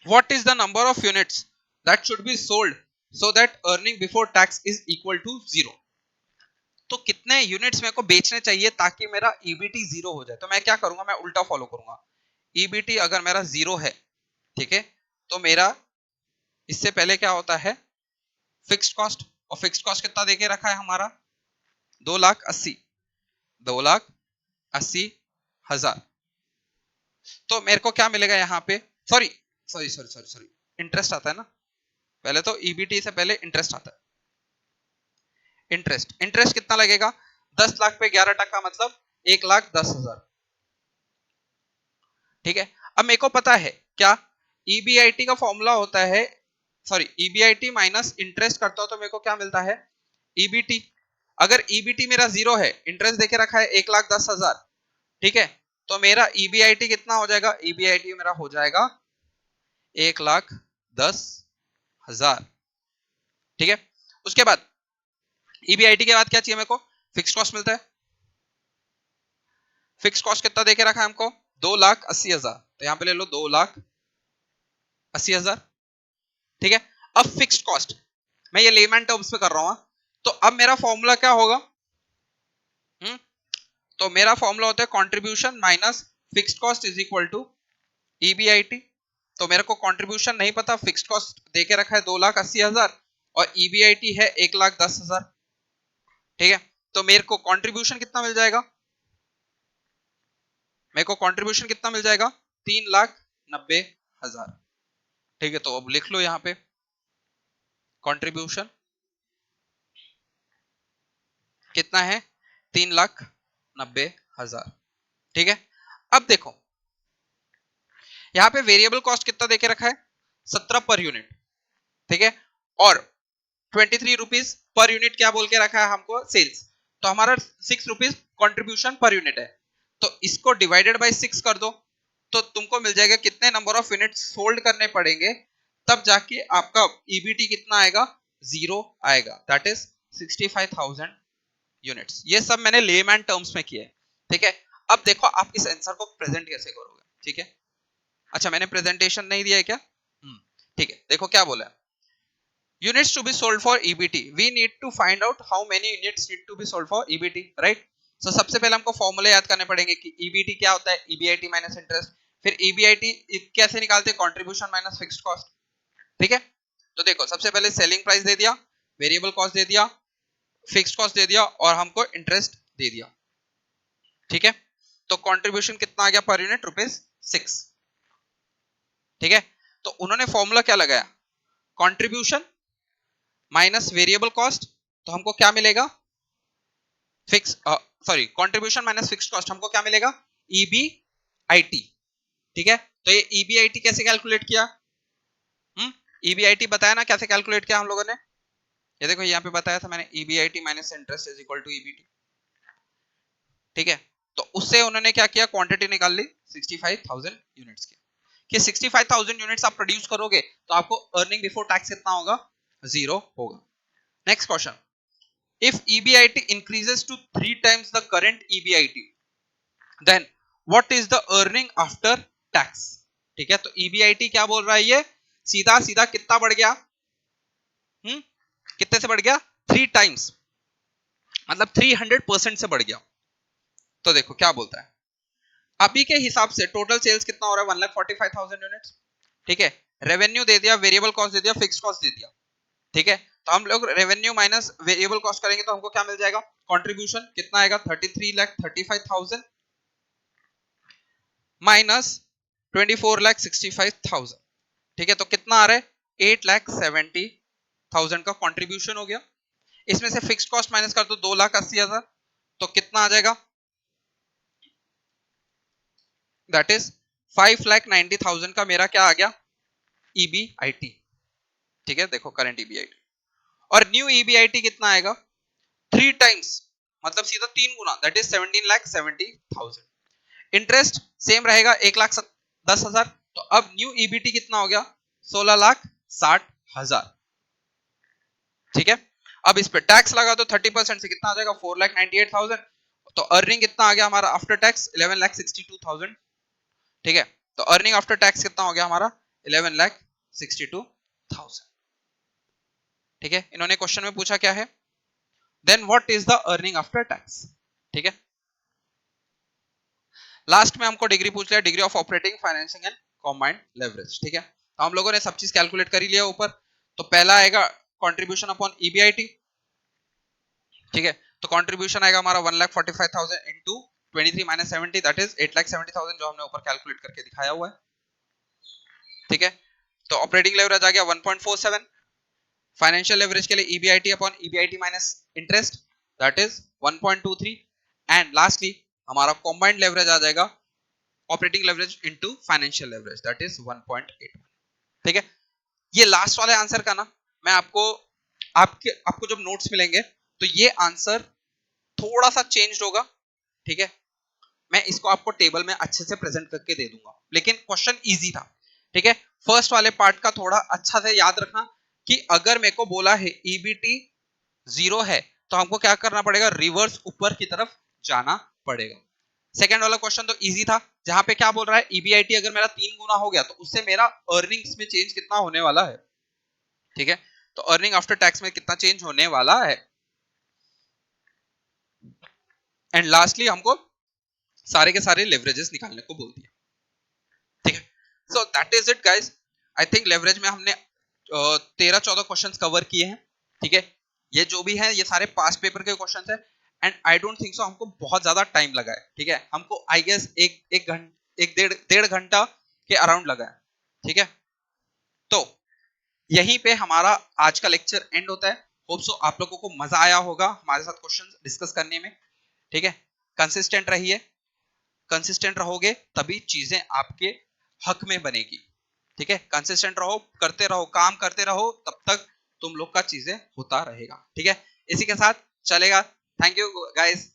What is the number of units that should be sold so that earning before tax is equal to 0। तो कितने यूनिट्स मेरे को बेचने चाहिए ताकि मेरा ईबीटी 0 हो जाए। तो मैं क्या करूंगा, मैं उल्टा फॉलो करूंगा। ईबीटी अगर मेरा 0 है, ठीक है, तो मेरा इससे पहले क्या होता है, फिक्स्ड कॉस्ट, और फिक्स्ड कॉस्ट कितना देके रखा है हमारा, 2,80,000। तो मेरे को क्या मिलेगा यहाँ पे, sorry sorry sorry sorry sorry interest आता है ना, पहले तो ईबीटी से पहले इंटरेस्ट आता है। इंटरेस्ट कितना लगेगा, 10 लाख पे 11% मतलब 1,10,000, ठीक है। अब मेरे को पता है क्या, ईबीआईटी का फॉर्मूला होता है, सॉरी ईबीआईटी माइनस इंटरेस्ट करता हो तो मेरे को क्या मिलता है, ईबीटी। अगर ईबीटी मेरा 0 है, इंटरेस्ट देके रखा है 1,10,000, ठीक है, तो मेरा ईबीआईटी कितना हो जाएगा, ईबीआईटी मेरा हो जाएगा 1,10,000, ठीक है। उसके बाद ईबीआईटी के बाद क्या चाहिए मेरे को, फिक्स कॉस्ट मिलता है। फिक्स कॉस्ट कितना देके रखा है हमको, 2,80,000, तो यहां पे ले लो 2,80,000, ठीक है। अब फिक्स्ड कॉस्ट मैं ये लेमैन टर्म्स में कर रहा हूं, तो अब मेरा फॉर्मूला क्या होगा, तो मेरा फॉर्मूला होता है contribution minus fixed cost is equal to EBIT. तो मेरे को कंट्रीब्यूशन नहीं पता, फिक्स्ड कॉस्ट देके रखा है 2,80,000 और ईबीआईटी है 1,10,000, ठीक है। तो मेरे को कंट्रीब्यूशन कितना मिल जाएगा, मेरे को कंट्रीब्यूशन कितना मिल जाएगा, 3,90,000, ठीक है। तो अब लिख लो यहां पे कंट्रीब्यूशन कितना है, 3,90,000, ठीक है। अब देखो यहां पे वेरिएबल कॉस्ट कितना देके रखा है, 17 पर यूनिट, ठीक है, और 23 रुपीज पर यूनिट क्या बोल के रखा है हमको, सेल्स। तो हमारा 6 रुपीज कॉन्ट्रीब्यूशन पर यूनिट है, तो इसको डिवाइडेड बाय 6 कर दो, तो तुमको मिल जाएगा कितने नंबर ऑफ यूनिट सोल्ड करने पड़ेंगे, तब जाके आपका ईबीटी कितना आएगा, 0 आएगा, दैट इज 65,000 यूनिट्स। ये सब मैंने लेमैन टर्म्स में किए, ठीक है। अब देखो आप इस आंसर को प्रेजेंट कैसे करोगे, ठीक है। अच्छा मैंने प्रेजेंटेशन नहीं दिया है क्या, ठीक है। देखो क्या बोला है, units to be sold for EBT, we need to find out how many units need to be sold for EBT, right? So सबसे पहले हमको फॉर्मूले याद करने पड़ेंगे कि EBT क्या होता है, EBIT माइनस इंटरेस्ट, फिर EBIT कैसे निकालते हैं, कंट्रीब्यूशन माइनस फिक्स्ड कॉस्ट, ठीक है। तो देखो सबसे पहले सेलिंग प्राइस दे दिया, वेरिएबल कॉस्ट दे दिया, फिक्स्ड कॉस्ट दे दिया और हमको इंटरेस्ट दे दिया, ठीक है। तो कंट्रीब्यूशन कितना आ गया पर यूनिट, ₹6, ठीक है। तो उन्होंने फॉर्मूला क्या लगाया, कंट्रीब्यूशन माइनस वेरिएबल कॉस्ट, तो हमको क्या मिलेगा, fix sorry contribution minus fixed cost, हमको क्या मिलेगा, ईबीआईटी, ठीक है। तो ये ईबीआईटी कैसे कैलकुलेट किया, ईबीआईटी बताया ना कैसे कैलकुलेट किया हम लोगों ने, ये देखो यहाँ पे बताया था मैंने, EBIT minus interest is equal to EBT, ठीक है। तो उससे उन्होंने क्या किया, क्वांटिटी निकाल ली 65,000 यूनिट्स की, कि 65,000 यूनिट्स आप प्रोड्यूस करोगे तो आपको अर्निंग बिफोर टैक्स कितना होगा, 0 होगा। Next question, if EBIT increases to 3 times the current EBIT, then what is the earning after tax, ठीक है। तो EBIT क्या बोल रहा है, ये सीधा सीधा कितना बढ़ गया, कितने से बढ़ गया, 3 टाइम्स, मतलब 300% से बढ़ गया। तो देखो क्या बोलता है, अभी के हिसाब से टोटल सेल्स कितना हो रहा है, 1,45,000 यूनिट्स, ठीक है। रेवेन्यू दे दिया, वेरिएबल कॉस्ट दे दिया, फिक्स्ड कॉस्ट दे दिया, ठीक है। तो हम लोग रेवेन्यू माइनस वेरिएबल कॉस्ट करेंगे तो हमको क्या मिल जाएगा, कंट्रीब्यूशन कितना आएगा, 33,35,000 माइनस 24,65,000, ठीक है। तो कितना आ रहा है, 8,70,000 का कंट्रीब्यूशन हो गया। इसमें से फिक्स्ड कॉस्ट माइनस कर दो, 2,80,000, तो कितना आ जाएगा, दैट इज 5,90,000 का मेरा क्या आ गया, ईबीआईटी, ठीक है। देखो करंट ईबीआईटी, और न्यू ईबीआईटी कितना आएगा, 3 टाइम्स, मतलब सीधा 3 गुना, दैट इज 17,70,000। इंटरेस्ट सेम रहेगा 1,10,000, तो अब न्यू ईबीटी कितना हो गया, 16,60,000, ठीक है। अब इस पे टैक्स लगा तो 30% से कितना आ जाएगा, 4,98,000, तो अर्निंग कितना आ गया हमारा आफ्टर टैक्स, 11,62,000, ठीक है। तो अर्निंग आफ्टर टैक्स कितना हो गया हमारा, 11,62,000, ठीक है। इन्होंने क्वेश्चन में पूछा क्या है, then what is the earning after tax, ठीक है। लास्ट में हमको डिग्री पूछ लिया, degree of operating financing and combined leverage, ठीक है। तो हम लोगों ने सब चीज कैलकुलेट कर ही लिया ऊपर। तो पहला आएगा कंट्रीब्यूशन अपॉन ईबीआईटी, ठीक है। तो कंट्रीब्यूशन आएगा हमारा 1,45,000 इनटू 23 माइनस 70, दैट इज 8,70,000, जो हमने ऊपर कैलकुलेट करके दिखाया हुआ है, ठीक है। तो ऑपरेटिंग लेवरेज आ गया 1.47, फाइनेंशियल लेवरेज के लिए EBIT upon EBIT minus interest, that is 1.23, and lastly हमारा कॉम्बाइंड लेवरेज आ जाएगा operating leverage into financial leverage, that is 1.81, ठीक है। ये लास्ट वाले आंसर का ना मैं आपको जब नोट्स मिलेंगे तो ये आंसर थोड़ा सा चेंज होगा, ठीक है। मैं इसको आपको टेबल में अच्छे से प्रेजेंट करके दे दूंगा, लेकिन क्वेश्चन इजी था, ठीक है। फर्स्ट वाले पार्ट का थोड़ा अच्छा से याद रखना कि अगर मेरे को बोला है ईबीटी 0 है तो हमको क्या करना पड़ेगा, रिवर्स ऊपर की तरफ जाना पड़ेगा। सेकंड वाला क्वेश्चन तो इजी था, जहां पे क्या बोल रहा है, ईबीआईटी अगर मेरा 3 गुना हो गया तो उससे मेरा अर्निंग्स में चेंज कितना होने वाला है, ठीक है। तो अर्निंग आफ्टर टैक्स में कितना चेंज होने वाला है, एंड लास्टली हमको सारे के सारे लेवरेजेस निकालने को बोल दिया, ठीक है। So that is it guys, I think leverage में हमने 13-14 क्वेश्चंस कवर किए हैं, ठीक है। ये जो भी है ये सारे पास्ट पेपर के क्वेश्चंस है, and I don't think so हमको बहुत ज्यादा टाइम लगा है, ठीक है। हमको आई गेस एक डेढ़ घंटा के अराउंड लगा है, ठीक है। तो यहीं पे हमारा आज का लेक्चर एंड होता है। होप सो आप लोगों को मजा आया होगा हमारे साथ क्वेश्चन डिस्कस करने में, ठीक है। कंसिस्टेंट रहिए, कंसिस्टेंट रहोगे तभी चीजें आपके हक में बनेगी, ठीक है। कंसिस्टेंट रहो, करते रहो, काम करते रहो, तब तक तुम लोग का चीजें होता रहेगा, ठीक है। इसी के साथ चलेगा, थैंक यू गाइस।